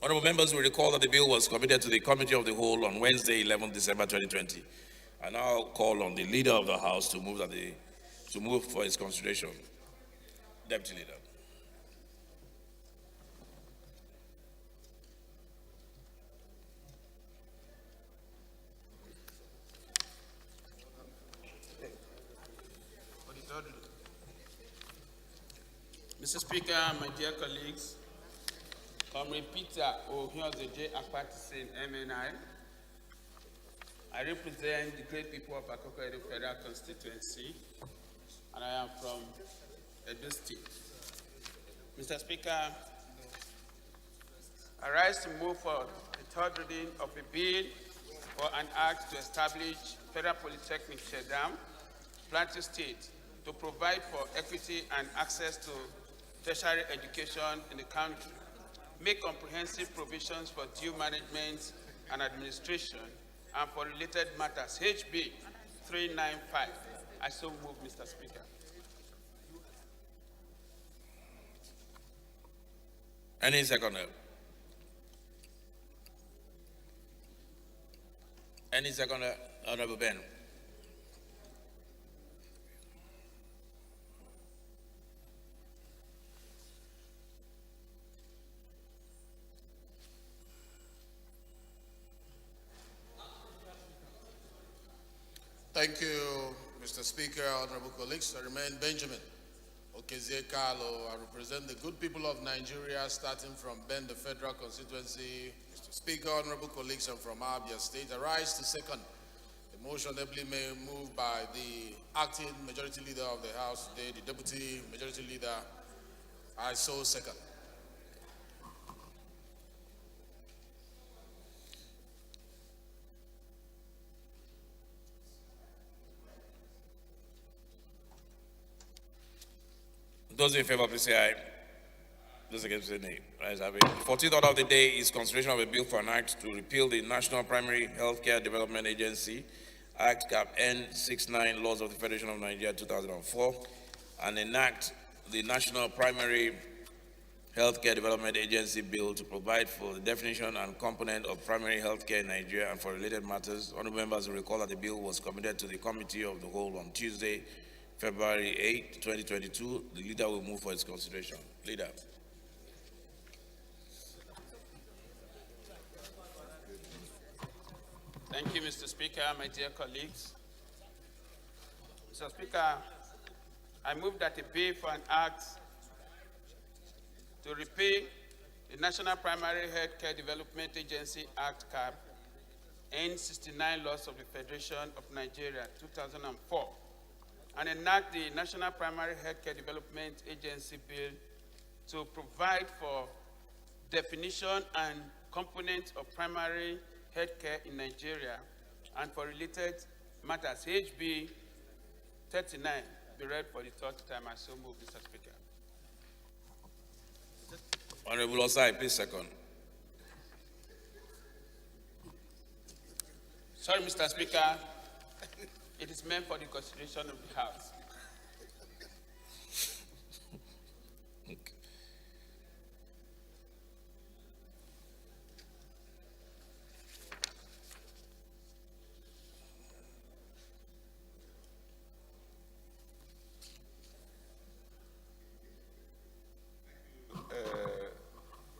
Honorable members will recall that the bill was committed to the Committee of the Whole on Wednesday, 11 December 2020. I now call on the Leader of the House to move for its consideration. Deputy Leader. Mr. Speaker, my dear colleagues, Comrade Peter Ohiozoje Akpatisin, MNI. I represent the great people of Akoko Edo Federal Constituency, and I am from Edo State. Mr. Speaker, I rise to move for the third reading of a bill for an act to establish Federal Polytechnic Shedam, Plateau State, to provide for equity and access to tertiary education in the country, make comprehensive provisions for due management and administration, and for related matters, HB 395. I so move, Mr. Speaker. Any seconder? Any seconder? Honorable Ben. Thank you, Mr. Speaker, honorable colleagues. I remain Benjamin Okezie Carlo. I represent the good people of Nigeria, starting from Ben, the Federal Constituency. Mr. Speaker, honorable colleagues, I'm from Abia State. I rise to second the motion ably moved by the acting majority leader of the House today, the deputy majority leader. I so second. Those in favor, please say aye. Those against, say nay. Ayes have it. The 14th order of the day is consideration of a bill for an act to repeal the National Primary Healthcare Development Agency Act Cap N69 Laws of the Federation of Nigeria 2004 and enact the National Primary Healthcare Development Agency Bill to provide for the definition and component of primary healthcare in Nigeria and for related matters. Honorable members will recall that the bill was committed to the Committee of the Whole on Tuesday, February 8, 2022. The leader will move for its consideration. Leader. Thank you, Mr. Speaker, my dear colleagues. Mr. Speaker, I move that a bill for an act to repeal the National Primary Healthcare Development Agency Act Cap N69 Laws of the Federation of Nigeria 2004 and enact the National Primary Healthcare Development Agency Bill to provide for definition and components of primary healthcare in Nigeria and for related matters. HB 39 be read for the third time. I so move, Mr. Speaker. Honorable Osai, please second. Sorry, Mr. Speaker. It is meant for the consideration of the House.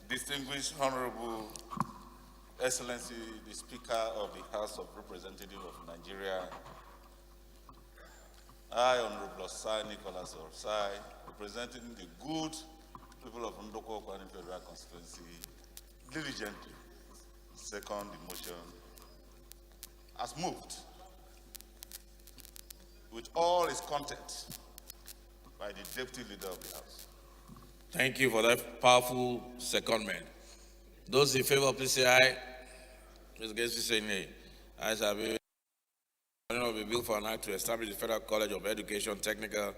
Distinguished Honorable Excellency, the Speaker of the House of Representatives of Nigeria, I, Honorable Osai Nicholas Osai, representing the good people of Ndoko Okwani Federal Constituency, diligently second the motion as moved with all its content by the Deputy Leader of the House. Thank you for that powerful secondment. Those in favor, please say aye. Those against, please say nay. Ayes have it. Of a bill for an act to establish the Federal College of Education Technical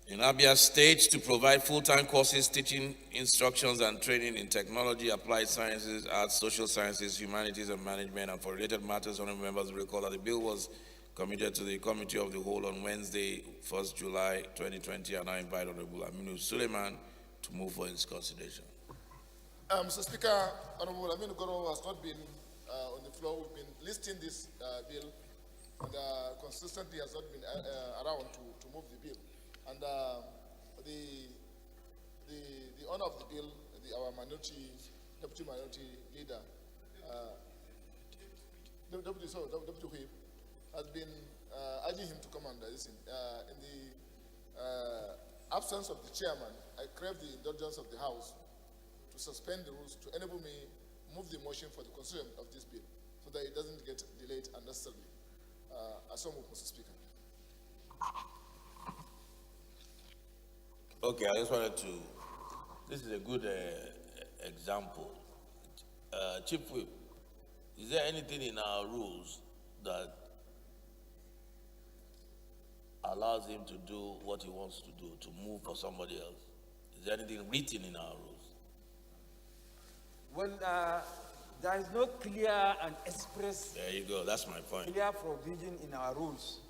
in Abia State to provide full-time courses, teaching, instructions, and training in technology, applied sciences, arts, social sciences, humanities, and management, and for related matters. Honorable members will recall that the bill was committed to the Committee of the Whole on Wednesday, 1st July 2020, and I invite Honorable Aminu Suleiman to move for its consideration. Mr. Speaker, Honorable Aminu Goro has not been on the floor. We've been listing this bill, and consistently has not been around to move the bill. And the owner of the bill, our deputy minority leader, deputy whip, has been urging him to come and listen. In the absence of the chairman, I crave the indulgence of the House to suspend the rules to enable me move the motion for the consideration of this bill so that it doesn't get delayed unnecessarily. I so move, Mr. Speaker. Okay, I just wanted to, this is a good example. Chief Whip, is there anything in our rules that allows him to do what he wants to do, to move for somebody else? Is there anything written in our rules? Well, there is no clear and express. There you go, that's my point. Clear provision in our rules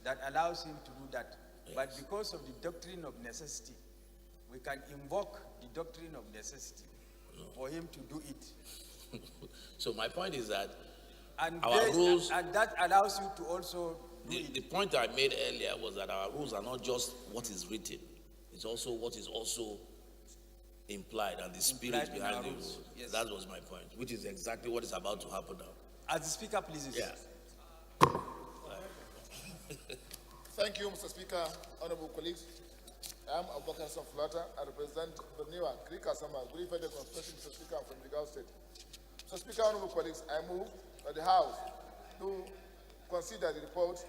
that allows him to do that. Yes. But because of the doctrine of necessity, we can invoke the doctrine of necessity for him to do it. So my point is that and our rules... And that allows you to also do it. The point I made earlier was that our rules are not just what is written. It's also what is also implied and the spirit behind the rules. Yes. That was my point, which is exactly what is about to happen now. As the Speaker pleases. Yeah. Thank you, Mr. Speaker, honorable colleagues. I am Abubakar Samfulata. I represent Berniwa, Krika Sama, Guri Federal Constituency, Mr. Speaker, from the Gulf State. Mr. Speaker, honorable colleagues, I move that the House to consider the report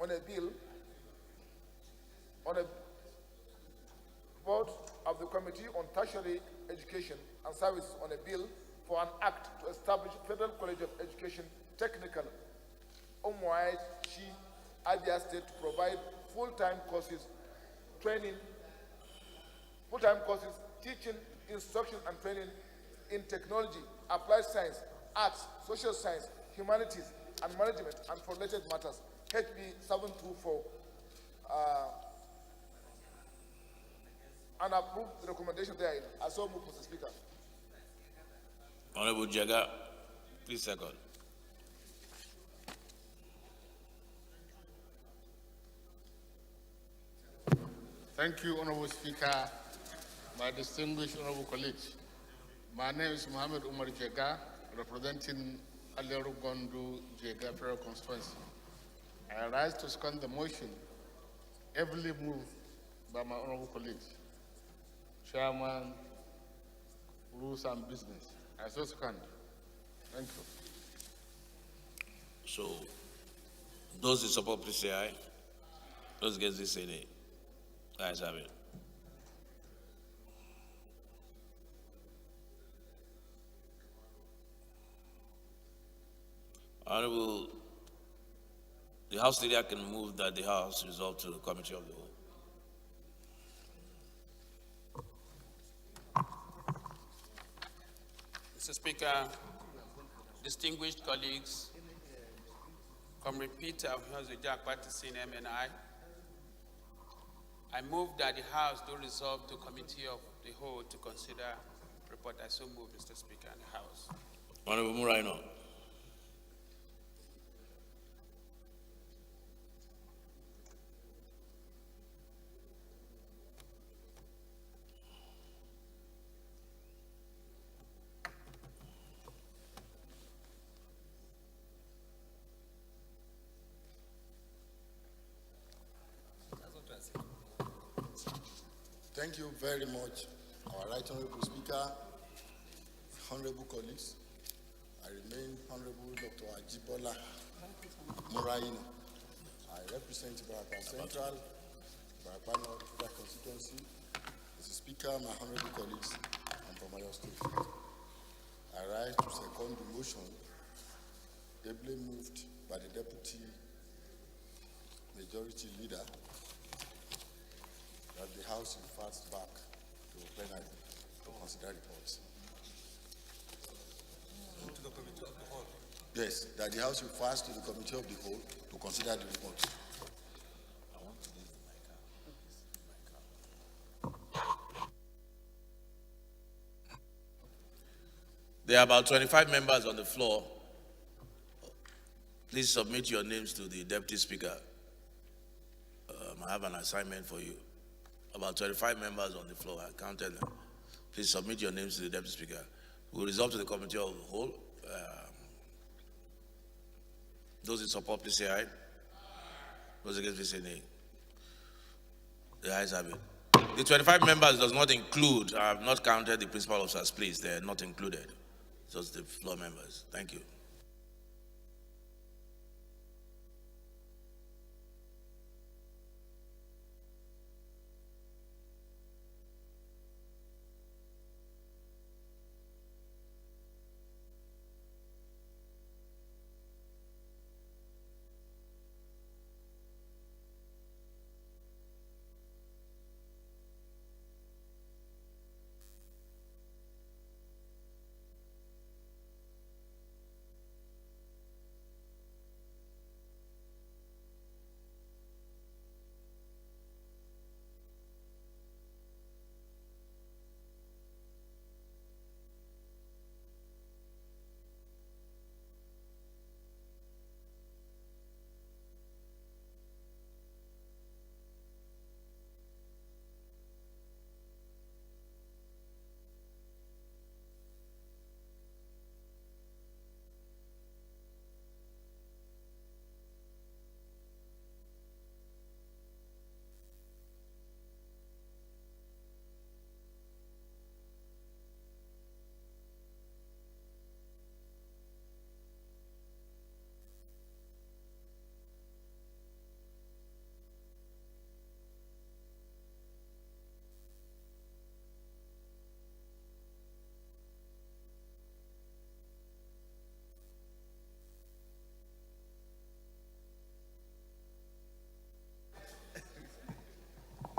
on a bill, on a vote of the Committee on Tertiary Education and Services on a bill for an act to establish Federal College of Education Technical, Omwai Chi, Abia State, to provide full-time courses, training, full-time courses, teaching, instruction and training in technology, applied science, arts, social science, humanities, and management, and for related matters, HB 724, and approve the recommendation therein. I so move, Mr. Speaker. Honorable Jaga, please second. Thank you, Honorable Speaker, my distinguished honorable colleagues. My name is Mohammed Umar Jega, representing Aleru Gondu Jega Federal Constituency. I rise to second the motion, heavily moved by my honorable colleagues, Chairman, Rules and Business. I so second. Thank you. So, those in support, please say aye. Those against this say nay. Ayes have it. Honorable, the House Leader can move that the House resolve to the Committee of the Whole. Mr. Speaker, distinguished colleagues, Comrade Peter of Jack Party MNI, I move that the House do resolve to Committee of the Whole to consider report. I so move, Mr. Speaker, in the House. Honorable Muraino. Thank you very much, our Right Honorable Speaker, honorable colleagues. I remain Honorable Dr. Ajibola Muraino. I represent Barapa Central, Barapa North Federal Constituency. Mr. Speaker, my honorable colleagues, I'm from Oyo State. I rise to second the motion ably moved by the Deputy Majority Leader that the House refers back to plenary to consider reports. To the Committee of the Whole. Yes, that the House refers to the Committee of the Whole will consider the report. There are about 25 members on the floor. Please submit your names to the Deputy Speaker. I have an assignment for you. About 25 members on the floor, I counted them. Please submit your names to the Deputy Speaker. We'll resolve to the Committee of the Whole. Those in support, please say aye. Those against, please say nay. The ayes have it. The 25 members does not include, I have not counted the principal officers, please. They are not included. Just the floor members. Thank you.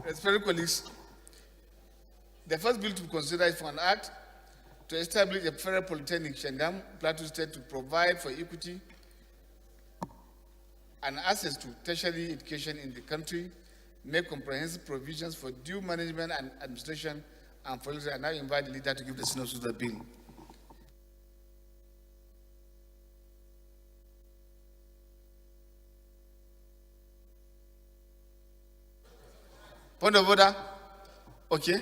Respected colleagues, the first bill to consider is for an act to establish a federal polytechnic, Shandam, Plateau State, to provide for equity and access to tertiary education in the country, make comprehensive provisions for due management and administration, and for I now invite the leader to give the synopsis of the bill. Point of order. Okay.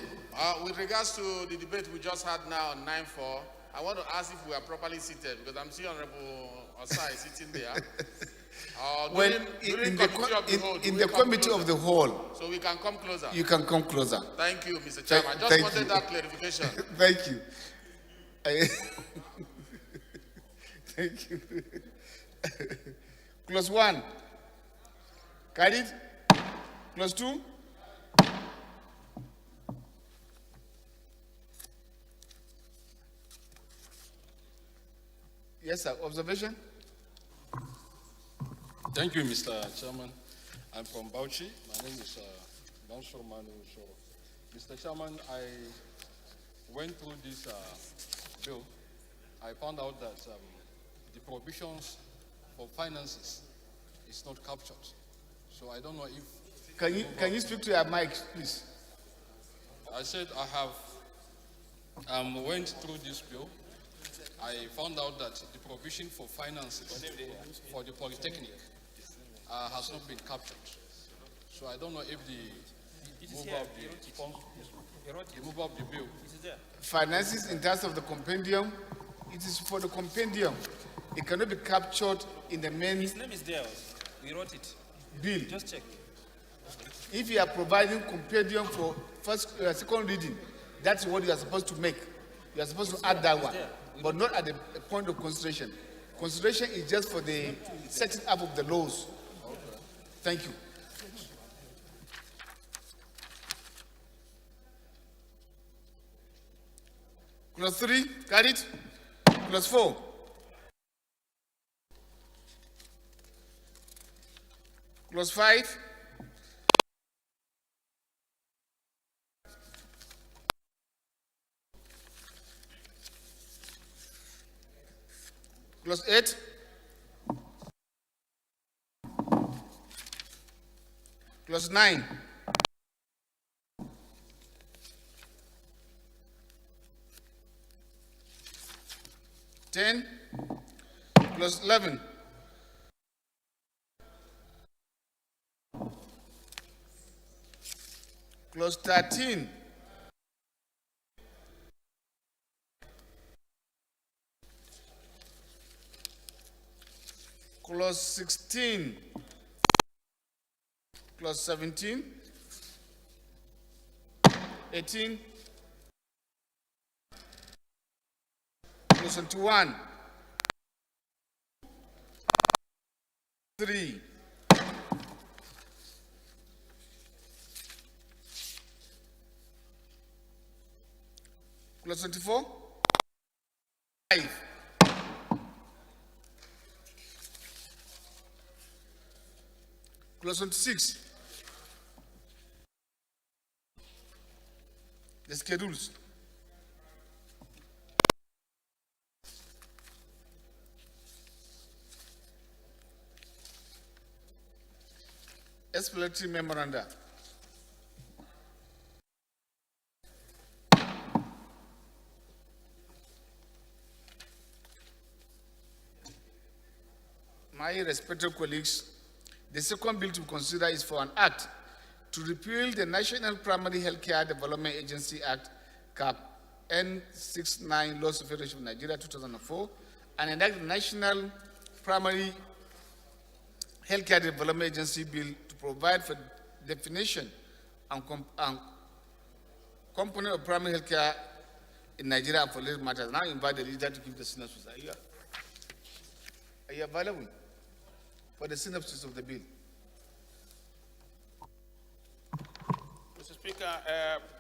With regards to the debate we just had now on 9-4, I want to ask if we are properly seated, because I'm seeing Honorable Osai sitting there. In the committee of the whole. So we can come closer. You can come closer. Thank you, Mr. Chairman. I just wanted that clarification. Thank you. Thank you. Clause 1. Carried. Clause 2. Yes, sir. Observation? Thank you, Mr. Chairman. I'm from Bauchi. My name is Mansour Manu Soro. Mr. Chairman, I went through this bill. I found out that the provisions for finances is not captured. So I don't know if... Can you speak to your mic, please? I said I have went through this bill. I found out that the provision for finances for the polytechnic has not been captured. So I don't know if the move of the bill. Finances in terms of the compendium, it is for the compendium. It cannot be captured in the main. His name is there. We wrote it. Bill. Just check. If you are providing compendium for second reading, that's what you are supposed to make. You are supposed to add that one, but not at the point of consideration. Consideration is just for the setting up of the laws. Thank you. Clause 3, carried. Clause 4. Clause 5. Clause 8. Clause 9. Clause 11. Clause 13. Clause 16. Clause 17. 18. Clause 21. 3. Clause 24. 5. Clause 26. The schedules. Explanatory memoranda. My respected colleagues, the second bill to consider is for an act to repeal the National Primary Healthcare Development Agency Act, CAP N69, Laws of the Federation of Nigeria 2004, and enact the National Primary Healthcare Development Agency Bill to provide for definition and component of primary healthcare in Nigeria and for related matters. Now I invite the leader to give the synopsis. Are you available for the synopsis of the bill? Mr. Speaker,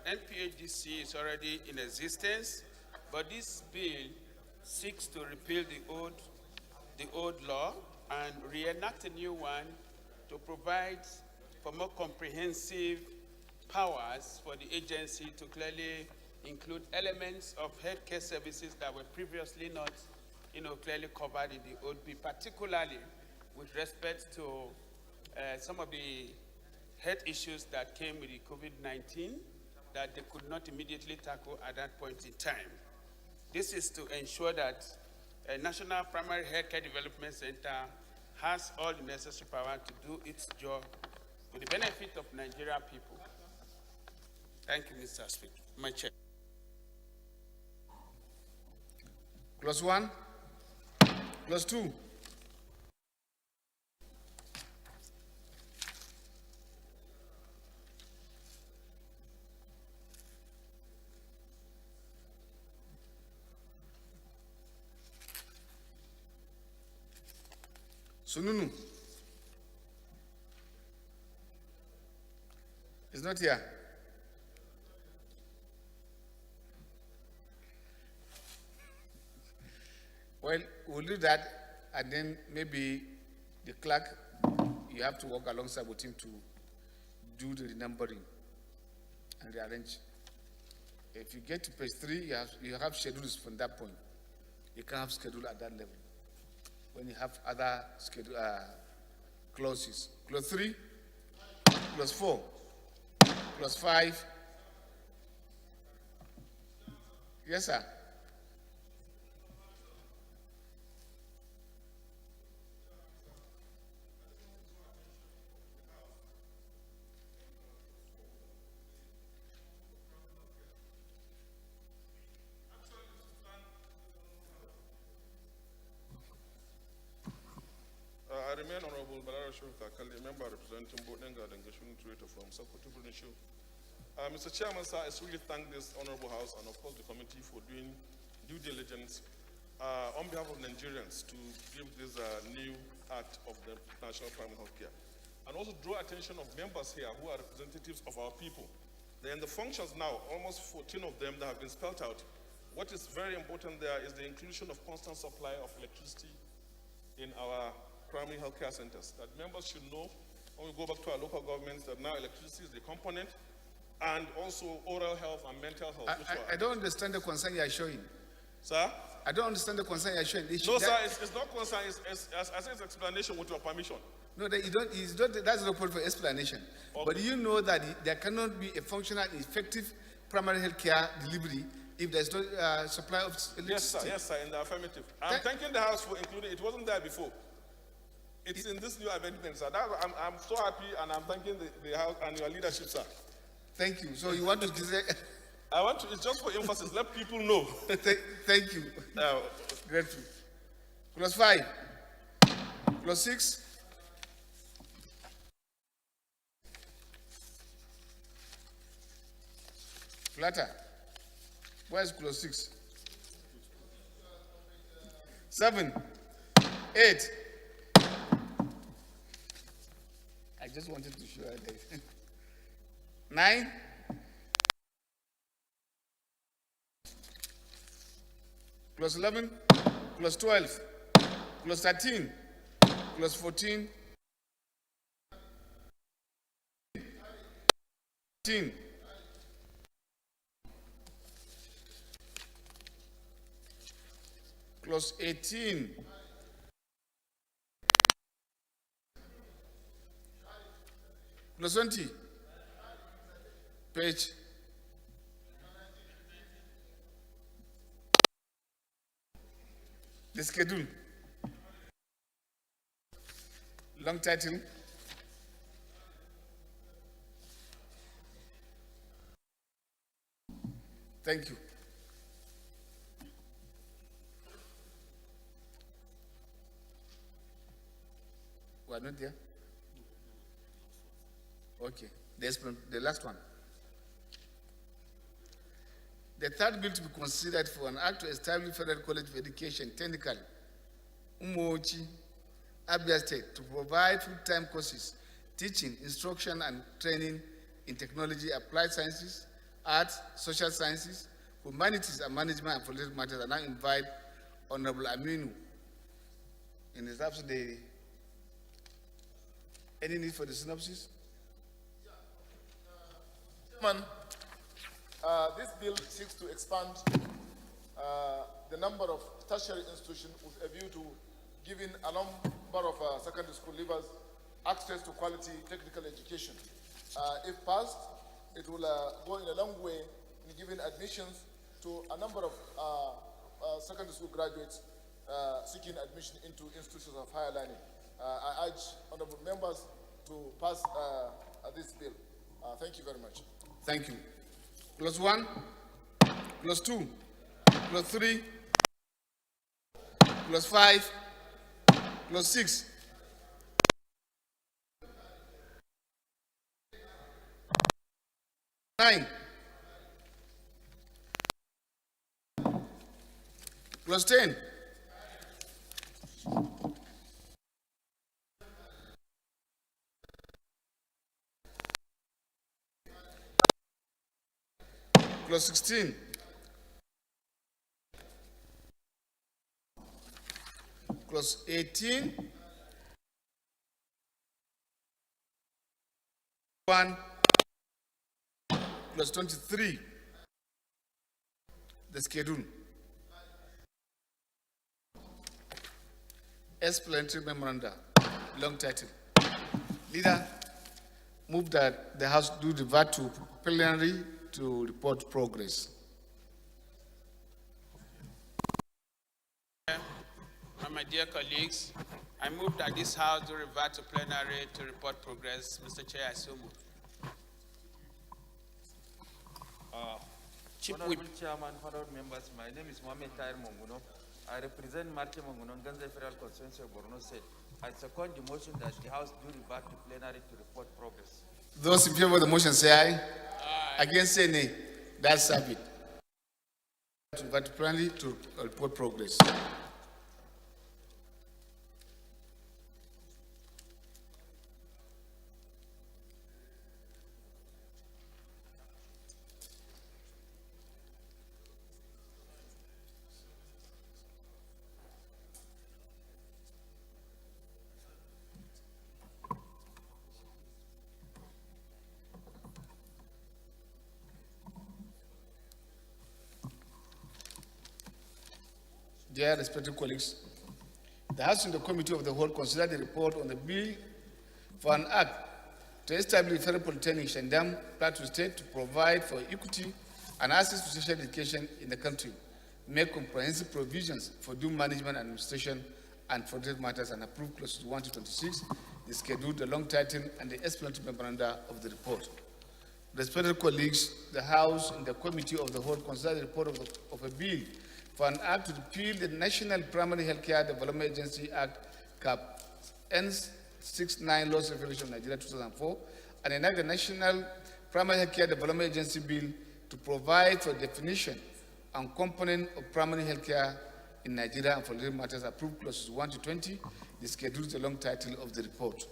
NPHDC is already in existence, but this bill seeks to repeal the old law and reenact a new one to provide for more comprehensive powers for the agency to clearly include elements of healthcare services that were previously not, clearly covered in the old bill, particularly with respect to some of the health issues that came with the COVID-19 that they could not immediately tackle at that point in time. This is to ensure that a National Primary Healthcare Development Center has all the necessary power to do its job for the benefit of Nigerian people. Thank you, Mr. Speaker. My chair. Clause 1. Clause 2. Sununu is not here. Well, we'll do that, and then maybe the clerk, you have to work alongside with him to do the numbering and rearrange. If you get to page 3, you have schedules from that point. You can't have schedule at that level. When you have other schedule, clauses. Clause 3, clause 4, clause 5. Yes, sir. I remain Honorable Balara Shurif Kakali, a member representing Botenga and Gashun Curator from Sokoto Provincial. Mr. Chairman, sir, I really thank this Honorable House and, of course, the committee for doing due diligence on behalf of Nigerians to give this new act of the National Primary Health Care. And also draw attention of members here who are representatives of our people. Then the functions now, almost 14 of them that have been spelled out. What is very important there is the inclusion of constant supply of electricity in our primary healthcare centers. That members should know when we go back to our local governments that now electricity is the component, and also oral health and mental health. I don't understand the concern you are showing. Sir? I don't understand the concern you are showing. No, sir, it's not concern. I say it's explanation with your permission. No, that you don't, it's not, that's no point for explanation. Okay. But you know that there cannot be a functional, effective primary health care delivery if there's no supply of electricity. Yes, sir, in the affirmative. I'm thanking the House for including it. Wasn't there before. It's in this new amendment, sir. I'm so happy, and I'm thanking the House and your leadership, sir. Thank you. So you want to say... I want to, it's just for emphasis. Let people know. Thank you. Grateful. Clause 5. Clause 6. Flatter. Where's clause 6? 7. 8. I just wanted to show that. 9. Clause 11. Clause 12. Clause 13. Clause 14. 15. Clause 18. Clause 20. Page. The schedule. Long title. Thank you. We are not there? Okay. The last one. The third bill to be considered for an act to establish Federal College of Education, technically, Umochi, Abia State, to provide full-time courses, teaching, instruction, and training in technology, applied sciences, arts, social sciences, humanities, and management and political matters. And I invite Honorable Aminu in his absence. Any need for the synopsis? Chairman, this bill seeks to expand the number of tertiary institutions with a view to giving a number of secondary school leavers access to quality technical education. If passed, it will go in a long way in giving admissions to a number of secondary school graduates seeking admission into institutions of higher learning. I urge honorable members to pass this bill. Thank you very much. Thank you. Clause 1, clause 2, clause 3, clause 5, clause 6. Nine. Clause 10. Clause 16. Clause 18. 1. Clause 23. The schedule. Explanatory memoranda. Long title. Leader, move that the House do revert to plenary to report progress. My dear colleagues, I move that this House do revert to plenary to report progress. Mr. Chair, I so move. Honorable Chairman, honorable members, my name is Mohamed Tair Monguno. I represent Marche Monguno, Ganze Federal Constituency of Borno State. I second the motion that the House do revert to plenary to report progress. Those in favor of the motion say aye. Aye. Against say nay. That's it. To revert to plenary to report progress. Dear respected colleagues, the House and the Committee of the Whole considered the report on the bill for an act to establish Federal Polytechnic Shandam, Plateau State, to provide for equity and access to special education in the country, make comprehensive provisions for due management and administration and for these matters, and approve clauses 1 to 26, the schedule, the long title, and the explanatory memoranda of the report. Respected colleagues, the House and the Committee of the Whole consider the report of a bill for an act to repeal the National Primary Healthcare Development Agency Act, CAP N69 Laws Regulation of Nigeria 2004, and enact the National Primary Healthcare Development Agency Bill to provide for definition and component of primary healthcare in Nigeria and for related matters, approved clauses 1 to 20, the schedule is the long title of the report.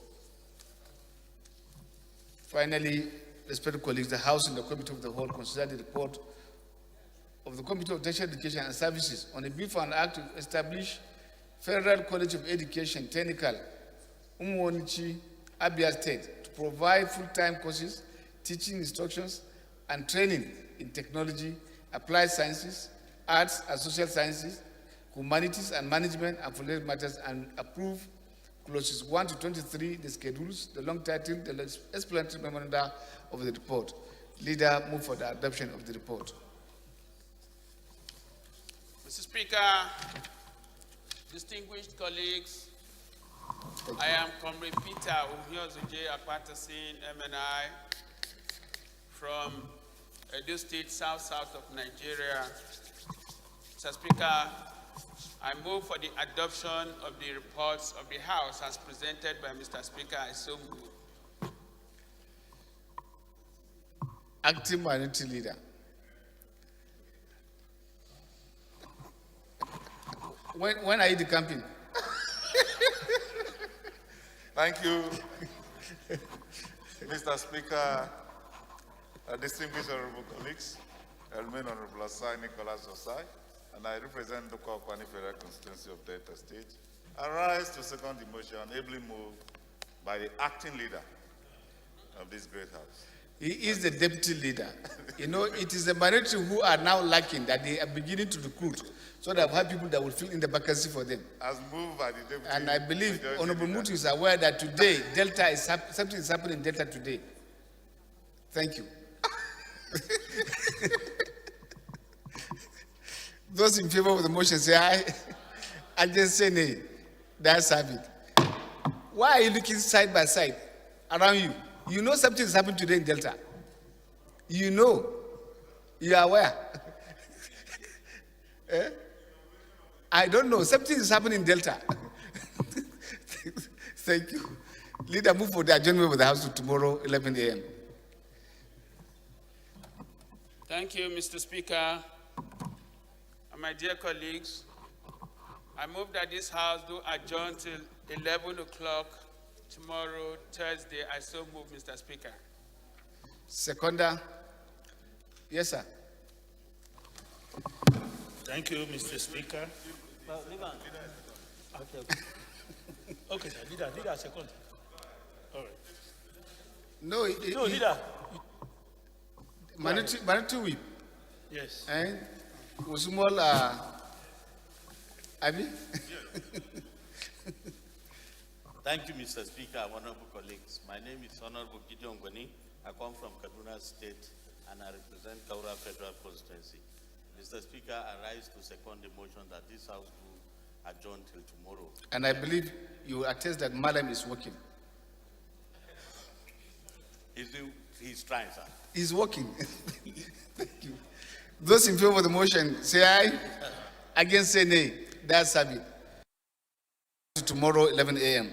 Finally, respected colleagues, the House and the Committee of the Whole consider the report of the Committee of Tertiary Education and Services on a bill for an act to establish Federal College of Education, Technical, Umwonichi, Abia State, to provide full-time courses, teaching instructions, and training in technology, applied sciences, arts and social sciences, humanities and management, and for related matters, and approve clauses 1 to 23, the schedules, the long title, the explanatory memoranda of the report. Leader, move for the adoption of the report. Mr. Speaker, distinguished colleagues, I am Comrade Peter Umhiozoje Akpatasin, MNI, from Edo State, south of Nigeria. Mr. Speaker, I move for the adoption of the reports of the House as presented by Mr. Speaker. I so move. Acting Minority Leader. When are you decamping? Thank you, Mr. Speaker, distinguished honorable colleagues. I remain Honorable Asai Nicholas Osai, and I represent the Kwani Federal Constituency of Delta State. I rise to second the motion, ably moved by the acting leader of this great house. He is the deputy leader. You know, it is the minority who are now lacking that they are beginning to recruit, so that have people that will fill in the vacancy for them. As moved by the deputy. And I believe Honorable Mutu is aware that today, Delta is something is happening in Delta today. Thank you. Those in favor of the motion say aye. I just say nay. That's it. Why are you looking side by side around you? You know something is happening today in Delta. You know. You are aware. Eh? I don't know. Something is happening in Delta. Thank you. Leader, move for the adjournment of the House to tomorrow, 11 a.m. Thank you, Mr. Speaker. And my dear colleagues, I move that this House do adjourn till 11 o'clock tomorrow, Thursday. I so move, Mr. Speaker. Seconder. Yes, sir. Thank you, Mr. Speaker. Well, leader. Okay, sir. Leader, second. All right. No, leader. Manitou whip. Yes. And Usumol, Abi? Thank you, Mr. Speaker, honorable colleagues. My name is Honorable Gideon Gwani. I come from Kaduna State and I represent Kaura Federal Constituency. Mr. Speaker, I rise to second the motion that this House will adjourn till tomorrow. And I believe you attest that Madam is working. He's trying, sir. He's working. Thank you. Those in favor of the motion, say aye. Against, say nay. That's it. Tomorrow, 11 a.m.